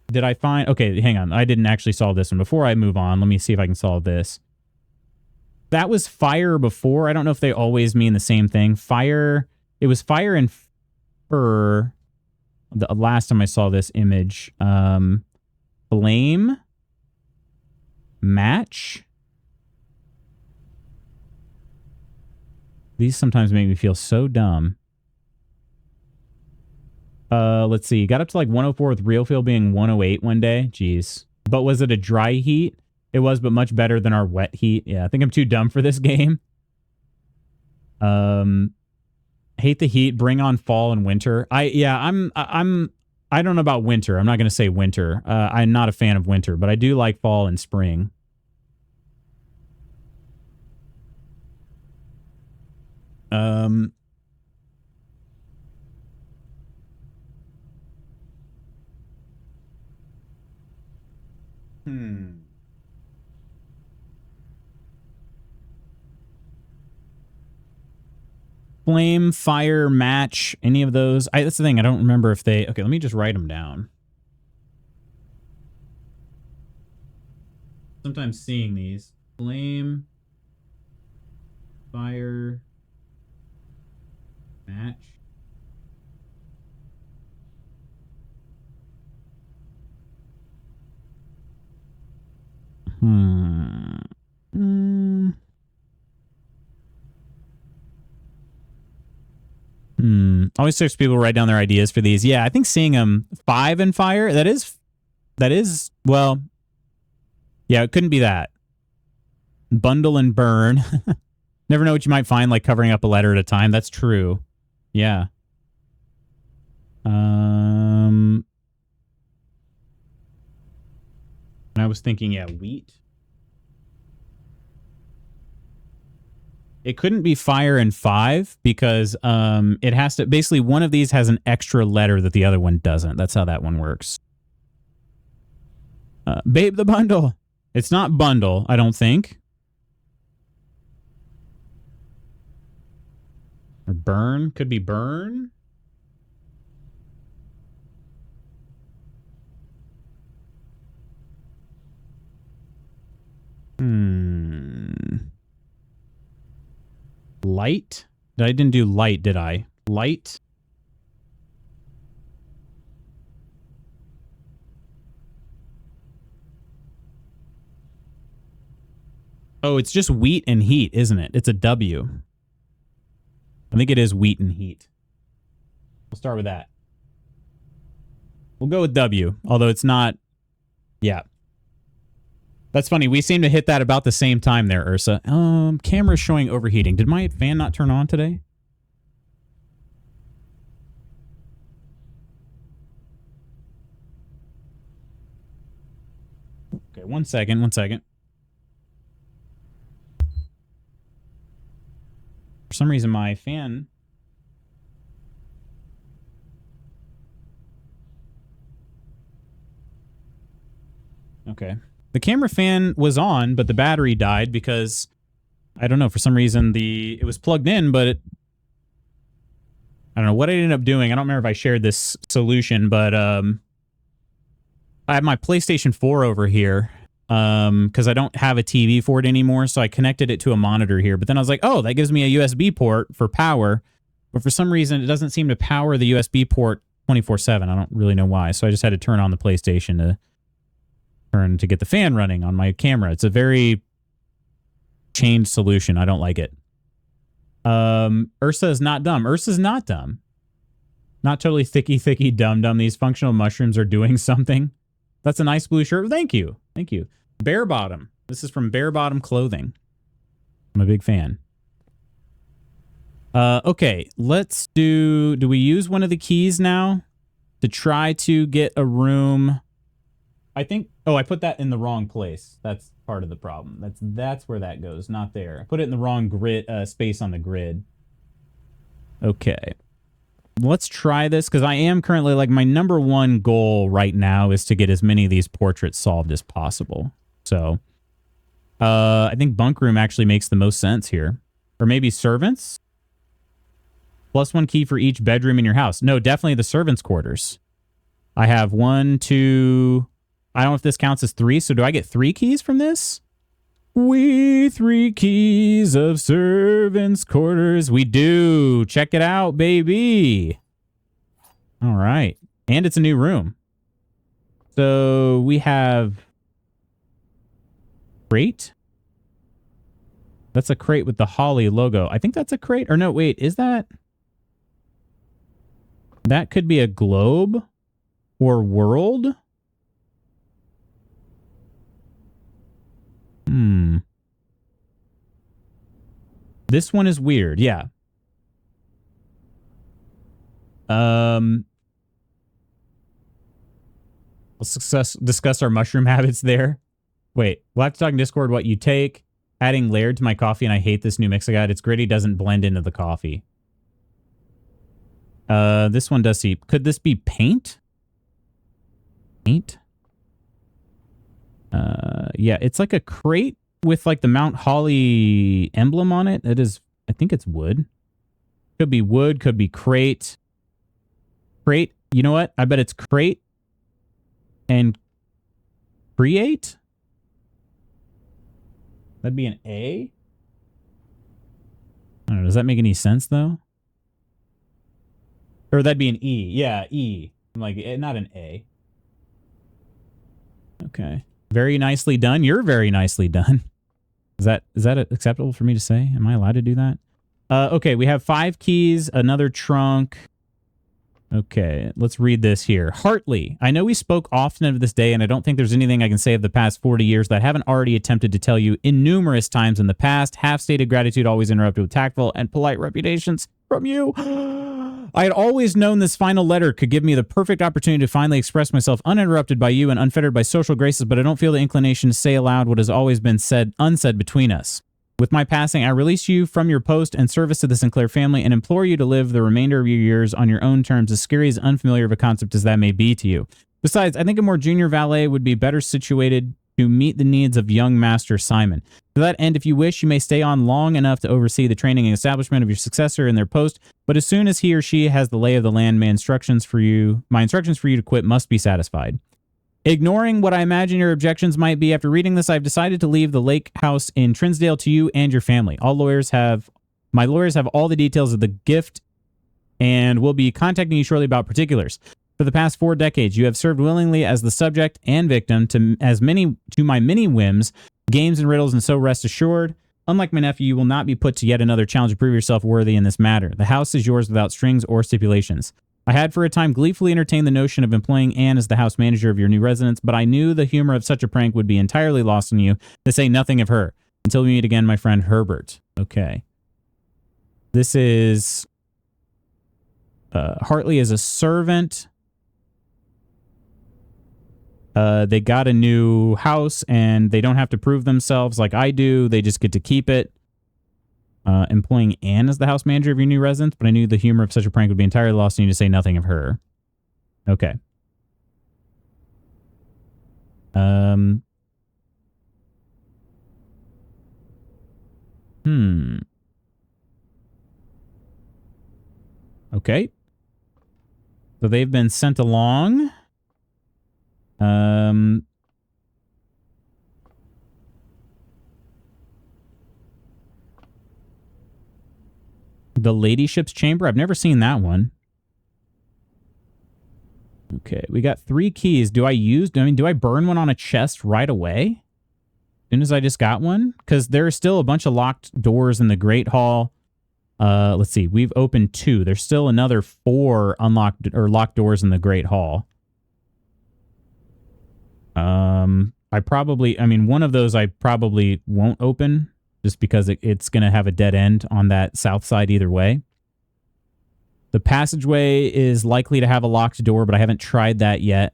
Speaker 1: Did I find... Okay, hang on. I didn't actually solve this one. Before I move on, let me see if I can solve this. That was fire before. I don't know if they always mean the same thing. Fire... It was fire and fur. The last time I saw this image. Flame. Match. These sometimes make me feel so dumb. Let's see. Got up to like 104 with real feel being 108 one day. Jeez. But was it a dry heat? It was, but much better than our wet heat. Yeah, I think I'm too dumb for this game. Hate the heat. Bring on fall and winter. I don't know about winter. I'm not going to say winter. I'm not a fan of winter, but I do like fall and spring. Flame, fire, match, any of those. That's the thing. I don't remember if they... Okay, let me just write them down. Sometimes seeing these. Flame, fire, match. Always search people write down their ideas for these. Yeah, I think seeing them 5 and fire, that is, well, yeah, it couldn't be that. Bundle and burn. Never know what you might find, like covering up a letter at a time. That's true. Yeah. And I was thinking, yeah, wheat. It couldn't be fire and 5 because it has to... Basically, one of these has an extra letter that the other one doesn't. That's how that one works. Babe the bundle. It's not bundle, I don't think. Or burn. Could be burn. Light? I didn't do light, did I? Light? Oh, it's just wheat and heat, isn't it? It's a W. I think it is wheat and heat. We'll start with that. We'll go with W, although it's not... Yeah. That's funny. We seem to hit that about the same time there, Ursa. Camera's showing overheating. Did my fan not turn on today? Okay, one second. For some reason, my fan... Okay. The camera fan was on, but the battery died because, I don't know, for some reason it was plugged in, but I don't know what I ended up doing. I don't remember if I shared this solution, but I have my PlayStation 4 over here because I don't have a TV for it anymore, so I connected it to a monitor here. But then I was like, oh, that gives me a USB port for power, but for some reason it doesn't seem to power the USB port 24/7. I don't really know why, so I just had to turn on the PlayStation to get the fan running on my camera. It's a very changed solution. I don't like it. Ursa is not dumb. Ursa's not dumb. Not totally thicky dumb. These functional mushrooms are doing something. That's a nice blue shirt. Thank you. Bare Bottom. This is from Bare Bottom Clothing. I'm a big fan. Okay, let's do we use one of the keys now to try to get a room? I think... Oh, I put that in the wrong place. That's part of the problem. That's where that goes, not there. I put it in the wrong grid space on the grid. Okay. Let's try this, because I am currently... Like, my number one goal right now is to get as many of these portraits solved as possible. So, I think bunk room actually makes the most sense here. Or maybe servants? +1 key for each bedroom in your house. No, definitely the servants' quarters. I have 1, 2... I don't know if this counts as 3, so do I get 3 keys from this? We 3 keys of servants' quarters. We do. Check it out, baby. All right. And it's a new room. So we have... crate? That's a crate with the Holly logo. I think that's a crate. Or no, wait, is that... That could be a globe? Or world? This one is weird. Yeah. Let's discuss our mushroom habits there. Wait, we'll have to talk in Discord what you take. Adding layered to my coffee, and I hate this new mix I got. It's gritty, doesn't blend into the coffee. This one does see. Could this be paint? Paint? Yeah, it's like a crate with like the Mount Holly emblem on it. It is, I think it's wood. Could be wood, could be crate. Crate, you know what? I bet it's crate and create? That'd be an A? I don't know, does that make any sense though? Or that'd be an E. Yeah, E. I'm like, not an A. Okay. Very nicely done. You're very nicely done. Is that acceptable for me to say? Am I allowed to do that? Okay, we have 5 keys, another trunk. Okay, let's read this here. Hartley, I know we spoke often of this day, and I don't think there's anything I can say of the past 40 years that I haven't already attempted to tell you in numerous times in the past. Half-stated gratitude always interrupted with tactful and polite reputations from you. I had always known this final letter could give me the perfect opportunity to finally express myself uninterrupted by you and unfettered by social graces, but I don't feel the inclination to say aloud what has always been said unsaid between us. With my passing, I release you from your post and service to the Sinclair family and implore you to live the remainder of your years on your own terms, as scary as unfamiliar of a concept as that may be to you. Besides, I think a more junior valet would be better situated to meet the needs of young Master Simon. To that end, if you wish, you may stay on long enough to oversee the training and establishment of your successor in their post, but as soon as he or she has the lay of the land, my instructions for you to quit must be satisfied. Ignoring what I imagine your objections might be, after reading this, I've decided to leave the lake house in Trinsdale to you and your family. My lawyers have all the details of the gift and will be contacting you shortly about particulars. For the past 4 decades, you have served willingly as the subject and victim to my many whims, games, and riddles, and so rest assured, unlike my nephew, you will not be put to yet another challenge to prove yourself worthy in this matter. The house is yours without strings or stipulations. I had for a time gleefully entertained the notion of employing Anne as the house manager of your new residence, but I knew the humor of such a prank would be entirely lost on you, to say nothing of her. Until we meet again, my friend Herbert. Okay. This is... Hartley is a servant. They got a new house, and they don't have to prove themselves like I do. They just get to keep it. Employing Anne as the house manager of your new residence, but I knew the humor of such a prank would be entirely lost on you, to say nothing of her. Okay. Okay. So they've been sent along. The Ladyship's Chamber. I've never seen that one. Okay, we got 3 keys. Do I burn one on a chest right away? As soon as I just got one? Because there are still a bunch of locked doors in the Great Hall. Let's see. We've opened 2. There's still another 4 unlocked or locked doors in the Great Hall. One of those I probably won't open, just because it's going to have a dead end on that south side either way. The passageway is likely to have a locked door, but I haven't tried that yet.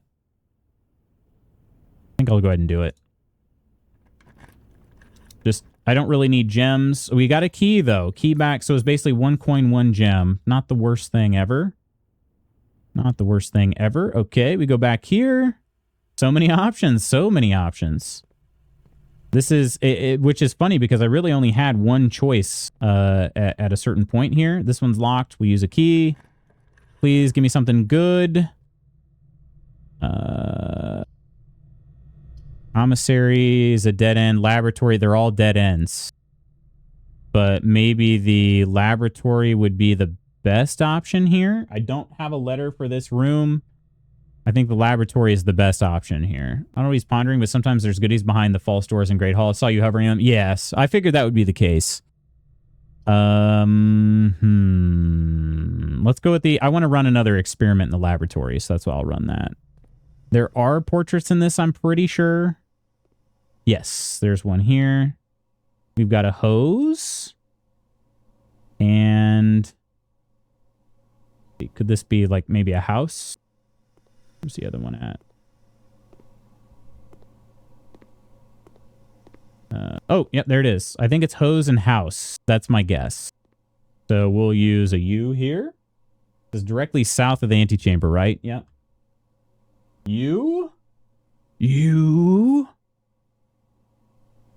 Speaker 1: I think I'll go ahead and do it. I don't really need gems. We got a key, though. Key back, so it's basically 1 coin, 1 gem. Not the worst thing ever. Not the worst thing ever. Okay, we go back here. So many options. So many options. This is, which is funny because I really only had one choice at a certain point here. This one's locked. We use a key. Please give me something good. Commissary is a dead end. Laboratory, they're all dead ends. But maybe the laboratory would be the best option here. I don't have a letter for this room. I think the laboratory is the best option here. I don't know what he's pondering, but sometimes there's goodies behind the false doors in Great Hall. I saw you hovering them. Yes, I figured that would be the case. Let's go with I want to run another experiment in the laboratory, so that's why I'll run that. There are portraits in this, I'm pretty sure. Yes, there's one here. We've got a hose. And could this be like maybe a house? Where's the other one at? Oh, yep, there it is. I think it's hose and house. That's my guess. So we'll use a U here. It's directly south of the antechamber, right? Yep. U.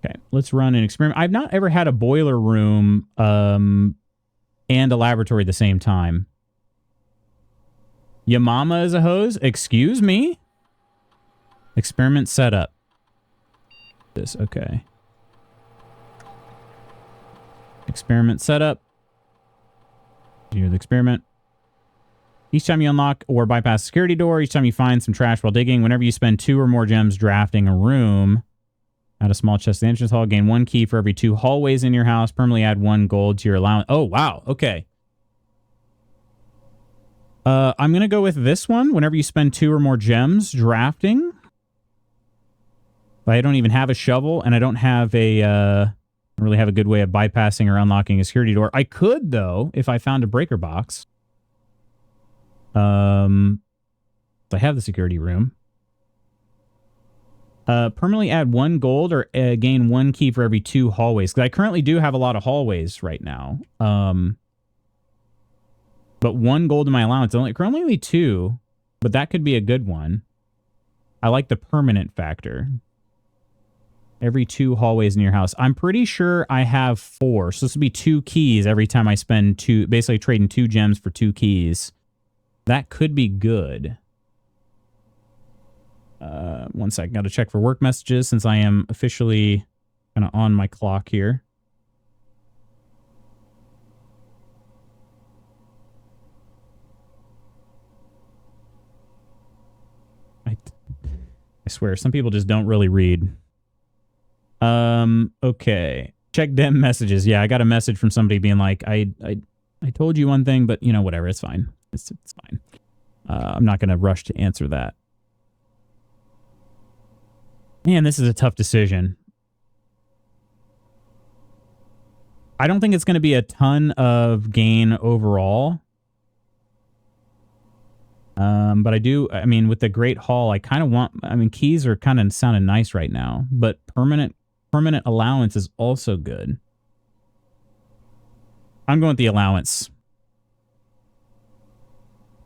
Speaker 1: Okay, let's run an experiment. I've not ever had a boiler room and a laboratory at the same time. Your mama is a hose? Excuse me? Experiment setup. This, okay. Experiment setup. Continue the experiment. Each time you unlock or bypass a security door, each time you find some trash while digging, whenever you spend 2 or more gems drafting a room, add a small chest to the entrance hall, gain 1 key for every 2 hallways in your house, permanently add 1 gold to your allowance. Oh, wow. Okay. I'm going to go with this one. Whenever you spend 2 or more gems drafting. But I don't even have a shovel, and I don't have a... I don't really have a good way of bypassing or unlocking a security door. I could, though, if I found a breaker box. I have the security room. Permanently add 1 gold or gain 1 key for every 2 hallways. Because I currently do have a lot of hallways right now. But 1 gold in my allowance. Currently only 2. But that could be a good one. I like the permanent factor. Every 2 hallways in your house. I'm pretty sure I have 4. So this would be 2 keys every time I spend 2. Basically trading 2 gems for 2 keys. That could be good. 1 second. Got to check for work messages since I am officially kind of on my clock here. I swear, some people just don't really read. Okay. Check them messages. Yeah, I got a message from somebody being like, I told you one thing, but you know, whatever. It's fine. It's fine. I'm not going to rush to answer that. Man, this is a tough decision. I don't think it's going to be a ton of gain overall. But I mean, with the Great Hall, I kind of want, keys are kind of sounding nice right now, but permanent allowance is also good. I'm going with the allowance.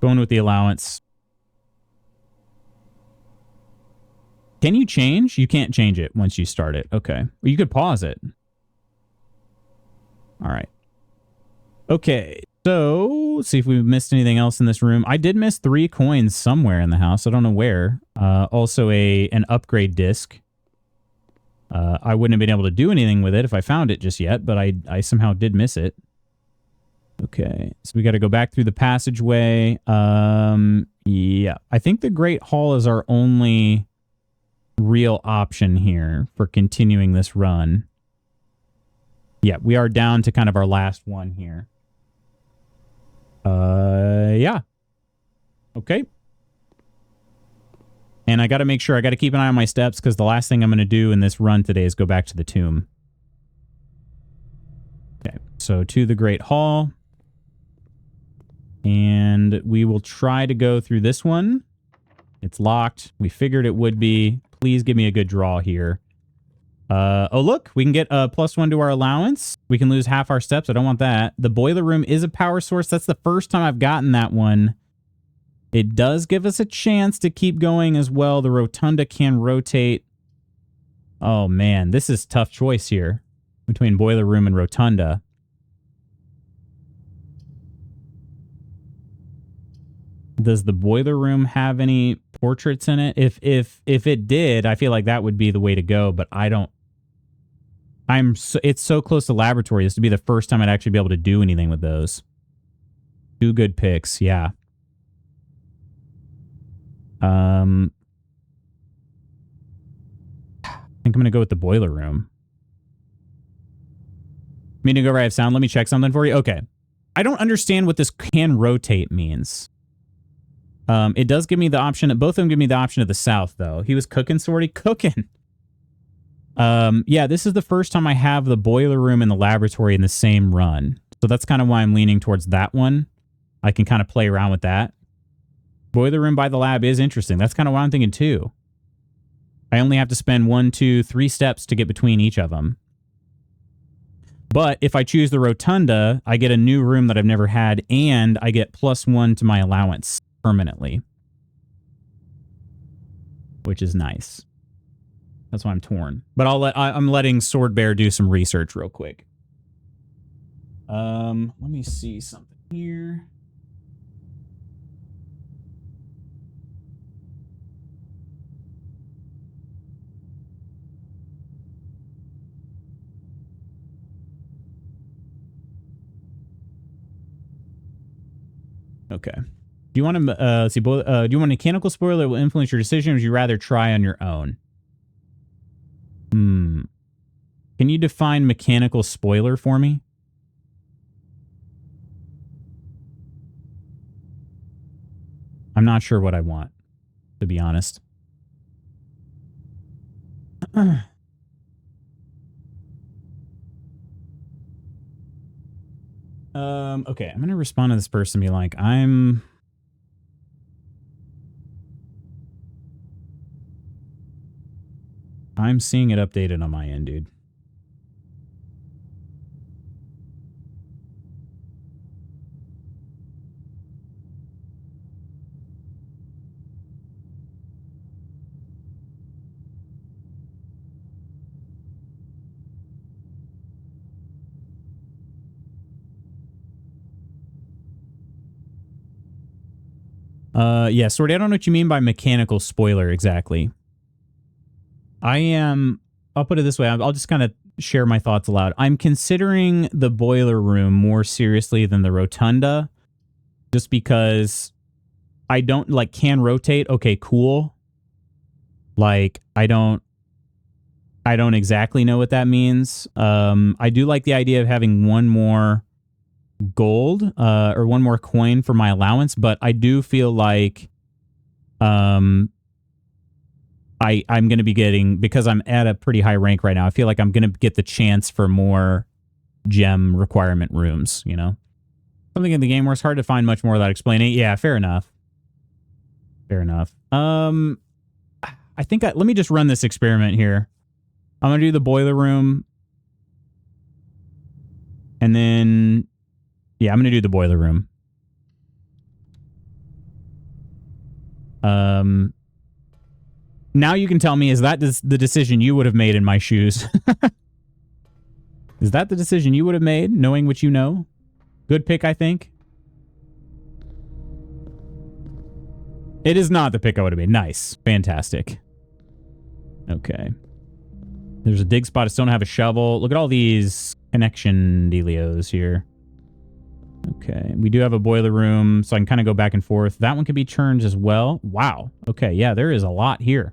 Speaker 1: Going with the allowance. Can you change? You can't change it once you start it. Okay. Well, you could pause it. All right. Okay. So, let's see if we've missed anything else in this room. I did miss 3 coins somewhere in the house. I don't know where. Also an upgrade disc. I wouldn't have been able to do anything with it if I found it just yet, but I somehow did miss it. Okay, so we got to go back through the passageway. Yeah, I think the Great Hall is our only real option here for continuing this run. Yeah, we are down to kind of our last one here. Yeah. Okay. And I got to make sure, I got to keep an eye on my steps because the last thing I'm going to do in this run today is go back to the tomb. Okay, so to the Great Hall. And we will try to go through this one. It's locked. We figured it would be. Please give me a good draw here. Oh, look, we can get a +1 to our allowance. We can lose half our steps. I don't want that. The boiler room is a power source. That's the first time I've gotten that one. It does give us a chance to keep going as well. The rotunda can rotate. Oh, man, this is a tough choice here between boiler room and rotunda. Does the boiler room have any portraits in it? If it did, I feel like that would be the way to go, but I don't. It's so close to laboratory. This would be the first time I'd actually be able to do anything with those. 2 good picks, yeah. I think I'm going to go with the boiler room. Meaning to go right have sound. Let me check something for you. Okay. I don't understand what this can rotate means. It does give me the option. Both of them give me the option of the south, though. He was cooking, Sorty. Cooking. Yeah, this is the first time I have the boiler room and the laboratory in the same run. So that's kind of why I'm leaning towards that one. I can kind of play around with that. Boiler room by the lab is interesting. That's kind of what I'm thinking too. I only have to spend 1, 2, 3 steps to get between each of them. But if I choose the rotunda, I get a new room that I've never had, and I get +1 to my allowance permanently, which is nice. That's why I'm torn. But I'm letting Sword Bear do some research real quick. Let me see something here. Okay. Do you want to do you want a mechanical spoiler that will influence your decision, or would you rather try on your own? Can you define mechanical spoiler for me? I'm not sure what I want, to be honest. Okay, I'm going to respond to this person and be like, I'm seeing it updated on my end, dude. Yeah, Sorty, I don't know what you mean by mechanical spoiler exactly. I'll put it this way. I'll just kind of share my thoughts aloud. I'm considering the boiler room more seriously than the rotunda, just because I don't can rotate. Okay, cool. Like, I don't exactly know what that means. I do like the idea of having one more gold or one more coin for my allowance, but I do feel like I'm going to be getting, because I'm at a pretty high rank right now, I feel like I'm going to get the chance for more gem requirement rooms, you know? Something in the game where it's hard to find much more without explaining. Yeah, fair enough. Fair enough. I think let me just run this experiment here. I'm going to do the boiler room. And then, yeah, I'm going to do the boiler room. Now you can tell me, is that the decision you would have made in my shoes? Is that the decision you would have made, knowing what you know? Good pick, I think. It is not the pick I would have made. Nice. Fantastic. Okay. There's a dig spot. I still don't have a shovel. Look at all these connection dealios here. Okay. We do have a boiler room, so I can kind of go back and forth. That one can be turned as well. Wow. Okay. Yeah, there is a lot here.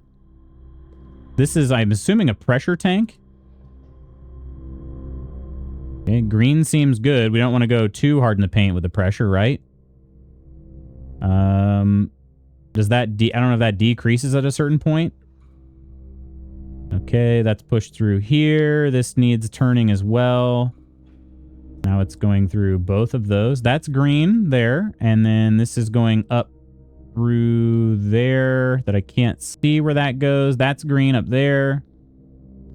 Speaker 1: This is, I'm assuming, a pressure tank. Okay. Green seems good. We don't want to go too hard in the paint with the pressure, right? Does that, I don't know if that decreases at a certain point. Okay, that's pushed through here. This needs turning as well. Now it's going through both of those. That's green there. And then this is going up through there that I can't see where that goes. That's green up there.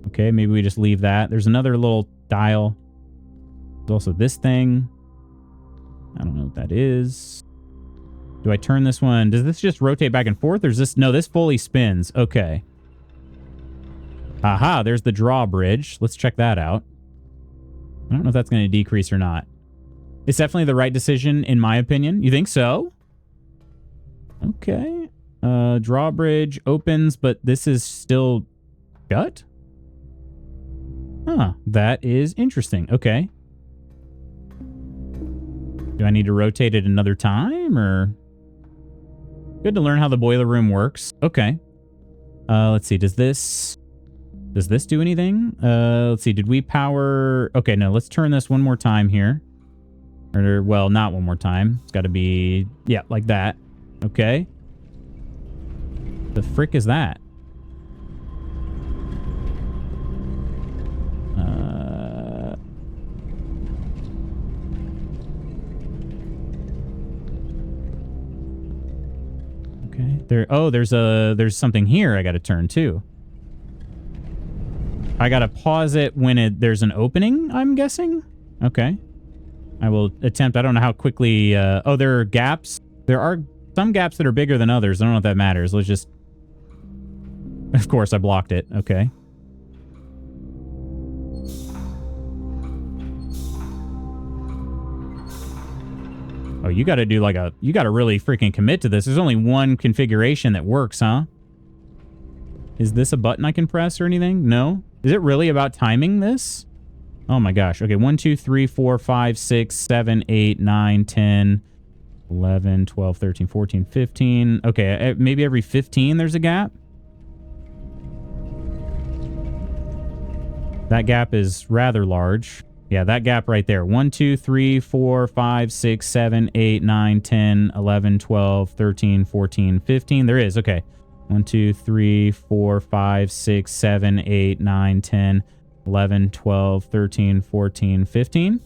Speaker 1: Okay, maybe we just leave that. There's another little dial. There's also this thing. I don't know what that is. Do I turn this one? Does this just rotate back and forth? Or is this... No, this fully spins. Okay. Aha, there's the drawbridge. Let's check that out. I don't know if that's going to decrease or not. It's definitely the right decision, in my opinion. You think so? Okay. Drawbridge opens, but this is still shut? Huh. That is interesting. Okay. Do I need to rotate it another time, or... Good to learn how the boiler room works. Okay. Let's see. Does this do anything? Let's see. Did we power... Okay, no. Let's turn this one more time here. Or, well, not one more time. It's got to be... Yeah, like that. Okay. The frick is that? Okay. There's something here I got to turn too. I got to pause it when there's an opening, I'm guessing. Okay. I will attempt. I don't know how quickly. Oh, there are gaps. There are some gaps that are bigger than others. I don't know if that matters. Let's just. Of course, I blocked it. Okay. Oh, you got to do like a. You got to really freaking commit to this. There's only one configuration that works, huh? Is this a button I can press or anything? No. Is it really about timing this? Oh my gosh. Okay, 1, 2, 3, 4, 5, 6, 7, 8, 9, 10, 11, 12, 13, 14, 15. Okay, maybe every 15 there's a gap. That gap is rather large. Yeah, that gap right there. 1, 2, 3, 4, 5, 6, 7, 8, 9, 10, 11, 12, 13, 14, 15. There is. Okay. 1, 2, 3, 4, 5, 6, 7, 8, 9, 10, 11, 12, 13, 14, 15.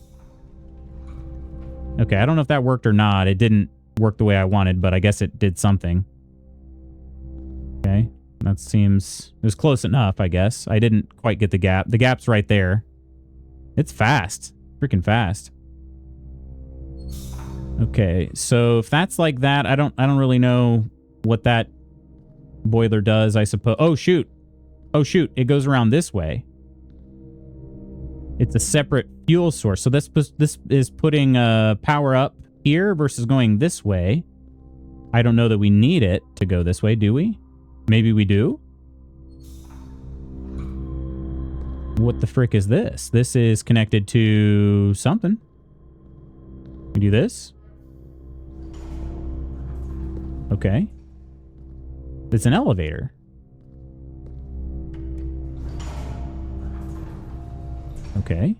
Speaker 1: Okay, I don't know if that worked or not. It didn't work the way I wanted, but I guess it did something. Okay, that seems... It was close enough, I guess. I didn't quite get the gap. The gap's right there. It's fast. Freaking fast. Okay, so if that's like that, I don't really know what that boiler does, I suppose. Oh, shoot. Oh, shoot. It goes around this way. It's a separate fuel source. So this is putting power up here versus going this way. I don't know that we need it to go this way, do we? Maybe we do? What the frick is this? This is connected to something. We do this? Okay. It's an elevator. Okay.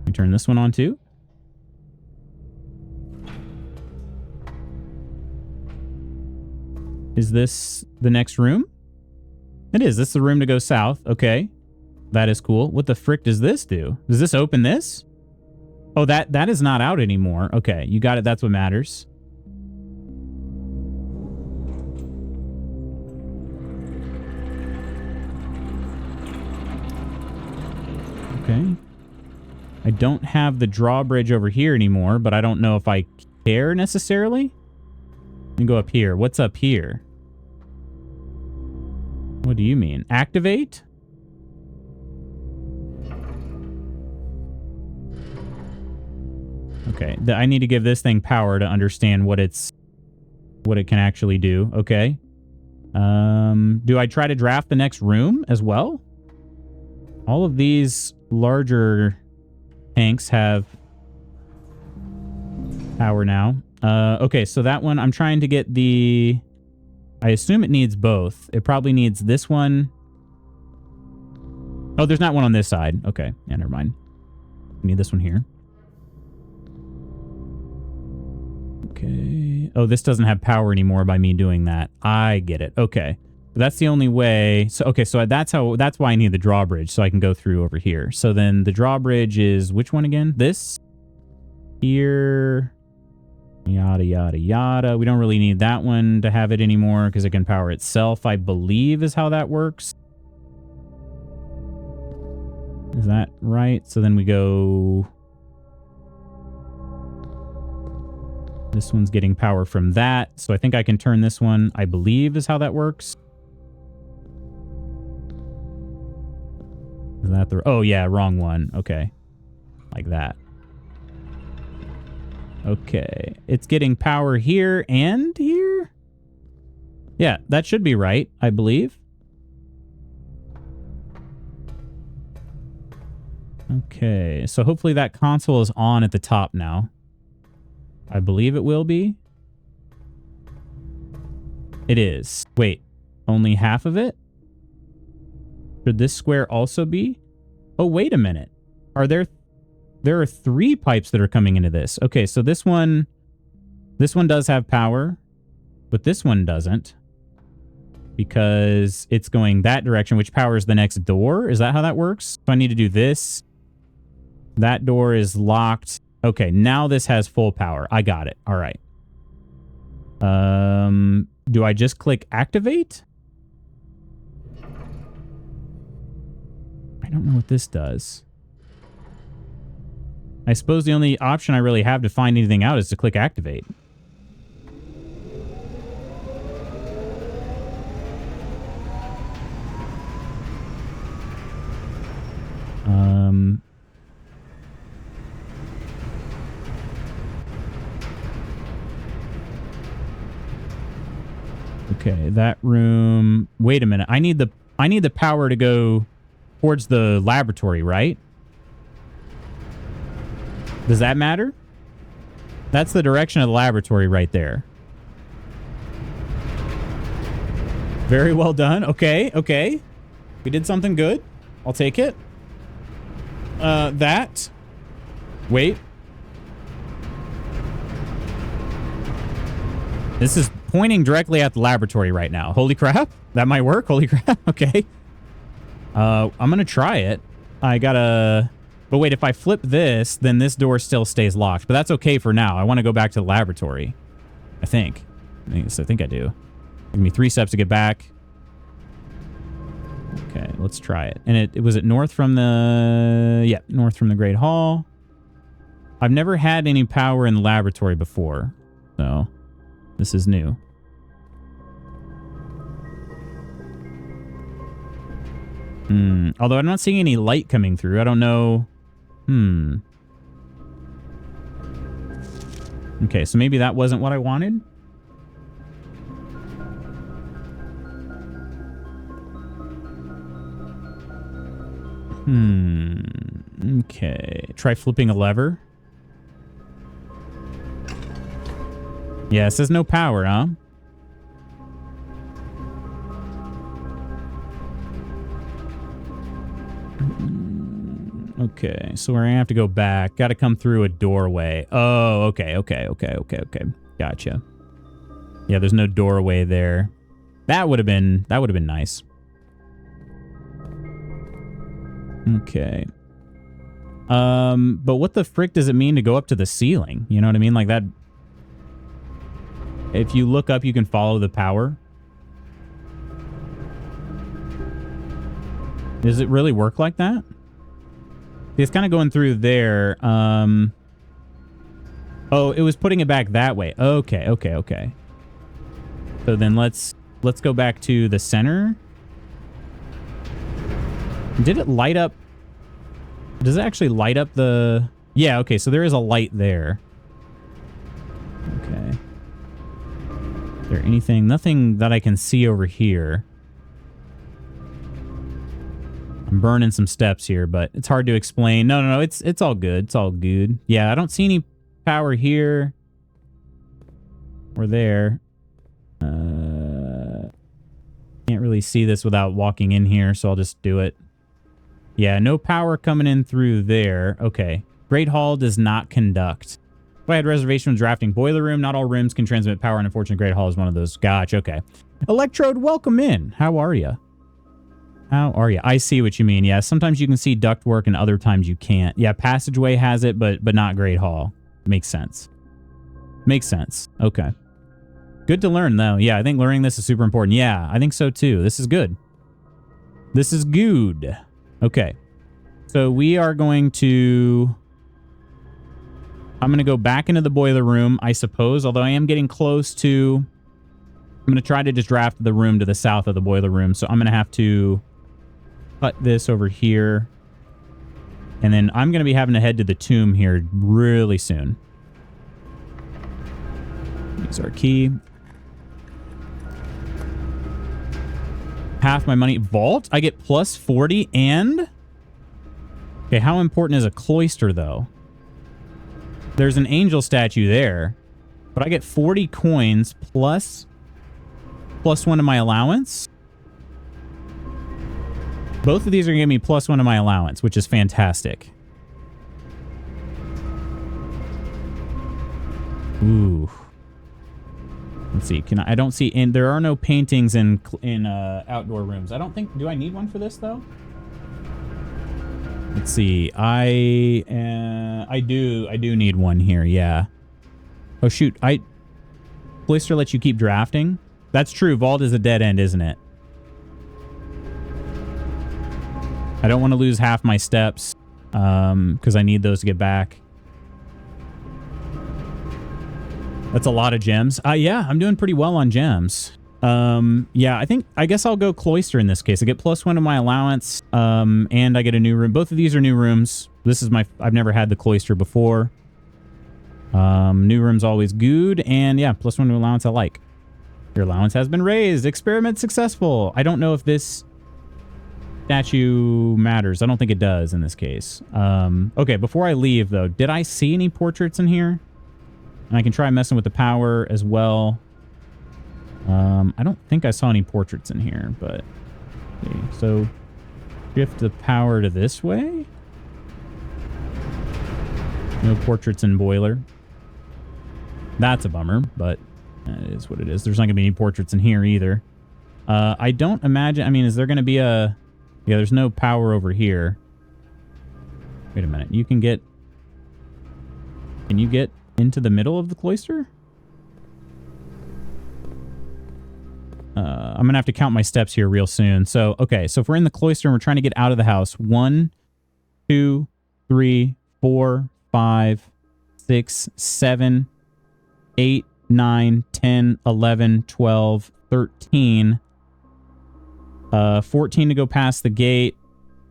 Speaker 1: We turn this one on too. Is this the next room? It is. This is the room to go south. Okay. That is cool. What the frick does this do? Does this open this? Oh, that is not out anymore. Okay, you got it. That's what matters. Okay. I don't have the drawbridge over here anymore, but I don't know if I care necessarily. Let me go up here. What's up here? What do you mean? Activate? Okay, I need to give this thing power to understand what it can actually do. Okay. Do I try to draft the next room as well? All of these larger tanks have power now. Okay, so that one, I'm trying to get the... I assume it needs both. It probably needs this one. Oh, there's not one on this side. Okay, yeah, never mind. I need this one here. Okay. Oh, this doesn't have power anymore by me doing that. I get it. Okay. That's the only way. So, okay, so that's why I need the drawbridge, so I can go through over here. So then the drawbridge is which one again? This? Here. Yada, yada, yada. We don't really need that one to have it anymore because it can power itself, I believe is how that works. Is that right? So then we go... This one's getting power from that. So I think I can turn this one, I believe is how that works. Is that the... Oh, yeah, wrong one. Okay. Like that. Okay. It's getting power here and here? Yeah, that should be right, I believe. Okay, so hopefully that console is on at the top now. I believe it will be. It is. Wait, only half of it? Should this square also be? Oh, wait a minute. Are there are 3 pipes that are coming into this. Okay, so this one does have power, but this one doesn't. Because it's going that direction, which powers the next door. Is that how that works? So I need to do this. That door is locked. Okay, now this has full power. I got it. All right. Do I just click activate? I don't know what this does. I suppose the only option I really have to find anything out is to click activate. Okay, that room. Wait a minute. I need the power to go towards the laboratory, right? Does that matter? That's the direction of the laboratory right there. Very well done. Okay, okay. We did something good. I'll take it. That. Wait. This is pointing directly at the laboratory right now. Holy crap. That might work. Holy crap. Okay. I'm going to try it. I gotta... But wait, if I flip this, then this door still stays locked. But that's okay for now. I want to go back to the laboratory. I think. I think I do. Give me 3 steps to get back. Okay, let's try it. And it was it north from the... Yeah, north from the Great Hall. I've never had any power in the laboratory before. So, this is new. Although I'm not seeing any light coming through. I don't know. Okay, so maybe that wasn't what I wanted. Okay. Try flipping a lever. Yeah, it says no power, huh? Okay, so we're gonna have to go back. Gotta come through a doorway. Oh, okay. Gotcha. Yeah, there's no doorway there. That would have been nice. Okay. But what the frick does it mean to go up to the ceiling? You know what I mean? Like that. If you look up, you can follow the power. Does it really work like that? It's kind of going through there. Oh, it was putting it back that way. Okay. So then let's go back to the center. Did it light up? Does it actually light up the... Yeah, okay, so there is a light there. Okay. Is there anything... Nothing that I can see over here. I'm burning some steps here, but it's hard to explain. No, it's all good. It's all good. Yeah, I don't see any power here. Or there. Can't really see this without walking in here, so I'll just do it. Yeah, no power coming in through there. Okay. Great Hall does not conduct. If I had reservation with drafting boiler room, not all rooms can transmit power, and unfortunately Great Hall is one of those. Gotcha, okay. Electrode, welcome in. How are you? How are you? I see what you mean. Yeah, sometimes you can see ductwork and other times you can't. Yeah, Passageway has it, but not Great Hall. Makes sense. Makes sense. Okay. Good to learn, though. Yeah, I think learning this is super important. Yeah, I think so, too. This is good. This is good. Okay. So we are going to... I'm going to go back into the boiler room, I suppose, although I am getting close to... I'm going to try to just draft the room to the south of the boiler room, so I'm going to have to cut this over here. And then I'm going to be having to head to the tomb here really soon. Use our key. Half my money. Vault? I get plus 40 and... Okay, how important is a cloister, though? There's an angel statue there. But I get 40 coins plus 1 of my allowance. Both of these are going to give me plus 1 of my allowance, which is fantastic. Ooh. Let's see. I don't see... And there are no paintings in outdoor rooms. I don't think... Do I need one for this, though? Let's see. I do need one here, yeah. Oh, shoot. Cloister lets you keep drafting. That's true. Vault is a dead end, isn't it? I don't want to lose half my steps because I need those to get back. That's a lot of gems. Yeah, I'm doing pretty well on gems. Yeah, I guess I'll go Cloister in this case. I get +1 to my allowance, and I get a new room. Both of these are new rooms. This is I've never had the Cloister before. New room's always good, and yeah, +1 to allowance I like. Your allowance has been raised. Experiment successful. I don't know if this statue matters. I don't think it does in this case. Okay, before I leave, though, did I see any portraits in here? And I can try messing with the power as well. I don't think I saw any portraits in here, but... Okay, so, shift the power to this way. No portraits in boiler. That's a bummer, but it is what it is. There's not going to be any portraits in here either. I don't imagine... I mean, is there going to be a... Yeah, there's no power over here. Wait a minute. You can get... Can you get into the middle of the cloister? I'm going to have to count my steps here real soon. So, okay. So if we're in the cloister and we're trying to get out of the house. 1, 2, 3, 4, 5, 6, 7, 8, 9, 10, 11, 12, 13... 14 to go past the gate.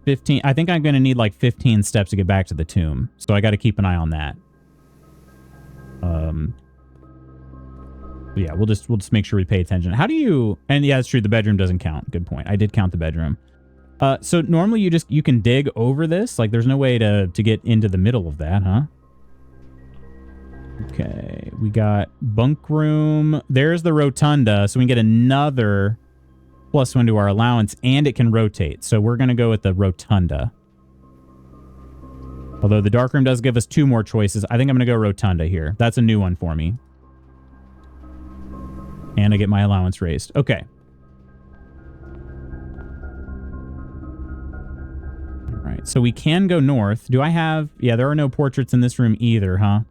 Speaker 1: 15. I think I'm going to need like 15 steps to get back to the tomb. So I got to keep an eye on that. Yeah, we'll just make sure we pay attention. How do you... And yeah, it's true. The bedroom doesn't count. Good point. I did count the bedroom. So normally you can dig over this. Like there's no way to get into the middle of that, huh? Okay. We got bunk room. There's the rotunda. So we can get another... +1 to our allowance, and it can rotate. So we're going to go with the rotunda. Although the dark room does give us 2 more choices. I think I'm going to go rotunda here. That's a new one for me. And I get my allowance raised. Okay. All right. So we can go north. Do I have... Yeah, there are no portraits in this room either, huh?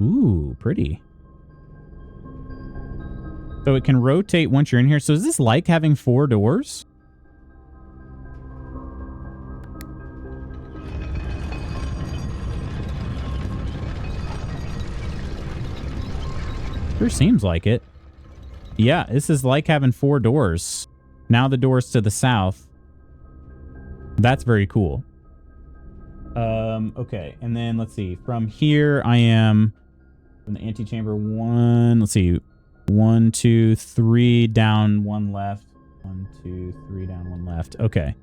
Speaker 1: Ooh, pretty. So it can rotate once you're in here. So is this like having 4 doors? Sure seems like it. Yeah, this is like having 4 doors. Now the doors to the south. That's very cool. Okay, and then let's see. From here, I am in the antechamber 1. Let's see. 1, 2, 3 down, 1 left. 1, 2, 3 down, 1 left. Okay.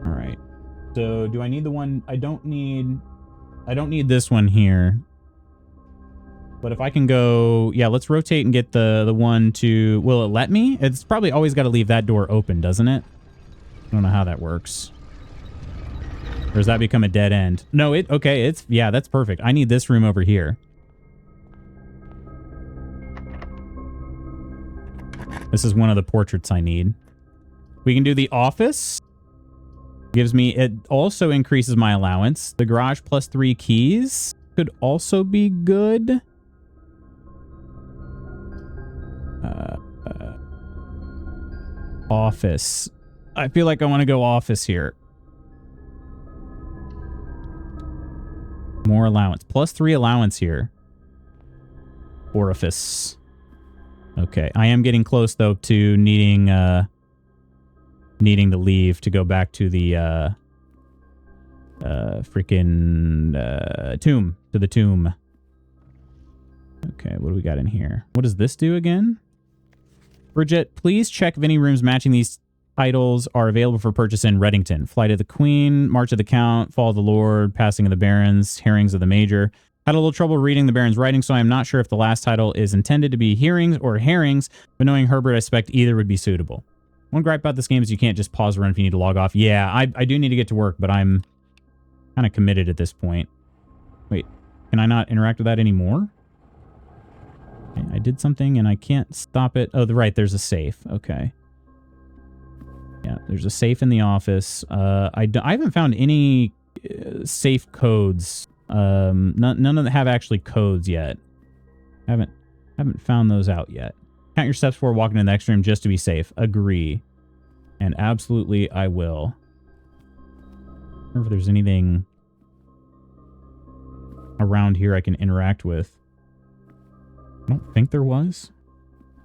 Speaker 1: All right. So do I need the one? I don't need this one here. But if I can go, yeah, let's rotate and get the one to, will it let me? It's probably always got to leave that door open, doesn't it? I don't know how that works. Or does that become a dead end? No, okay, yeah, that's perfect. I need this room over here. This is one of the portraits I need. We can do the office. Gives me, it also increases my allowance. The garage +3 keys could also be good. Office. I feel like I want to go office here. More allowance. +3 allowance here. Orifice. Okay. I am getting close, though, to needing to leave to go back to the freaking tomb. To the tomb. Okay, what do we got in here? What does this do again? Bridget, please check if any rooms matching these titles are available for purchase in Reddington. Flight of the Queen, March of the Count, Fall of the Lord, Passing of the Barons, Hearings of the Major. Had a little trouble reading the Baron's writing, so I'm not sure if the last title is intended to be Hearings or Herrings, but knowing Herbert, I expect either would be suitable. One gripe about this game is you can't just pause the run if you need to log off. Yeah, I do need to get to work, but I'm kind of committed at this point. Wait, can I not interact with that anymore? Okay, I did something and I can't stop it. Oh, right, there's a safe. Okay. Yeah, there's a safe in the office. I haven't found any safe codes None of them have actually codes yet. Haven't found those out yet. Count your steps before walking in the next room just to be safe. Agree. And absolutely I will. I wonder if there's anything around here I can interact with. I don't think there was.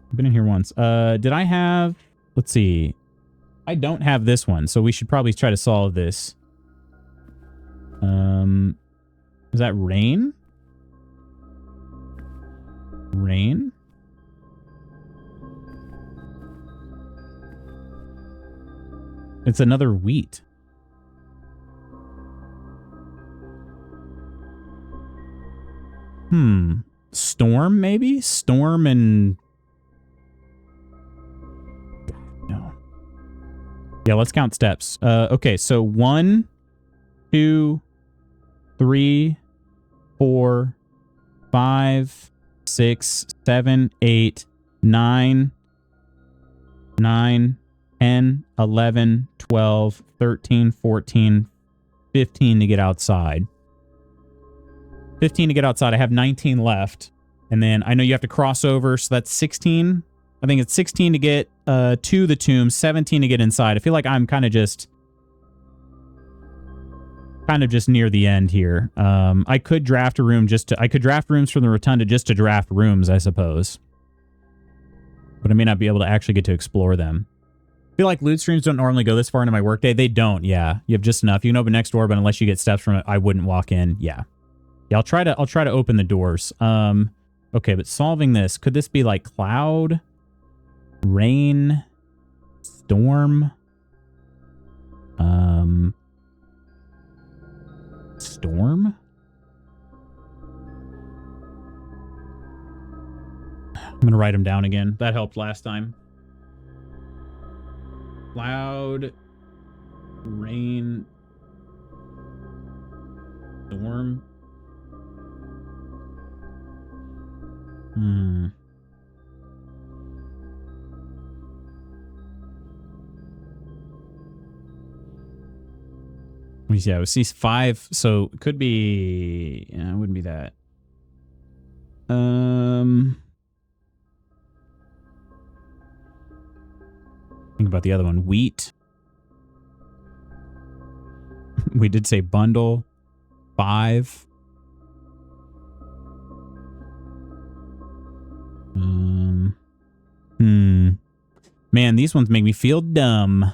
Speaker 1: I've been in here once. Did I have... Let's see. I don't have this one, so we should probably try to solve this. Is that rain? Rain? It's another wheat. Storm, maybe? Storm and... No. Yeah, let's count steps. Okay, so 1, 2, 3, 4, 5, 6, 7, 8, 9, 10, 11, 12, 13, 14, 15 to get outside. 15 to get outside. I have 19 left. And then I know you have to cross over, so that's 16. I think it's 16 to get to the tomb, 17 to get inside. I feel like I'm kind of just near the end here. I could draft a room I could draft rooms from the rotunda just to draft rooms, I suppose. But I may not be able to actually get to explore them. I feel like loot streams don't normally go this far into my workday. They don't, yeah. You have just enough. You can open next door, but unless you get steps from it, I wouldn't walk in. Yeah. Yeah, I'll try to open the doors. Okay, but solving this, could this be like cloud, rain, storm, storm? I'm gonna write them down again. That helped last time. Cloud, rain, storm. Let me see. I see 5, so it could be... Yeah, it wouldn't be that. Think about the other one. Wheat. We did say bundle. 5. Man, these ones make me feel dumb.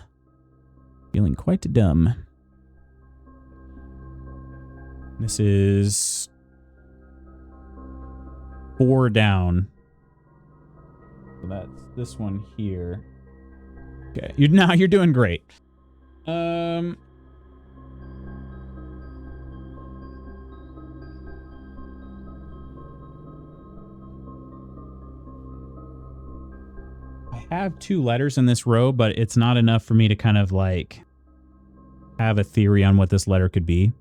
Speaker 1: Feeling quite dumb. This is 4 down. So that's this one here. Okay, you're doing great. I have 2 letters in this row, but it's not enough for me to kind of like have a theory on what this letter could be.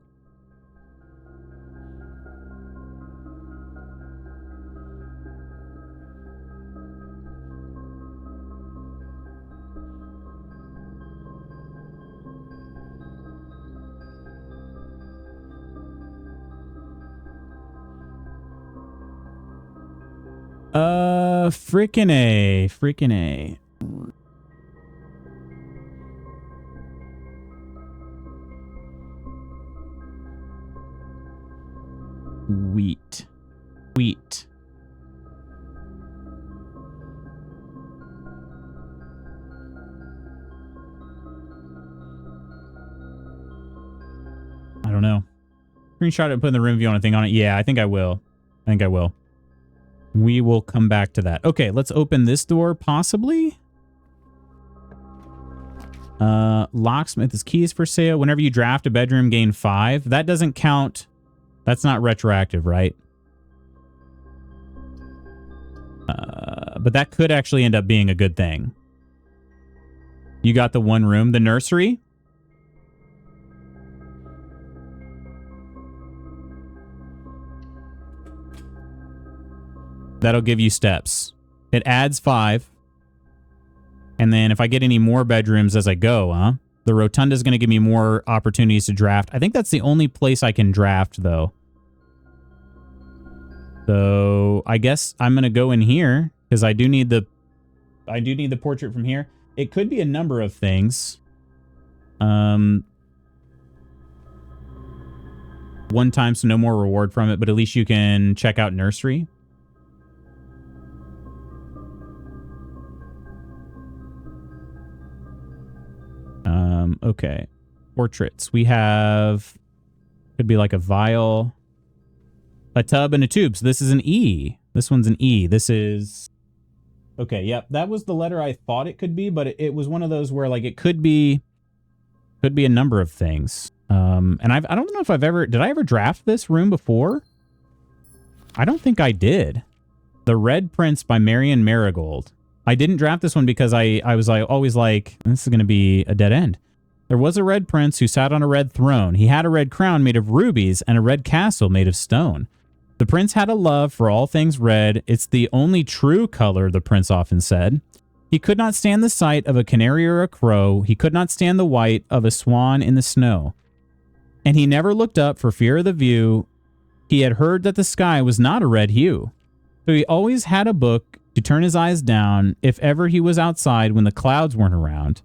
Speaker 1: Freaking A. Freaking A. Wheat. Wheat. I don't know. Screenshot it and put in the room view on a thing on it. Yeah, I think I will. I think I will. We will come back to that. Okay, let's open this door, possibly. Locksmith is keys for sale. Whenever you draft a bedroom, gain 5. That doesn't count. That's not retroactive, right? But that could actually end up being a good thing. You got the 1 room. The nursery? That'll give you steps. It adds 5. And then if I get any more bedrooms as I go, the rotunda is going to give me more opportunities to draft. I think that's the only place I can draft, though. So I guess I'm going to go in here because I do need the portrait from here. It could be a number of things. One time, so no more reward from it, but at least you can check out nursery. Okay. Portraits. We have, could be like a vial, a tub, and a tube. So this is an E. This one's an E. This is, okay, yep. That was the letter I thought it could be, but it was one of those where like it could be a number of things. And I don't know if did I ever draft this room before? I don't think I did. The Red Prince by Marion Marigold. I didn't draft this one because I was always like, this is going to be a dead end. There was a red prince who sat on a red throne. He had a red crown made of rubies and a red castle made of stone. The prince had a love for all things red. It's the only true color, the prince often said. He could not stand the sight of a canary or a crow. He could not stand the white of a swan in the snow. And he never looked up for fear of the view. He had heard that the sky was not a red hue. So he always had a book to turn his eyes down if ever he was outside when the clouds weren't around.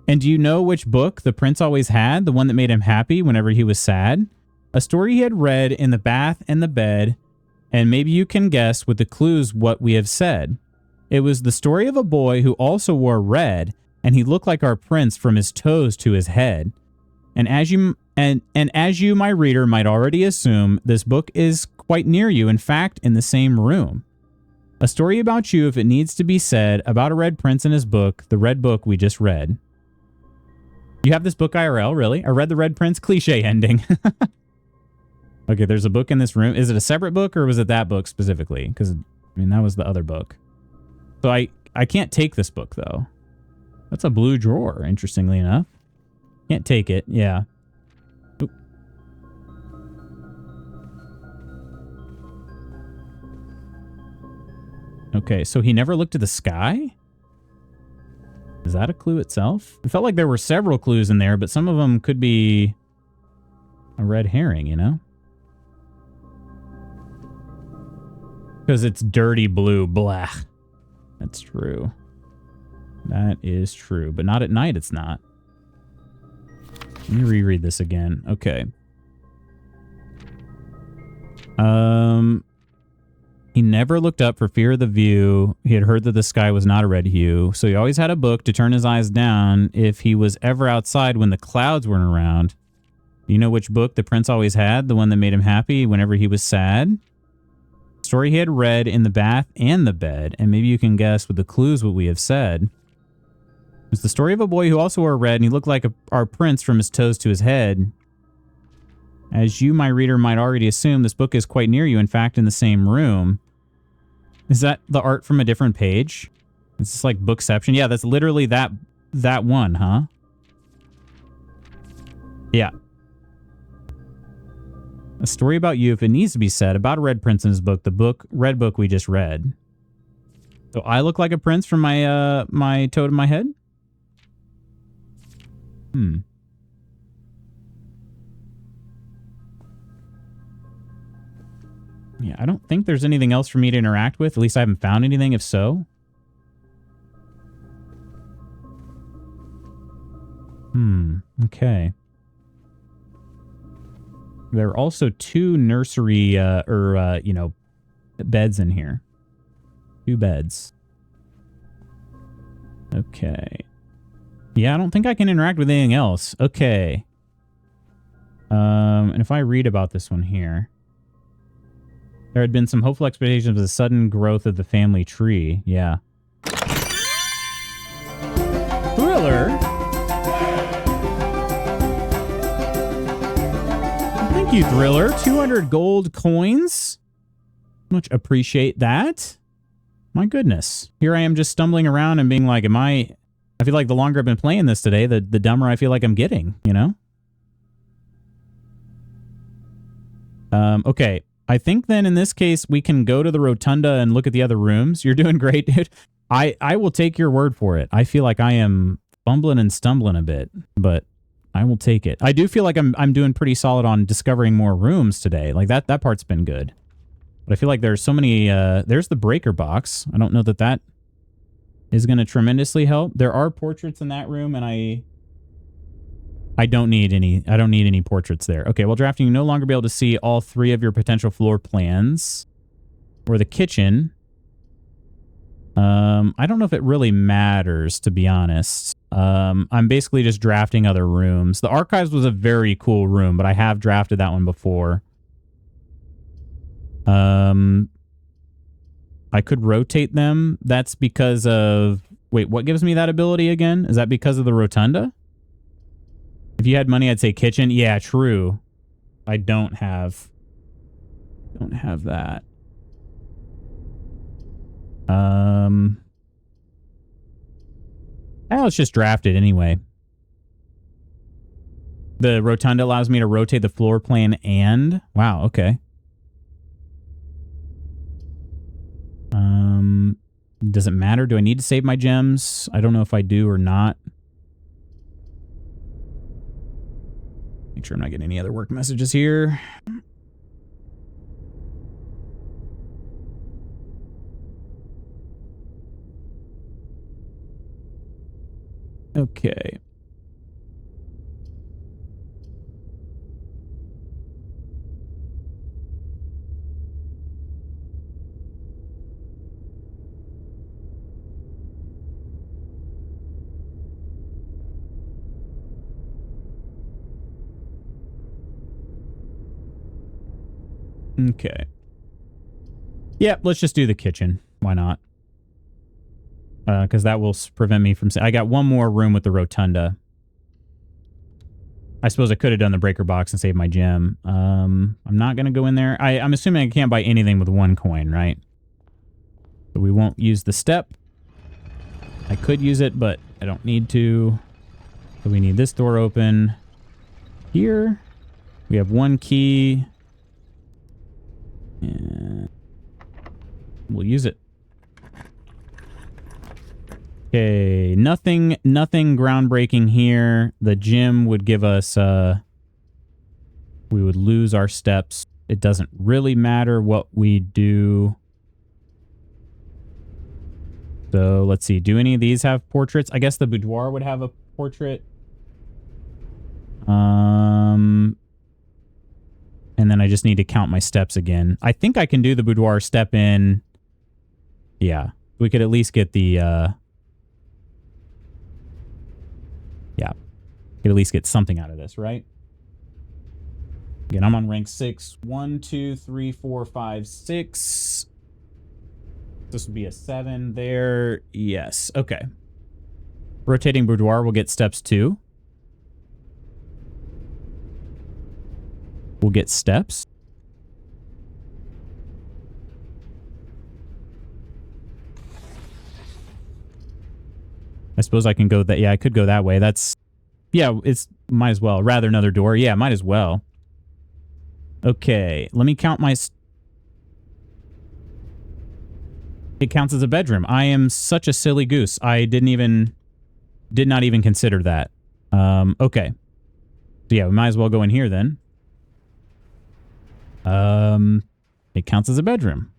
Speaker 1: And do you know which book the prince always had, the one that made him happy whenever he was sad? A story he had read in the bath and the bed, and maybe you can guess with the clues what we have said. It was the story of a boy who also wore red, and he looked like our prince from his toes to his head. And as you, my reader, might already assume, this book is quite near you, in fact, in the same room. A story about you, if it needs to be said, about a red prince and his book, the red book we just read. You have this book IRL, really? I read The Red Prince, cliche ending. Okay, there's a book in this room. Is it a separate book or was it that book specifically? Because, I mean, that was the other book. So I can't take this book, though. That's a blue drawer, interestingly enough. Can't take it, yeah. Oop. Okay, so he never looked at the sky? Is that a clue itself? It felt like there were several clues in there, but some of them could be a red herring, you know? Because it's dirty blue. Blah. That's true. That is true. But not at night, it's not. Let me reread this again. Okay. He never looked up for fear of the view. He had heard that the sky was not a red hue. So he always had a book to turn his eyes down if he was ever outside when the clouds weren't around. Do you know which book the prince always had? The one that made him happy whenever he was sad? Story he had read in the bath and the bed. And maybe you can guess with the clues what we have said. It's the story of a boy who also wore red and he looked like our prince from his toes to his head. As you, my reader, might already assume, this book is quite near you, in fact, in the same room. Is that the art from a different page? It's just like Bookception. Yeah, that's literally that one, huh? Yeah. A story about you, if it needs to be said, about a red prince in his book, red book we just read. So I look like a prince from my my toe to my head? Yeah, I don't think there's anything else for me to interact with. At least I haven't found anything, if so. Okay. There are also two nursery, you know, beds in here. 2 beds. Okay. Yeah, I don't think I can interact with anything else. Okay. And if I read about this one here. There had been some hopeful expectations of the sudden growth of the family tree. Yeah. Thriller? Thank you, Thriller. 200 gold coins. Much appreciate that. My goodness. Here I am just stumbling around and being like, I feel like the longer I've been playing this today, the dumber I feel like I'm getting, you know? Okay. I think then in this case, we can go to the rotunda and look at the other rooms. You're doing great, dude. I will take your word for it. I feel like I am fumbling and stumbling a bit, but I will take it. I do feel like I'm doing pretty solid on discovering more rooms today. Like that part's been good. But I feel like there's so many... there's the breaker box. I don't know that that is going to tremendously help. There are portraits in that room, and I don't need any portraits there. Okay, while drafting, you no longer be able to see all 3 of your potential floor plans. Or the kitchen. I don't know if it really matters, to be honest. I'm basically just drafting other rooms. The archives was a very cool room, but I have drafted that one before. I could rotate them. That's because of... Wait, what gives me that ability again? Is that because of the rotunda? If you had money, I'd say kitchen. Yeah, true. I don't have that. Let's just draft it anyway. The rotunda allows me to rotate the floor plan and... Wow, okay. Does it matter? Do I need to save my gems? I don't know if I do or not. Make sure I'm not getting any other work messages here. Okay. Okay. Yeah, let's just do the kitchen. Why not? Because that will prevent me from... I got one more room with the rotunda. I suppose I could have done the breaker box and saved my gem. I'm not going to go in there. I'm assuming I can't buy anything with 1 coin, right? So we won't use the step. I could use it, but I don't need to. So we need this door open. Here. We have 1 key. And we'll use it. Okay, nothing groundbreaking here. The gym would give us, we would lose our steps. It doesn't really matter what we do. So let's see. Do any of these have portraits? I guess the boudoir would have a portrait. And then I just need to count my steps again. I think I can do the boudoir step in. Yeah. We could at least get the, yeah. Could at least get something out of this, right? Again, I'm on rank 6. 1, 2, 3, 4, 5, 6. This would be a 7 there. Yes. Okay. Rotating boudoir will get steps 2. We'll get steps. I suppose I can go that. Yeah, I could go that way. That's... Yeah, it's... Might as well. Rather another door. Yeah, might as well. Okay. Let me count my... It counts as a bedroom. I am such a silly goose. I did not even consider that. Okay. So yeah, we might as well go in here then. It counts as a bedroom.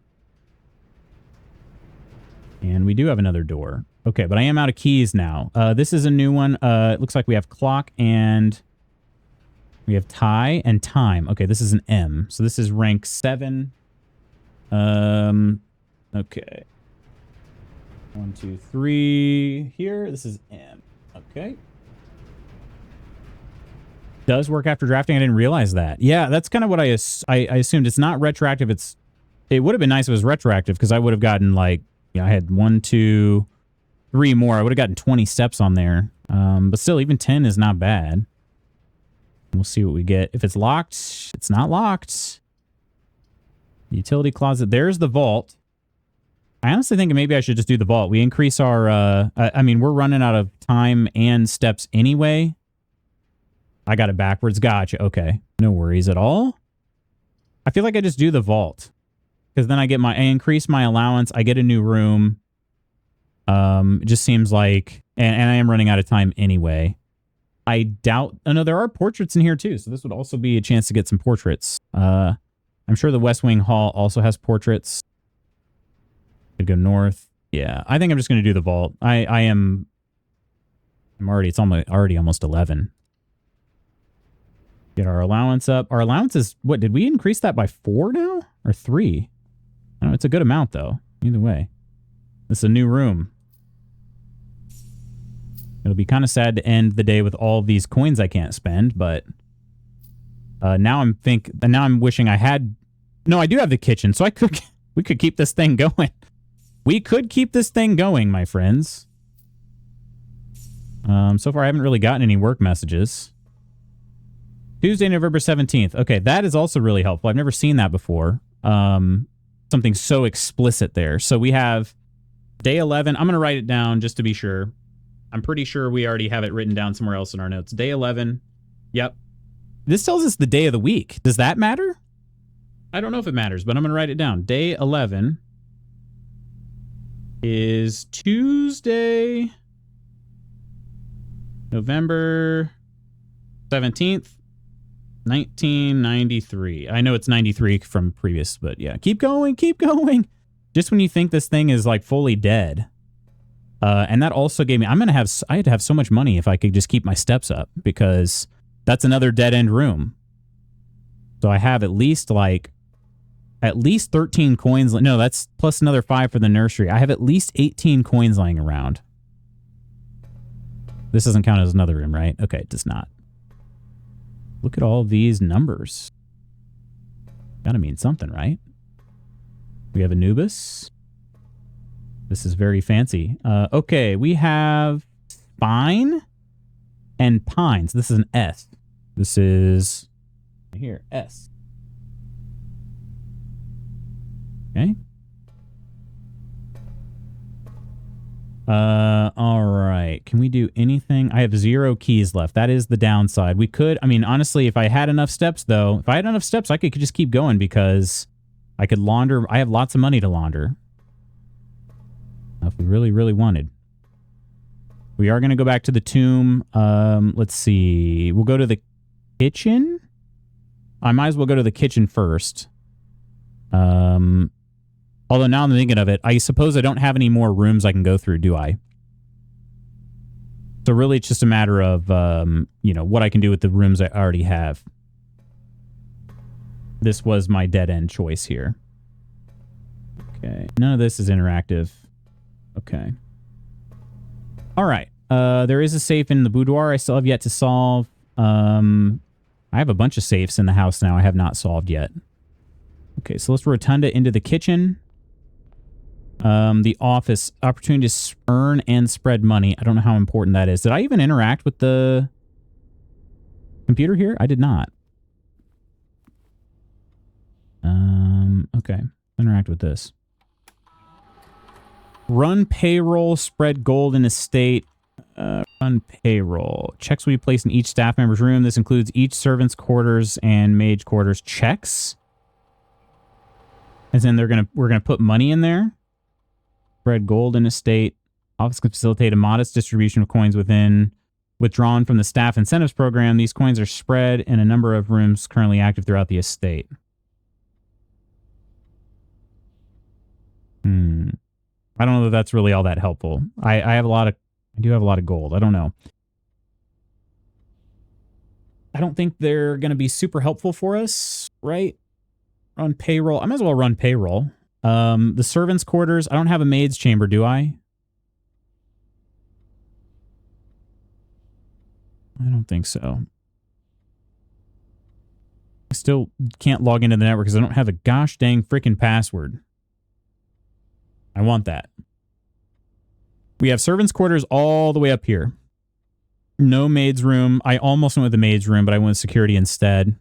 Speaker 1: And we do have another door. Okay, but I am out of keys now. This is a new one. It looks like we have clock and we have tie and time. Okay, this is an M. So this is rank 7. Okay. 1, 2, 3 here. This is M. Okay. Does work after drafting. I didn't realize that. Yeah, that's kind of what I assumed. It's not retroactive. It would have been nice if it was retroactive because I would have gotten like, you know, I had 1, 2, 3 more. I would have gotten 20 steps on there. But still, even 10 is not bad. We'll see what we get. If it's locked, it's not locked. Utility closet. There's the vault. I honestly think maybe I should just do the vault. We increase our, I mean, we're running out of time and steps anyway. I got it backwards. Gotcha. Okay. No worries at all. I feel like I just do the vault. Because then I increase my allowance. I get a new room. It just seems like, and I am running out of time anyway. I doubt, oh no, there are portraits in here too. So this would also be a chance to get some portraits. I'm sure the West Wing Hall also has portraits. Could go north. Yeah, I think I'm just going to do the vault. I'm already, it's already almost 11. Get our allowance up. Our allowance is, what, did we increase that by 4 now? Or 3? I don't know, it's a good amount, though. Either way. This is a new room. It'll be kind of sad to end the day with all of these coins I can't spend, but now I'm wishing I had... No, I do have the kitchen, so we could keep this thing going. We could keep this thing going, my friends. So far, I haven't really gotten any work messages. Tuesday, November 17th. Okay, that is also really helpful. I've never seen that before. Something so explicit there. So we have day 11. I'm going to write it down just to be sure. I'm pretty sure we already have it written down somewhere else in our notes. Day 11. Yep. This tells us the day of the week. Does that matter? I don't know if it matters, but I'm going to write it down. Day 11 is Tuesday, November 17th, 1993. I know it's 93 from previous, but yeah. Keep going, keep going. Just when you think this thing is like fully dead. And that also gave me, I had to have so much money if I could just keep my steps up, because that's another dead end room. So I have at least 13 coins. No, that's plus another 5 for the nursery. I have at least 18 coins lying around. This doesn't count as another room, right? Okay, it does not. Look at all these numbers. Gotta mean something, right? We have Anubis. This is very fancy. Okay, we have Spine and Pines. This is an S. This is here, S. Okay. All right. Can we do anything? I have 0 keys left. That is the downside. We could, I mean, honestly, if I had enough steps, though, if I had enough steps, I could just keep going, because I could launder. I have lots of money to launder. If we really, really wanted. We are going to go back to the tomb. Let's see. We'll go to the kitchen. I might as well go to the kitchen first. Although now I'm thinking of it, I suppose I don't have any more rooms I can go through, do I? So really, it's just a matter of, you know, what I can do with the rooms I already have. This was my dead-end choice here. Okay. None of this is interactive. Okay. All right. There is a safe in the boudoir I still have yet to solve. I have a bunch of safes in the house now I have not solved yet. Okay, so let's rotunda into the kitchen. The office, opportunity to earn and spread money. I don't know how important that is. Did I even interact with the computer here? I did not. Okay. Interact with this. Run payroll, spread gold in estate. Run payroll. Checks will be placed in each staff member's room. This includes each servant's quarters and mage quarters. Checks? As in we're gonna put money in there. Spread gold in estate. Office can facilitate a modest distribution of coins withdrawn from the staff incentives program. These coins are spread in a number of rooms currently active throughout the estate. I don't know that that's really all that helpful. I do have a lot of gold. I don't know. I don't think they're going to be super helpful for us, right? Run payroll. I might as well run payroll. The servants' quarters. I don't have a maid's chamber, do I? I don't think so. I still can't log into the network because I don't have a gosh dang freaking password. I want that. We have servants' quarters all the way up here. No maid's room. I almost went with the maid's room, but I went with security instead.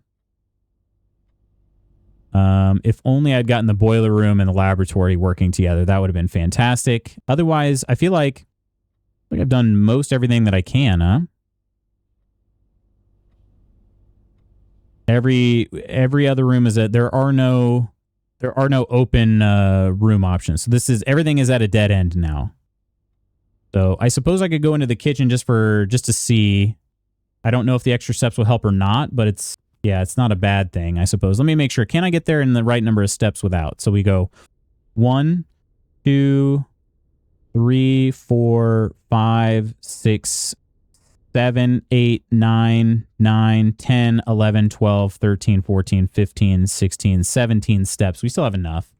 Speaker 1: If only I'd gotten the boiler room and the laboratory working together, that would have been fantastic. Otherwise, I feel like I've done most everything that I can, huh? Every other room is there are no open room options. So everything is at a dead end now. So I suppose I could go into the kitchen just to see. I don't know if the extra steps will help or not, but Yeah, it's not a bad thing, I suppose. Let me make sure. Can I get there in the right number of steps without? So we go 1, 2, 3, 4, 5, 6, 7, 8, 9, 9, 10, 11, 12, 13, 14, 15, 16, 17 steps. We still have enough.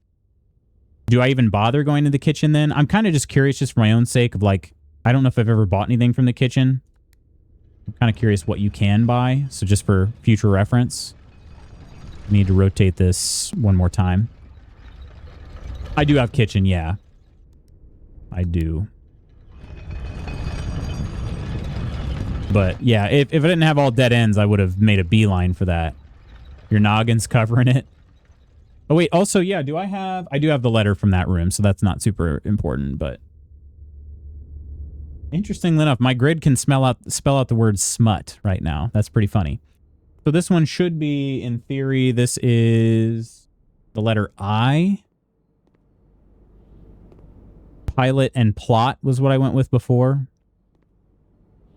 Speaker 1: Do I even bother going to the kitchen then? I'm kind of just curious just for my own sake of like, I don't know if I've ever bought anything from the kitchen. I'm kind of curious what you can buy. So just for future reference, I need to rotate this one more time. I do have kitchen, yeah. I do. But yeah, if I didn't have all dead ends, I would have made a beeline for that. Your noggin's covering it. Oh, wait. Also, yeah, do I do have the letter from that room, so that's not super important, but interestingly enough, my grid can spell out the word smut right now. That's pretty funny. So this one should be, in theory, this is the letter I. Pilot and plot was what I went with before.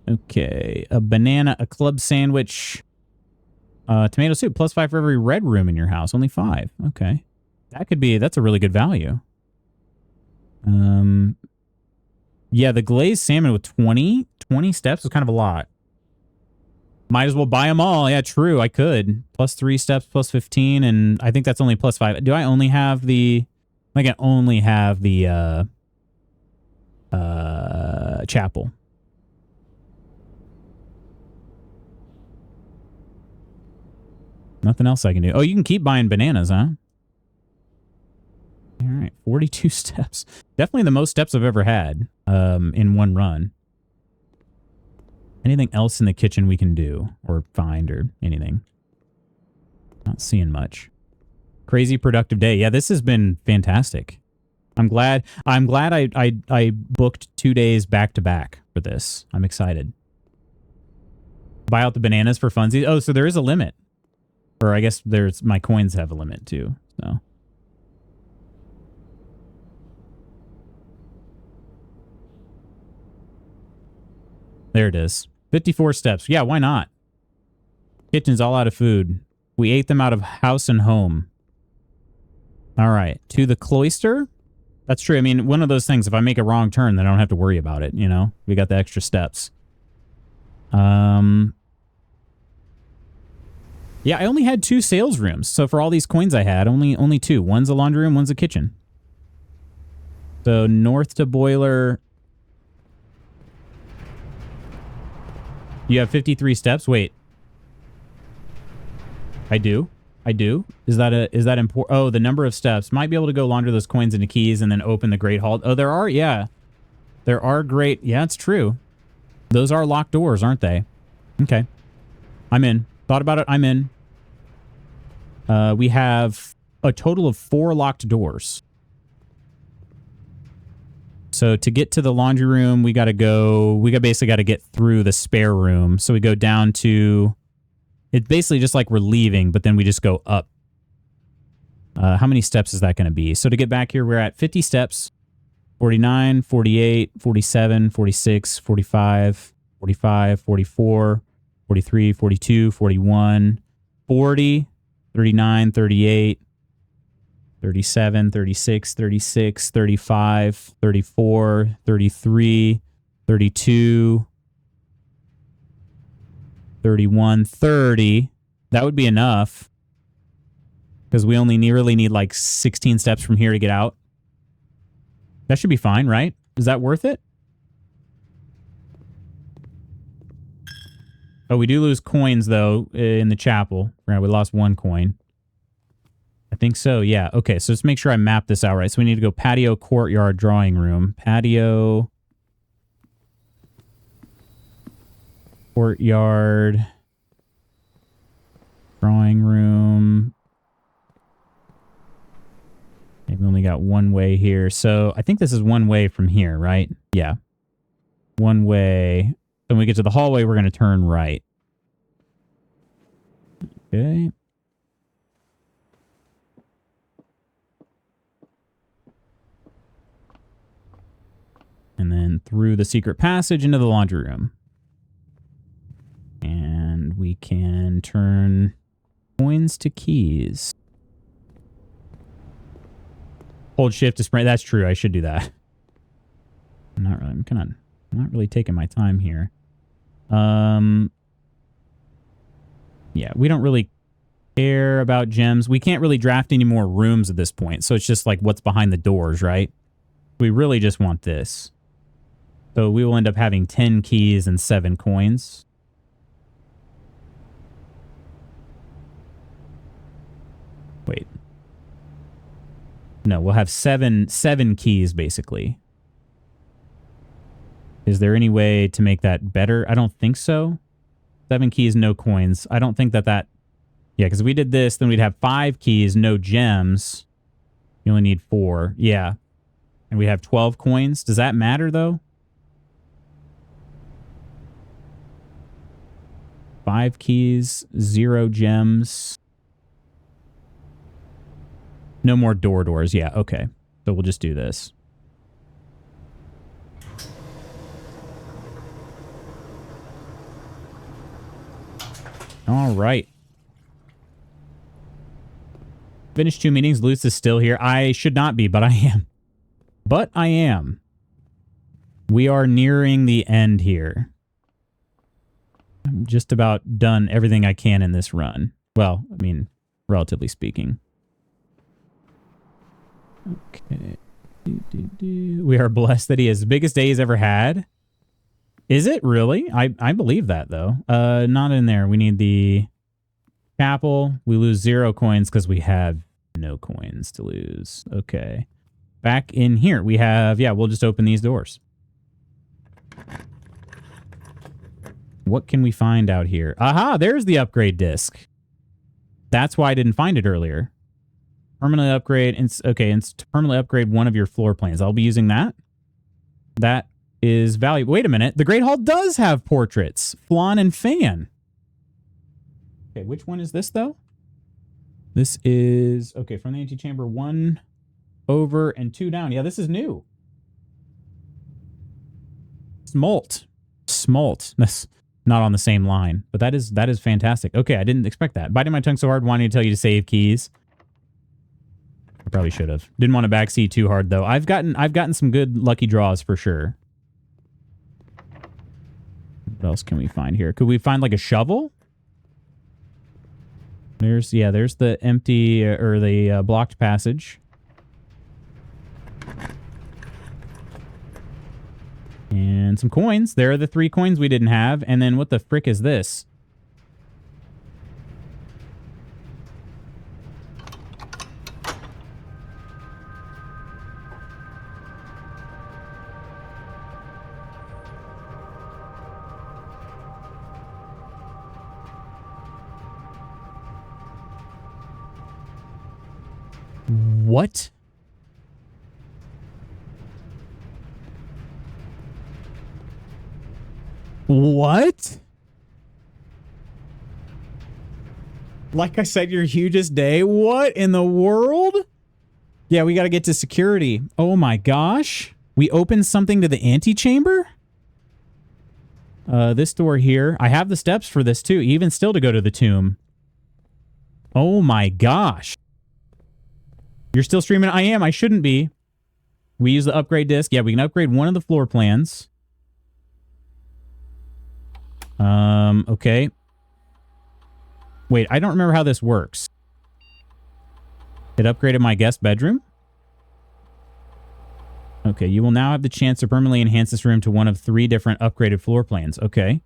Speaker 1: Okay. A banana, a club sandwich, tomato soup, +5 for every red room in your house. Only 5. Okay. That's a really good value. Yeah, the glazed salmon with 20 steps is kind of a lot. Might as well buy them all. Yeah, true. I could. +3 steps, +15, and I think that's only +5. Do I only have the... I can only have the chapel. Nothing else I can do. Oh, you can keep buying bananas, huh? All right, 42 steps. Definitely the most steps I've ever had in one run. Anything else in the kitchen we can do or find or anything? Not seeing much. Crazy productive day. Yeah, this has been fantastic. I'm glad I booked 2 days back to back for this. I'm excited. Buy out the bananas for funsies. Oh, so there is a limit. Or I guess my coins have a limit too. So there it is. 54 steps. Yeah, why not? Kitchen's all out of food. We ate them out of house and home. All right. To the cloister. That's true. I mean, one of those things, if I make a wrong turn, then I don't have to worry about it, you know? We got the extra steps. Yeah, I only had 2 sales rooms. So for all these coins I had, only 2. One's a laundry room, one's a kitchen. So north to boiler. You have 53 steps? Wait. I do. Is that important? Oh, the number of steps. Might be able to go launder those coins into keys and then open the great hall. Oh, there are, yeah. There are great, yeah, it's true. Those are locked doors, aren't they? Okay. I'm in. Thought about it, I'm in. We have a total of 4 locked doors. So to get to the laundry room, we basically got to get through the spare room. So we go down to, it's basically just like we're leaving, but then we just go up. How many steps is that going to be? So to get back here, we're at 50 steps. 49, 48, 47, 46, 45, 45, 44, 43, 42, 41, 40, 39, 38, 37, 36, 36, 35, 34, 33, 32, 31, 30. That would be enough. Because we only really need like 16 steps from here to get out. That should be fine, right? Is that worth it? Oh, we do lose coins, though, in the chapel. Right, we lost 1 coin. I think so, yeah. Okay, so let's make sure I map this out right. So we need to go patio, courtyard, drawing room. Patio, courtyard, drawing room. Maybe we only got 1 way here. So I think this is 1 way from here, right? Yeah. 1 way. When we get to the hallway, we're going to turn right. Okay. And then through the secret passage into the laundry room. And we can turn Coins to keys. Hold shift to sprint. That's true. I should do that. I'm kind of not really taking my time here. Yeah, we don't really care about gems. We can't really draft any more rooms at this point. So it's just like what's behind the doors, right? We really just want this. So we will end up having 10 keys and 7 coins. Wait. No, we'll have seven keys, basically. Is there any way to make that better? I don't think so. 7 keys, no coins. I don't think that... Yeah, because if we did this, then we'd have 5 keys, no gems. You only need 4. Yeah. And we have 12 coins. Does that matter, though? 5 keys, 0 gems. No more doors. Yeah, okay. So we'll just do this. All right. Finished 2 meetings. Luce is still here. I should not be, but I am. But I am. We are nearing the end here. I'm just about done everything I can in this run. Well, I mean, relatively speaking. Okay. We are blessed that he has the biggest day he's ever had. Is it really? I believe that, though. Not in there. We need the chapel. We lose 0 coins because we have no coins to lose. Okay. Back in here, we have... Yeah, we'll just open these doors. What can we find out here? Aha! There's the upgrade disc. That's why I didn't find it earlier. Permanently upgrade... Okay, permanently upgrade one of your floor plans. I'll be using that. That is valuable. Wait a minute. The Great Hall does have portraits. Flan and Fan. Okay, which one is this, though? This is... Okay, from the antechamber, 1 over and 2 down. Yeah, this is new. Smolt. That's not on the same line, but that is fantastic. Okay, I didn't expect that. Biting my tongue so hard, wanting to tell you to save keys. I probably should have. Didn't want to backseat too hard, though. I've gotten some good lucky draws for sure. What else can we find here? Could we find like a shovel? There's the empty or the blocked passage. And some coins. There are the 3 coins we didn't have. And then what the frick is this? What? What? Like I said, your hugest day? What in the world? Yeah, we got to get to security. Oh my gosh. We opened something to the antechamber? This door here. I have the steps for this too, even still to go to the tomb. Oh my gosh. You're still streaming? I am. I shouldn't be. We use the upgrade disc. Yeah, we can upgrade one of the floor plans. Okay. Wait, I don't remember how this works. It upgraded my guest bedroom? Okay, you will now have the chance to permanently enhance this room to one of 3 different upgraded floor plans. Okay.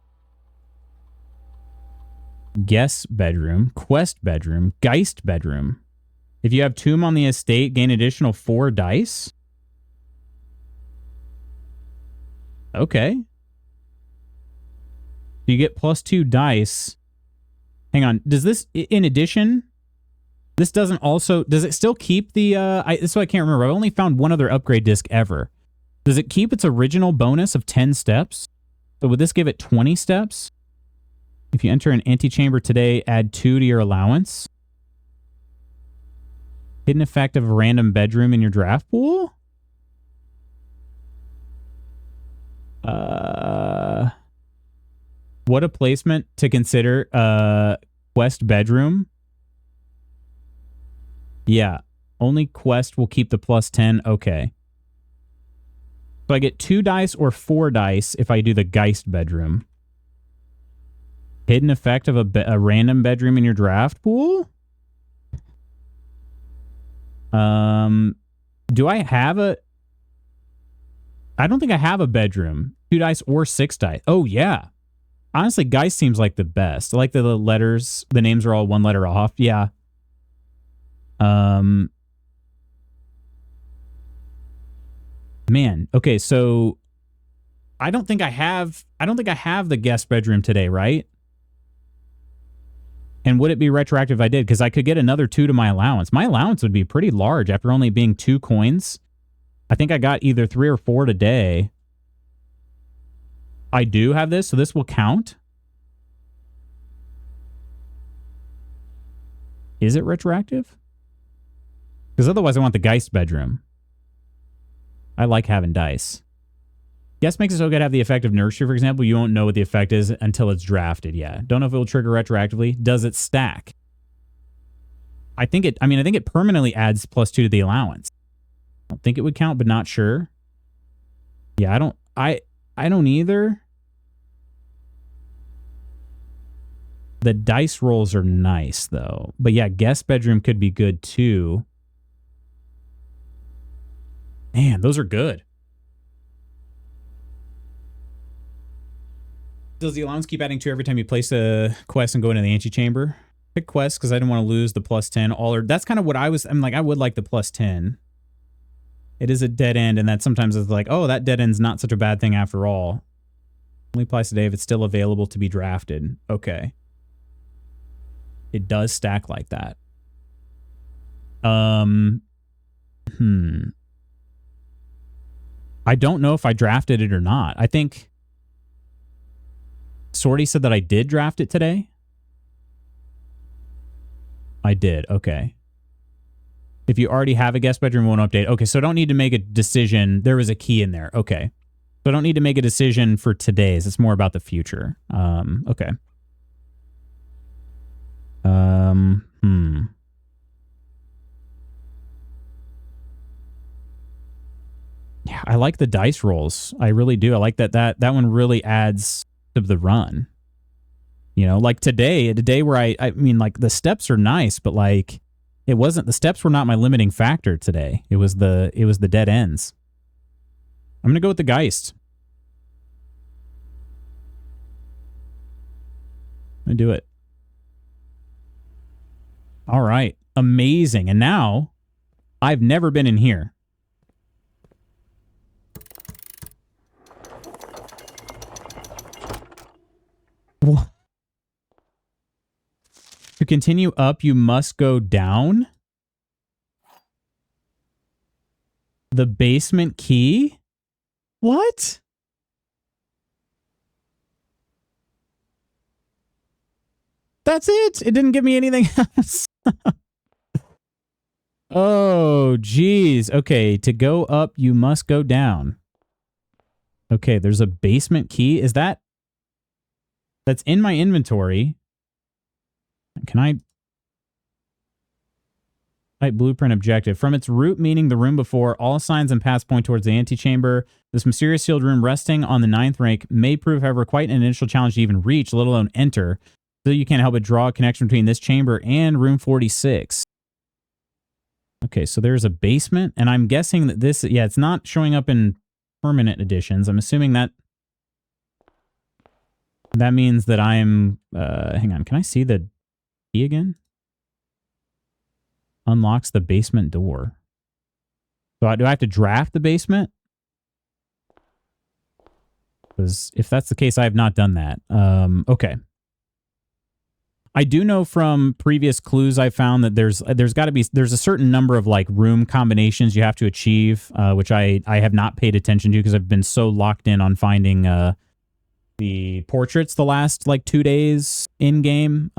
Speaker 1: Guest bedroom, quest bedroom, Geist bedroom. If you have Tomb on the estate, gain additional 4 dice. Okay. You get +2 dice. Hang on. Does this, in addition, this doesn't also, does it still keep the, this is what I can't remember. I've only found one other upgrade disc ever. Does it keep its original bonus of 10 steps? So would this give it 20 steps? If you enter an antechamber today, add 2 to your allowance. Hidden effect of a random bedroom in your draft pool? What a placement to consider. Quest bedroom. Yeah. Only quest will keep the +10. Okay. So I get 2 dice or 4 dice if I do the Geist bedroom. Hidden effect of a random bedroom in your draft pool? Do I have a... I don't think I have a bedroom. 2 dice or 6 dice. Oh, yeah. Honestly, Geist seems like the best. I like the letters. The names are all 1 letter off. Yeah. Man. Okay, so I don't think I have the guest bedroom today, right? And would it be retroactive if I did? Because I could get another 2 to my allowance. My allowance would be pretty large after only being 2 coins. I think I got either 3 or 4 today. I do have this, so this will count. Is it retroactive? Because otherwise I want the Geist bedroom. I like having dice. Guess makes it so good to have the effect of Nurture, for example. You won't know what the effect is until it's drafted. Yeah. Don't know if it will trigger retroactively. Does it stack? I think it permanently adds +2 to the allowance. I don't think it would count, but not sure. Yeah, I don't either. The dice rolls are nice, though. But yeah, guest bedroom could be good, too. Man, those are good. Does the allowance keep adding 2 every time you place a quest and go into the antechamber? Pick quest because I didn't want to lose the +10. That's kind of what I was... I'm like, I would like the +10. It is a dead end, and that sometimes it's like, oh, that dead end's not such a bad thing after all. Only applies today if it's still available to be drafted. Okay. It does stack like that. I don't know if I drafted it or not. I think Sorty said that I did draft it today. I did. Okay. If you already have a guest bedroom, won't update. Okay, so I don't need to make a decision. There was a key in there. Okay. So I don't need to make a decision for today's. It's more about the future. Okay. Yeah, I like the dice rolls. I really do. I like that one really adds to the run. You know, like today where I mean, like, the steps are nice, but like, it wasn't, the steps were not my limiting factor today. It was the dead ends. I'm going to go with the Geist. I do it. All right. Amazing. And now I've never been in here. What? To continue up, you must go down. The basement key? What? That's it. It didn't give me anything else. Oh, geez. Okay, to go up, you must go down. Okay, there's a basement key. Is that... That's in my inventory. Can I... Type blueprint objective. From its root meaning the room before, all signs and paths point towards the antechamber. This mysterious sealed room resting on the 9th rank may prove, however, quite an initial challenge to even reach, let alone enter. So you can't help but draw a connection between this chamber and room 46. Okay, so there's a basement, and I'm guessing that this... Yeah, it's not showing up in permanent editions. I'm assuming that... That means that I'm... hang on, can I see the key again? Unlocks the basement door. So do I have to draft the basement? Because if that's the case, I have not done that. Okay. I do know from previous clues I found that there's a certain number of like room combinations you have to achieve, which I have not paid attention to because I've been so locked in on finding the portraits the last like 2 days in game.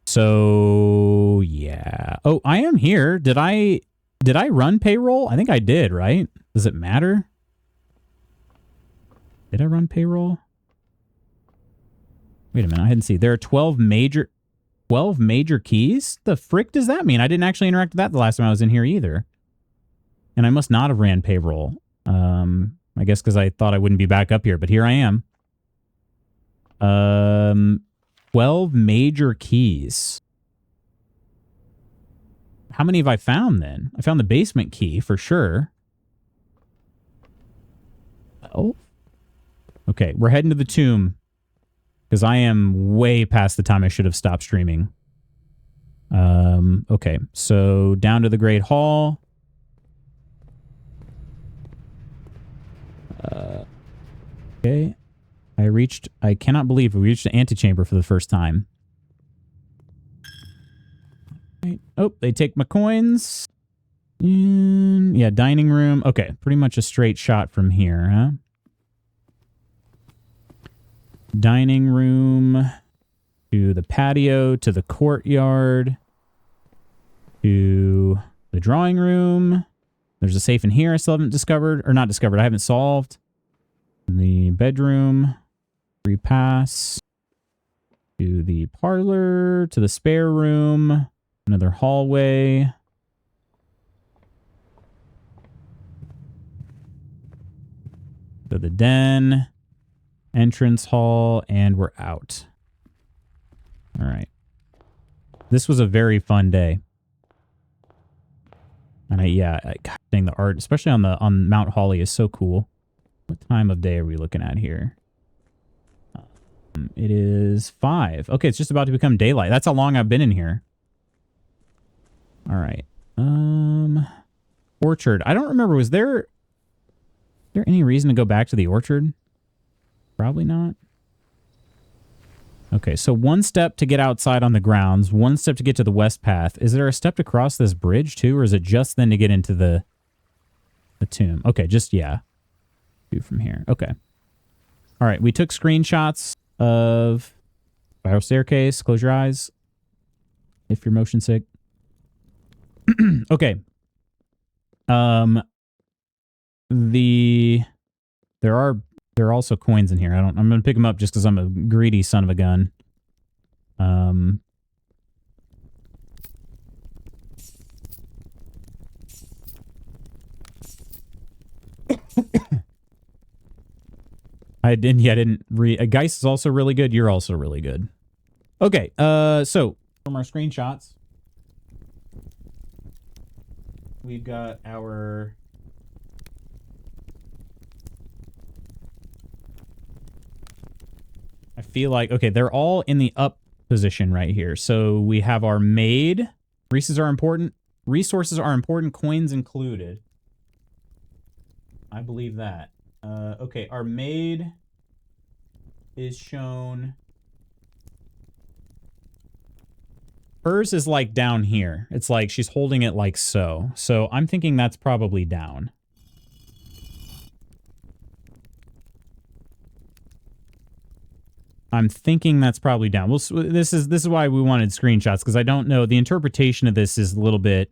Speaker 1: So yeah. Oh, I am here. Did I run payroll? I think I did, right? Does it matter? Did I run payroll? Wait a minute, I hadn't seen. There are 12 12 major keys? The frick does that mean? I didn't actually interact with that the last time I was in here either. And I must not have ran payroll. I guess because I thought I wouldn't be back up here, but here I am. 12 major keys. How many have I found then? I found the basement key for sure. Oh. Okay, we're heading to the tomb. Because I am way past the time I should have stopped streaming. Okay, so down to the Great Hall. Okay. I cannot believe we reached the antechamber for the first time. Oh, they take my coins. Yeah, dining room. Okay, pretty much a straight shot from here, huh? Dining room to the patio, to the courtyard, to the drawing room. There's a safe in here I still haven't discovered, or not discovered, I haven't solved. The bedroom, free pass, to the parlor, to the spare room, another hallway. To the den. Entrance hall, and we're out. All right. This was a very fun day. And God dang, the art, especially on Mount Holly, is so cool. What time of day are we looking at here? It is 5. Okay, it's just about to become daylight. That's how long I've been in here. All right. Orchard. I don't remember. Was there any reason to go back to the orchard? Probably not. Okay, so one step to get outside on the grounds, one step to get to the west path. Is there a step to cross this bridge too, or is it just then to get into the tomb? Okay, just, yeah. Do from here. Okay. All right, we took screenshots of spiral staircase. Close your eyes if you're motion sick. Okay. There are also coins in here. I'm going to pick them up just because I'm a greedy son of a gun. I didn't read. Geist is also really good. You're also really good. Okay, so from our screenshots, we've got our... I feel like, okay, they're all in the up position right here. So we have our maid. Resources are important. Resources are important. Coins included. I believe that. Okay, our maid is shown. Hers is like down here. It's like she's holding it like so. So I'm thinking that's probably down. I'm thinking that's probably down. This is why we wanted screenshots, because I don't know. The interpretation of this is a little bit...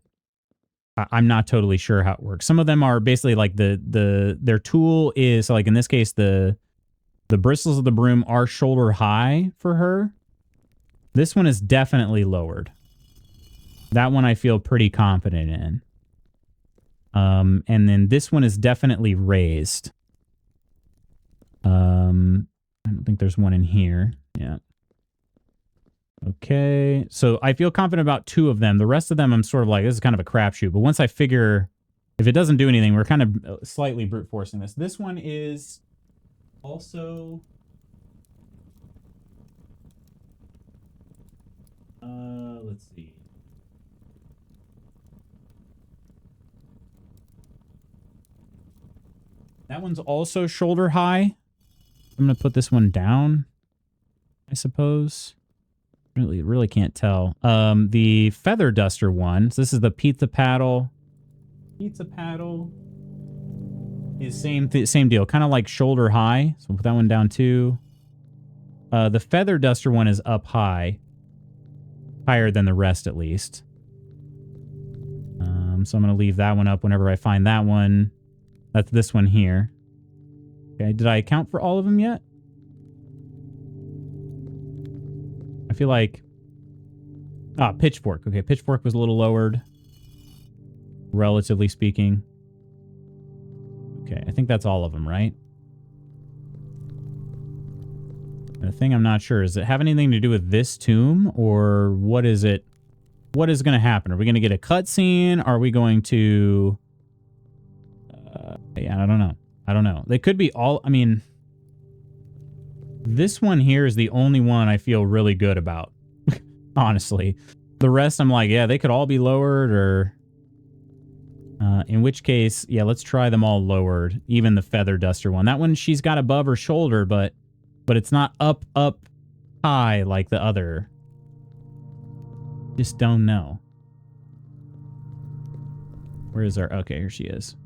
Speaker 1: I'm not totally sure how it works. Some of them are basically like their tool is, so like in this case, the bristles of the broom are shoulder high for her. This one is definitely lowered. That one I feel pretty confident in. And then this one is definitely raised. I don't think there's one in here. Yeah. Okay. So I feel confident about 2 of them. The rest of them, I'm sort of like, this is kind of a crapshoot. But once I figure if it doesn't do anything, we're kind of slightly brute forcing this. This one is also... let's see. That one's also shoulder high. I'm going to put this one down, I suppose. Really can't tell. The feather duster one. So this is the pizza paddle. Pizza paddle is same deal. Kind of like shoulder high. So we'll put that one down too. The feather duster one is up high. Higher than the rest, at least. So I'm going to leave that one up whenever I find that one. That's this one here. Okay, did I account for all of them yet? I feel like Ah, pitchfork. Okay, pitchfork was a little lowered, relatively speaking. Okay, I think that's all of them, right? And the thing I'm not sure, does it have anything to do with this tomb, or what is it? What is going to happen? Are we going to get a cutscene? Are we going to... yeah, I don't know. I don't know. They could be all... I mean... This one here is the only one I feel really good about. Honestly. The rest I'm like, yeah, they could all be lowered, or... in which case, yeah, let's try them all lowered. Even the feather duster one. That one she's got above her shoulder, but it's not up high like the other. Just don't know. Where is our... Okay, here she is.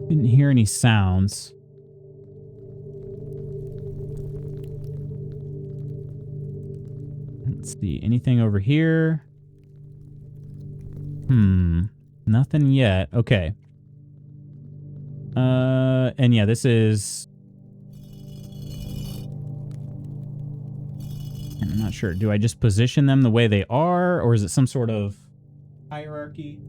Speaker 1: Didn't hear any sounds. Let's see. Anything over here? Nothing yet. Okay. And yeah, this is... I'm not sure. Do I just position them the way they are, or is it some sort of hierarchy?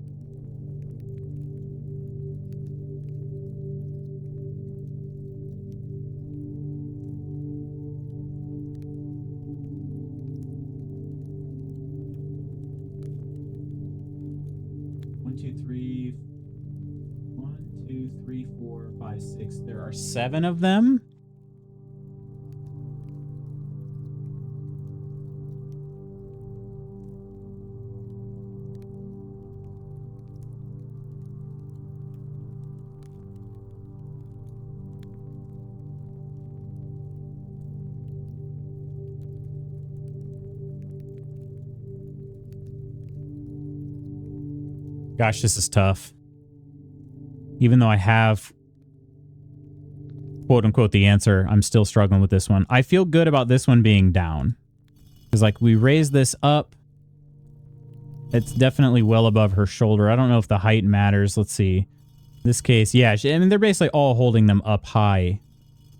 Speaker 1: There are 7 of them. Gosh, this is tough. Even though I have... quote unquote the answer, I'm still struggling with this one. I feel good about this one being down. Because like we raise this up. It's definitely well above her shoulder. I don't know if the height matters. Let's see. In this case, yeah. I mean, they're basically all holding them up high.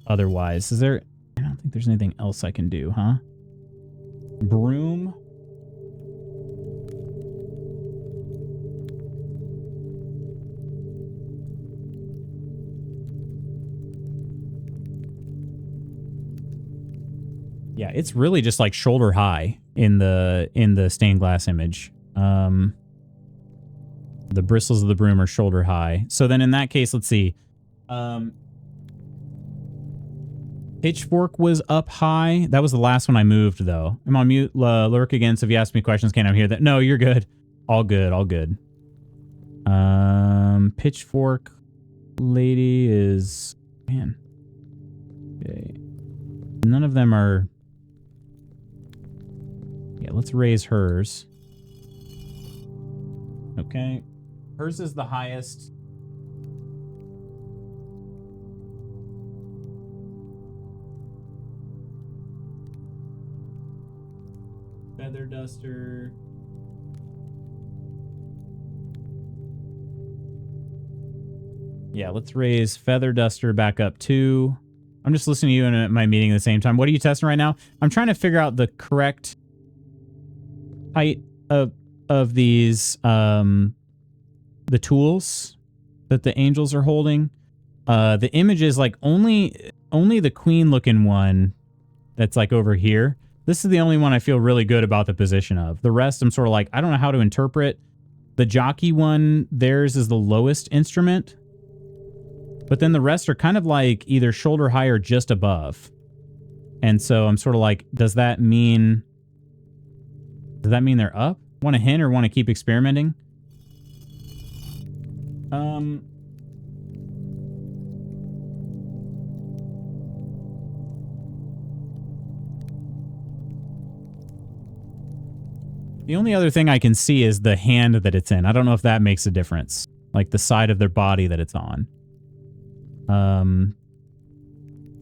Speaker 1: Otherwise, is there... I don't think there's anything else I can do, huh? Broom. Yeah, it's really just like shoulder high in the stained glass image. The bristles of the broom are shoulder high. So then in that case, let's see. Pitchfork was up high. That was the last one I moved, though. I'm on mute. Lurk again, so if you ask me questions, can't I hear that? No, you're good. All good, all good. Pitchfork lady is... Man. Okay. None of them are... Yeah, let's raise hers. Okay. Hers is the highest. Feather duster. Yeah, let's raise feather duster back up too. I'm just listening to you in my meeting at the same time. What are you testing right now? I'm trying to figure out the correct height of these the tools that the angels are holding. The image is like only the queen looking one that's like over here. This is the only one I feel really good about the position of. The rest I'm sort of like, I don't know how to interpret. The jockey one, theirs is the lowest instrument. But then the rest are kind of like either shoulder high or just above. And so I'm sort of like, does that mean they're up? Want to hint or want to keep experimenting? The only other thing I can see is the hand that it's in. I don't know if that makes a difference. Like the side of their body that it's on.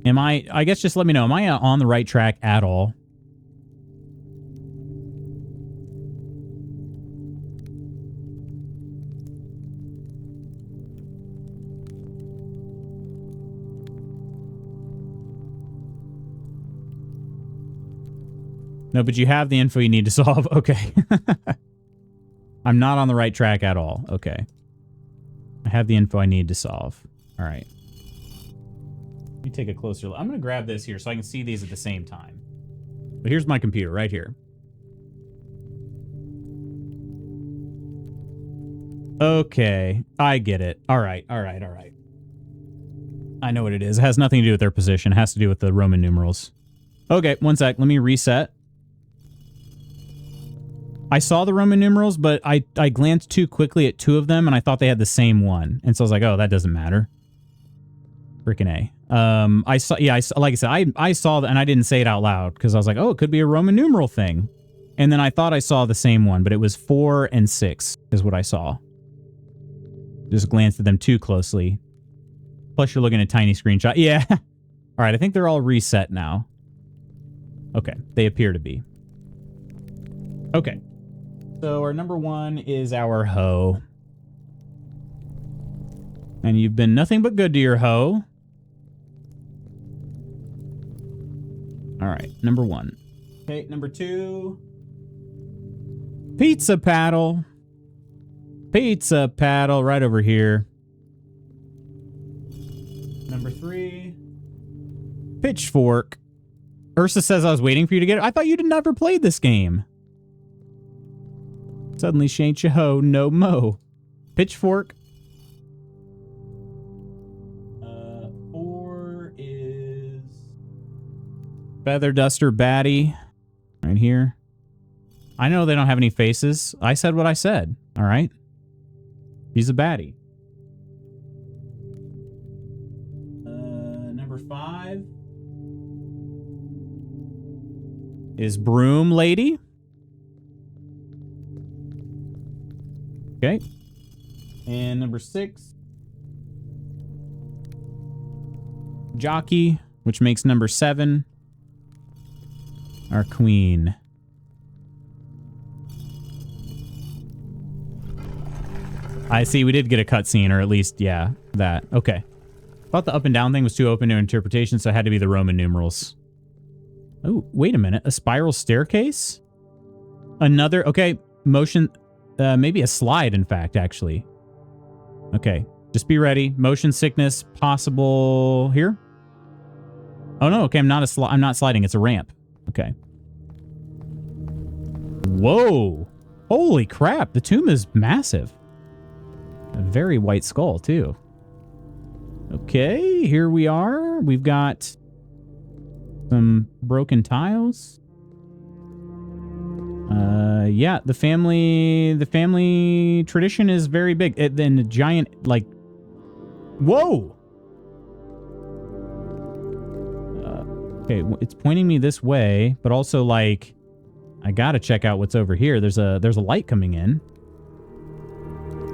Speaker 1: I guess just let me know. Am I on the right track at all? No, but you have the info you need to solve. Okay. I'm not on the right track at all. Okay. I have the info I need to solve. All right. Let me take a closer look. I'm going to grab this here so I can see these at the same time. But here's my computer right here. Okay. I get it. All right. All right. All right. I know what it is. It has nothing to do with their position. It has to do with the Roman numerals. Okay. One sec. Let me reset. I saw the Roman numerals, but I glanced too quickly at two of them, and I thought they had the same one. And so I was like, oh, that doesn't matter. Freaking A. I saw, yeah, like I said, I saw that, and I didn't say it out loud, because I was like, oh, it could be a Roman numeral thing. And then I thought I saw the same one, but it was 4 and 6 is what I saw. Just glanced at them too closely. Plus, you're looking at a tiny screenshot. Yeah. All right, I think they're all reset now. Okay, they appear to be. Okay. So our number 1 is our hoe. And you've been nothing but good to your hoe. All right, number 1. Okay, number 2. Pizza paddle. Pizza paddle right over here. Number 3. Pitchfork. Ursa says I was waiting for you to get it. I thought you'd never played this game. Suddenly, she ain't your hoe, no mo. Pitchfork. 4 is Feather Duster Batty. Right here. I know they don't have any faces. I said what I said. All right. He's a baddie. Number 5 is Broom Lady. Okay. And number 6, Jockey, which makes number 7 our queen. I see, we did get a cutscene, or at least, yeah, that. Okay. Thought the up and down thing was too open to interpretation, so it had to be the Roman numerals. Oh, wait a minute. A spiral staircase? Another, okay, motion, maybe a slide, in fact, actually. Okay, just be ready. Motion sickness possible here? Oh no, okay, I'm not sliding, it's a ramp. Okay. Whoa! Holy crap, the tomb is massive. A very white skull, too. Okay, here we are. We've got some broken tiles. Yeah, the family tradition is very big. Then the giant, like, whoa! Okay, it's pointing me this way, but also, like, I gotta check out what's over here. There's a light coming in.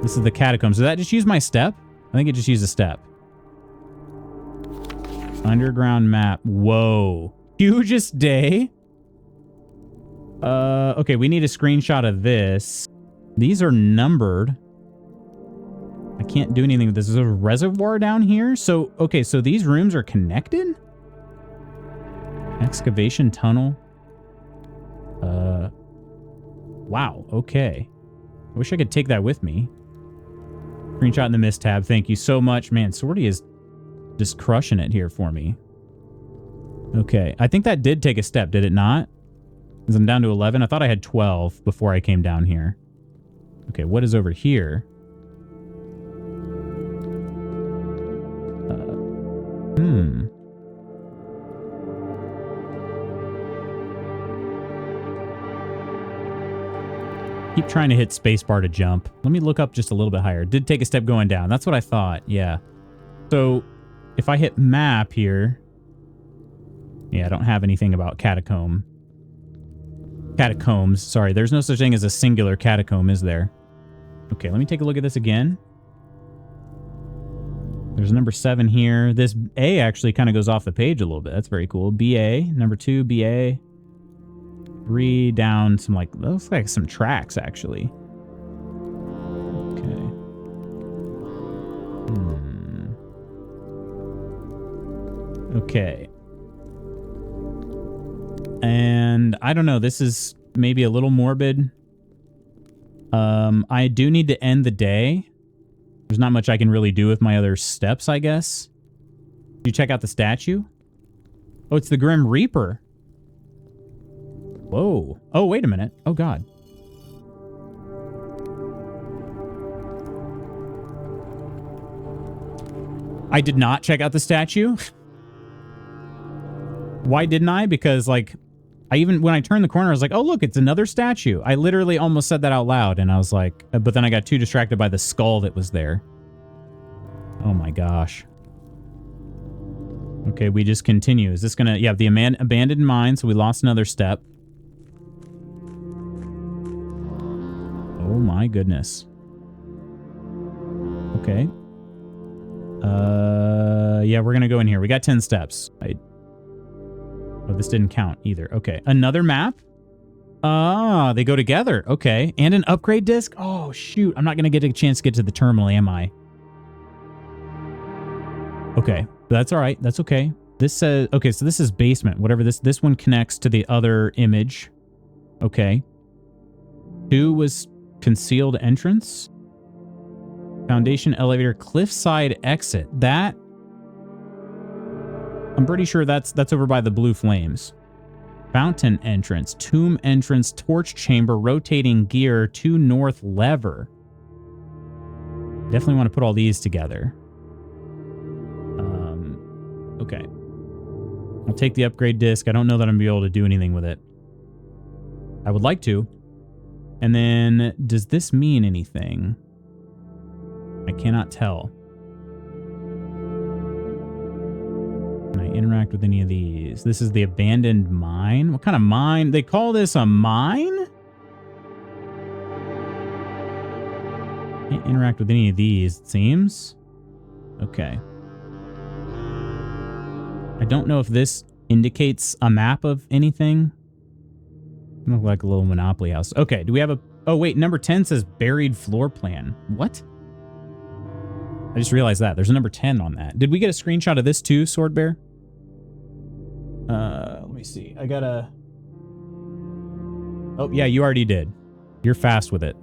Speaker 1: This is the catacombs. Did that just use my step? I think it just used a step. Underground map. Whoa. Hugest day? Okay, we need a screenshot of this. These are numbered. I can't do anything with this. There's a reservoir down here. So, okay, so these rooms are connected? Excavation tunnel. Wow, okay. I wish I could take that with me. Screenshot in the mist tab. Thank you so much. Man, Swordy is just crushing it here for me. Okay, I think that did take a step, did it not? Because I'm down to 11. I thought I had 12 before I came down here. Okay, what is over here? Keep trying to hit spacebar to jump. Let me look up just a little bit higher. Did take a step going down. That's what I thought. Yeah. So if I hit map here. Yeah, I don't have anything about catacombs. Sorry, there's no such thing as a singular catacomb, is there? Okay, let me take a look at this again. There's number 7 here. This A actually kind of goes off the page a little bit. That's very cool. BA, number 2, BA. 3 down some, like, looks like some tracks, actually. Okay. Okay. And I don't know, this is maybe a little morbid. I do need to end the day. There's not much I can really do with my other steps, I guess. Did you check out the statue? Oh, it's the Grim Reaper. Whoa. Oh, wait a minute. Oh, God. I did not check out the statue. Why didn't I? Because, like, when I turned the corner, I was like, oh, look, it's another statue. I literally almost said that out loud, and I was like, but then I got too distracted by the skull that was there. Oh, my gosh. Okay, we just continue. Is this gonna... Yeah, the abandoned mine, so we lost another step. Oh, my goodness. Okay. Yeah, we're gonna go in here. We got 10 steps. Oh, this didn't count either. Okay, another map. Ah, they go together. Okay, and an upgrade disc. Oh, shoot. I'm not gonna get a chance to get to the terminal, am I? Okay, that's all right. That's okay. This says... Okay, so this is basement. Whatever this one connects to the other image. Okay. 2 was concealed entrance. Foundation elevator, cliffside exit. That... I'm pretty sure that's over by the blue flames. Fountain entrance, tomb entrance, torch chamber, rotating gear, 2 north lever. Definitely want to put all these together. Okay. I'll take the upgrade disc. I don't know that I'm going to be able to do anything with it. I would like to. And then, does this mean anything? I cannot tell. Can I interact with any of these? This is the abandoned mine. What kind of mine? They call this a mine? Can't interact with any of these, it seems. Okay. I don't know if this indicates a map of anything. Look like a little Monopoly house. Okay, do we have a... Oh, wait, number 10 says buried floor plan. What? I just realized that. There's a number 10 on that. Did we get a screenshot of this too, Sword Bear? Let me see. I got a... Oh, yeah, you already did. You're fast with it.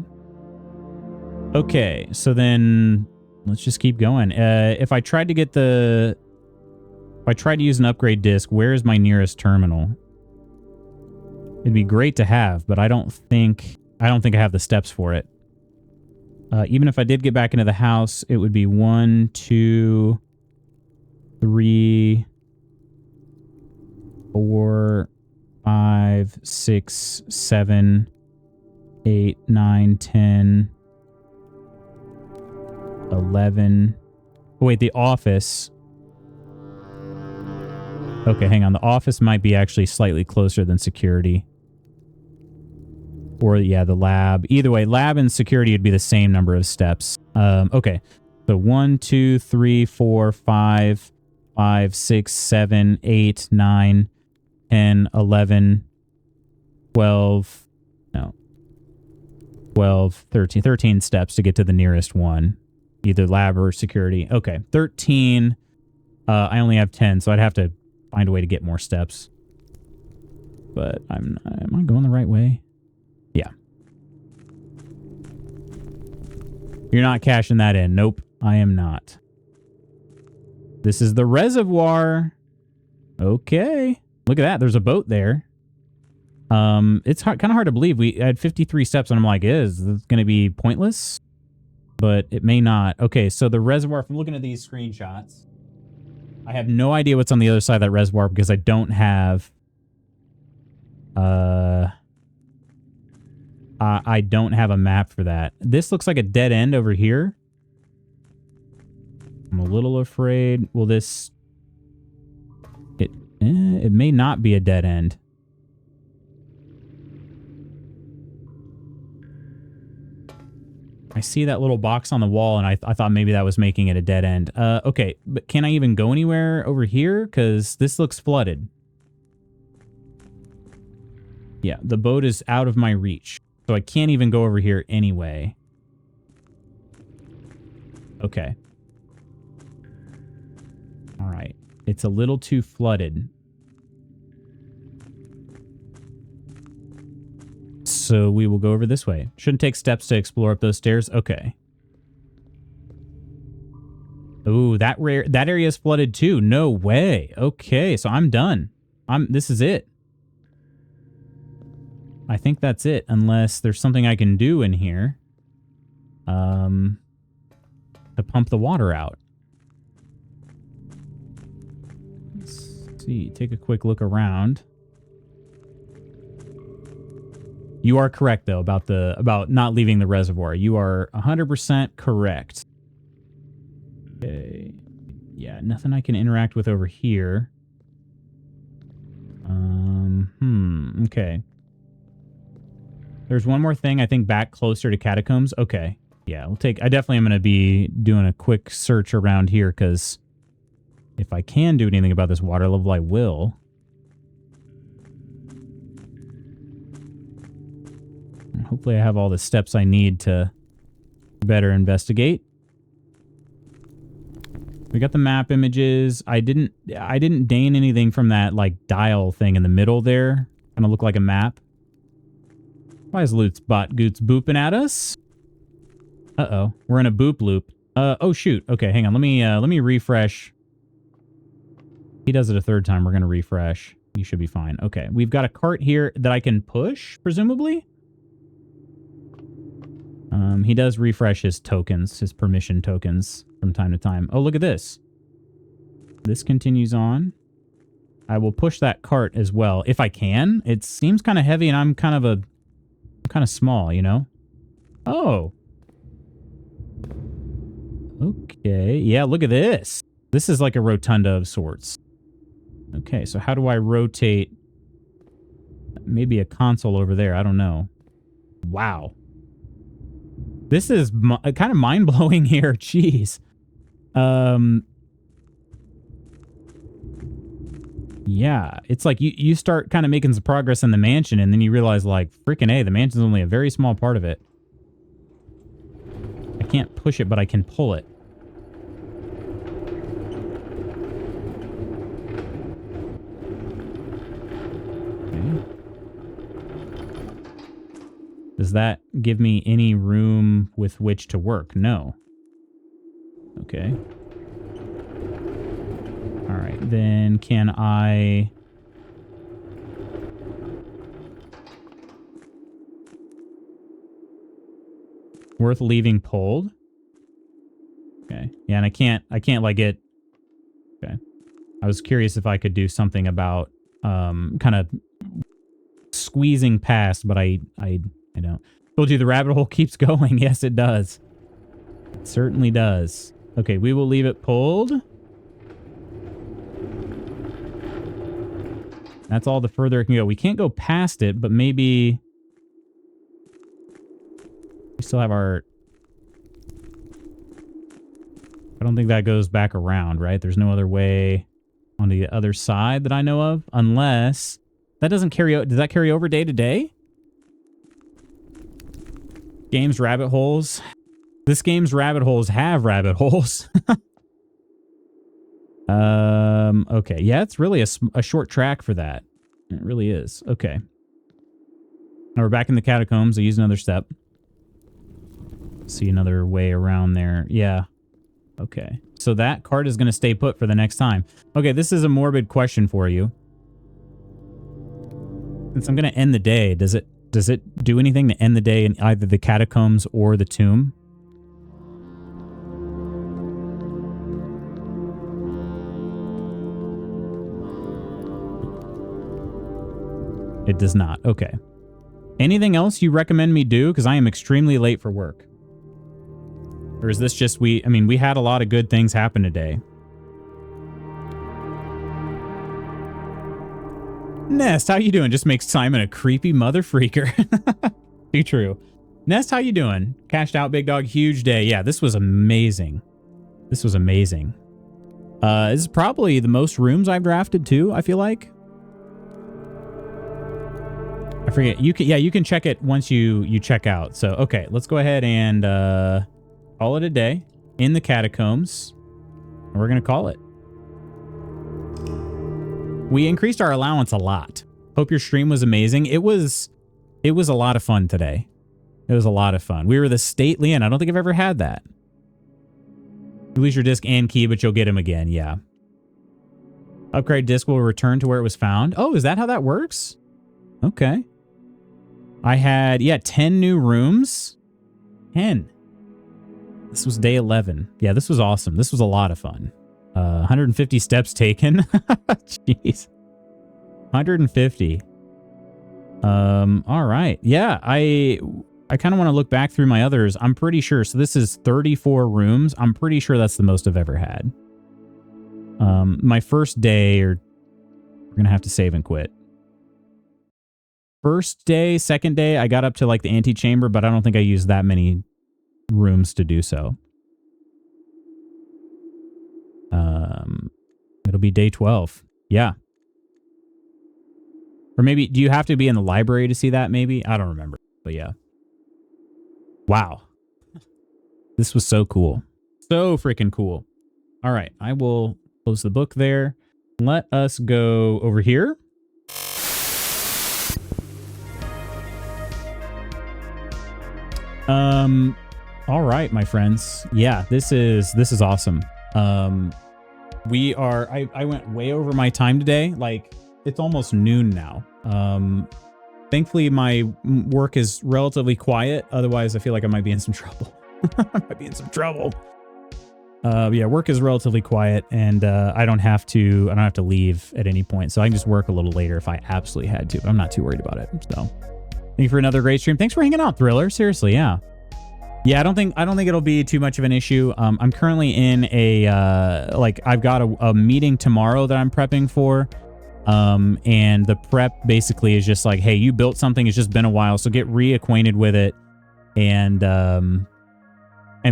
Speaker 1: Okay, so then let's just keep going. If I tried to get the... If I tried to use an upgrade disc, where is my nearest terminal? It'd be great to have, but I don't think I have the steps for it. Even if I did get back into the house, it would be 1, 2, 3, 4, 5, 6, 7, 8, 9, 10, 11. Oh, wait, the office. Okay, hang on. The office might be actually slightly closer than security. Or, yeah, the lab. Either way, lab and security would be the same number of steps. Okay. So 1, 2, 3, 4, 5, 5, 6, 7, 8, 9, 10, 11, 12, no. 12, 13. 13 steps to get to the nearest one. Either lab or security. Okay. 13. I only have 10, so I'd have to find a way to get more steps. But am I going the right way? Yeah. You're not cashing that in. Nope, I am not. This is the reservoir. Okay. Look at that. There's a boat there. It's kind of hard to believe. We had 53 steps, and I'm like, is this going to be pointless? But it may not. Okay, so the reservoir, from looking at these screenshots, I have no idea what's on the other side of that reservoir because I don't have... I don't have a map for that. This looks like a dead end over here. I'm a little afraid. Will this... It may not be a dead end. I see that little box on the wall, and I thought maybe that was making it a dead end. Okay, but can I even go anywhere over here? Because this looks flooded. Yeah, the boat is out of my reach. So I can't even go over here anyway. Okay. All right. It's a little too flooded. So we will go over this way. Shouldn't take steps to explore up those stairs. Okay. Ooh, that area is flooded too. No way. Okay, so I'm done. This is it. I think that's it, unless there's something I can do in here. To pump the water out. Let's see. Take a quick look around. You are correct though about not leaving the reservoir. You are 100% correct. Okay. Yeah, nothing I can interact with over here. Okay. There's one more thing, I think, back closer to catacombs. Okay. Yeah, I definitely am going to be doing a quick search around here, because if I can do anything about this water level, I will. And hopefully I have all the steps I need to better investigate. We got the map images. I didn't gain anything from that like dial thing in the middle there. Gonna look like a map. Why is Loot's bot Goots booping at us? Uh-oh. We're in a boop loop. Oh shoot. Okay, hang on. Let me refresh. He does it a third time. We're gonna refresh. You should be fine. Okay. We've got a cart here that I can push, presumably. He does refresh his tokens, his permission tokens from time to time. Oh, look at this. This continues on. I will push that cart as well, if I can. It seems kind of heavy, and I'm kind of small, you know? Oh. Okay. Yeah, look at this. This is like a rotunda of sorts. Okay, so how do I rotate? Maybe a console over there. I don't know. Wow. This is kind of mind-blowing here. Jeez. Yeah, it's like you start kind of making some progress in the mansion, and then you realize, like, freaking A, the mansion's only a very small part of it. I can't push it, but I can pull it. Okay. Does that give me any room with which to work? No. Okay. All right, then can I... Worth leaving pulled? Okay. Yeah, and I can't like get... Okay. I was curious if I could do something about kind of squeezing past, but I don't. Told you the rabbit hole keeps going. Yes, it does. It certainly does. Okay, we will leave it pulled. That's all the further it can go. We can't go past it, but maybe... We still have our... I don't think that goes back around, right? There's no other way on the other side that I know of, unless... That doesn't carry... Does that carry over day to day? Game's rabbit holes. This game's rabbit holes have rabbit holes. Okay. Yeah, it's really a short track for that. It really is. Okay. Now we're back in the catacombs. I use another step. See another way around there. Yeah. Okay. So that cart is going to stay put for the next time. Okay, this is a morbid question for you. Since I'm going to end the day, does it do anything to end the day in either the catacombs or the tomb? It does not. Okay. Anything else you recommend me do? Because I am extremely late for work. Or is this just we had a lot of good things happen today. Nest, how you doing? Just makes Simon a creepy mother freaker. Too true. Nest, how you doing? Cashed out, big dog. Huge day. Yeah, this was amazing. This was amazing. This is probably the most rooms I've drafted too, I feel like. I forget. You can check it once you check out. So, okay, let's go ahead and call it a day in the catacombs. And we're going to call it. We increased our allowance a lot. Hope your stream was amazing. It was It was a lot of fun today. It was a lot of fun. We were the state Leon. I don't think I've ever had that. You lose your disc and key, but you'll get him again. Yeah. Upgrade disc will return to where it was found. Oh, is that how that works? Okay. I had, 10 new rooms. 10. This was day 11. Yeah, this was awesome. This was a lot of fun. 150 steps taken. Jeez. 150. All right. Yeah, I kind of want to look back through my others. I'm pretty sure. So this is 34 rooms. I'm pretty sure that's the most I've ever had. My first day, we're going to have to save and quit. First day, second day, I got up to like the antechamber, but I don't think I used that many rooms to do so. It'll be day 12. Yeah. Or maybe, do you have to be in the library to see that maybe? I don't remember, but yeah. Wow. This was so cool. So freaking cool. All right, I will close the book there. Let us go over here. All right, my friends. Yeah, this is awesome. I went way over my time today. Like, it's almost noon now. Thankfully my work is relatively quiet. Otherwise, I feel like I might be in some trouble. Yeah, work is relatively quiet, and I don't have to leave at any point, so I can just work a little later if I absolutely had to. But I'm not too worried about it. So, thank you for another great stream. Thanks for hanging out, Thriller. Seriously, yeah. Yeah, I don't think it'll be too much of an issue. I'm currently in I've got a meeting tomorrow that I'm prepping for. And the prep basically is just like, hey, you built something. It's just been a while, so get reacquainted with it, and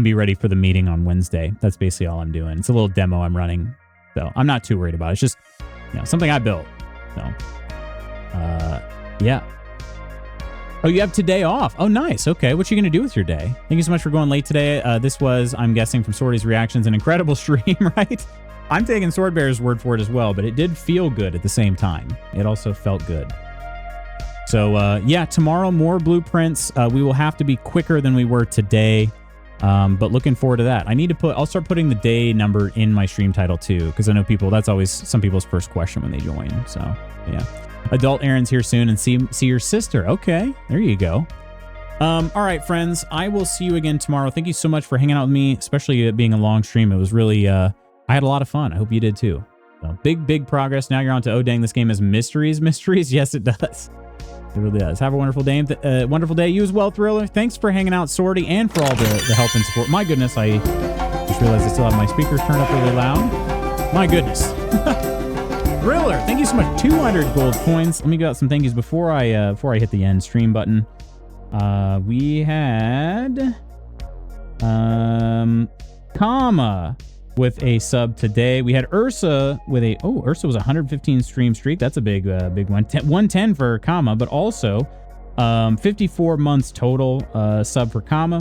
Speaker 1: be ready for the meeting on Wednesday. That's basically all I'm doing. It's a little demo I'm running, so I'm not too worried about it. It's just, something I built. So, yeah. Oh, you have today off. Oh, nice. Okay, what you gonna do with your day? Thank you so much for going late today. This was, I'm guessing from Swordy's reactions, an incredible stream, right? I'm taking Swordbear's word for it as well, but it did feel good at the same time. It also felt good. So, yeah, tomorrow, more blueprints. We will have to be quicker than we were today, but looking forward to that. I'll start putting the day number in my stream title too, because I know that's always some people's first question when they join. So, yeah. Adult Aaron's here soon, and see your sister. Okay, there you go. All right, friends, I will see you again tomorrow. Thank you so much for hanging out with me, especially it being a long stream. It was really, I had a lot of fun. I hope you did too. So big progress. Now you're on to, oh dang, this game has mysteries. Yes, it does. It really does. Have a wonderful day. Wonderful day. You as well, Thriller. Thanks for hanging out, Swordy, and for all the help and support. My goodness, I just realized I still have my speakers turned up really loud. My goodness. Thriller, thank you so much. 200 gold coins. Let me go out some thank yous before I hit the end stream button. We had Comma with a sub today. We had Ursa with Ursa was 115 stream streak. That's a big one. 110 for Comma, but also 54 months total sub for Comma.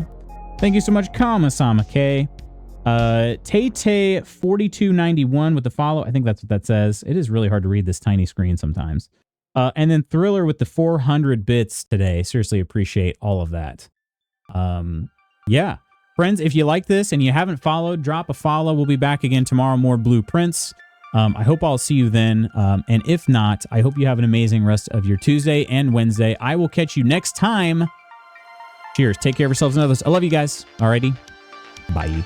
Speaker 1: Thank you so much, Kama-sama K. Tay 4291 with the follow. I think that's what that says. It is really hard to read this tiny screen sometimes. And then Thriller with the 400 bits today. Seriously appreciate all of that. Yeah. Friends, if you like this and you haven't followed, drop a follow. We'll be back again tomorrow. More blueprints. I hope I'll see you then. And if not, I hope you have an amazing rest of your Tuesday and Wednesday. I will catch you next time. Cheers. Take care of yourselves and others. I love you guys. Alrighty. Bye.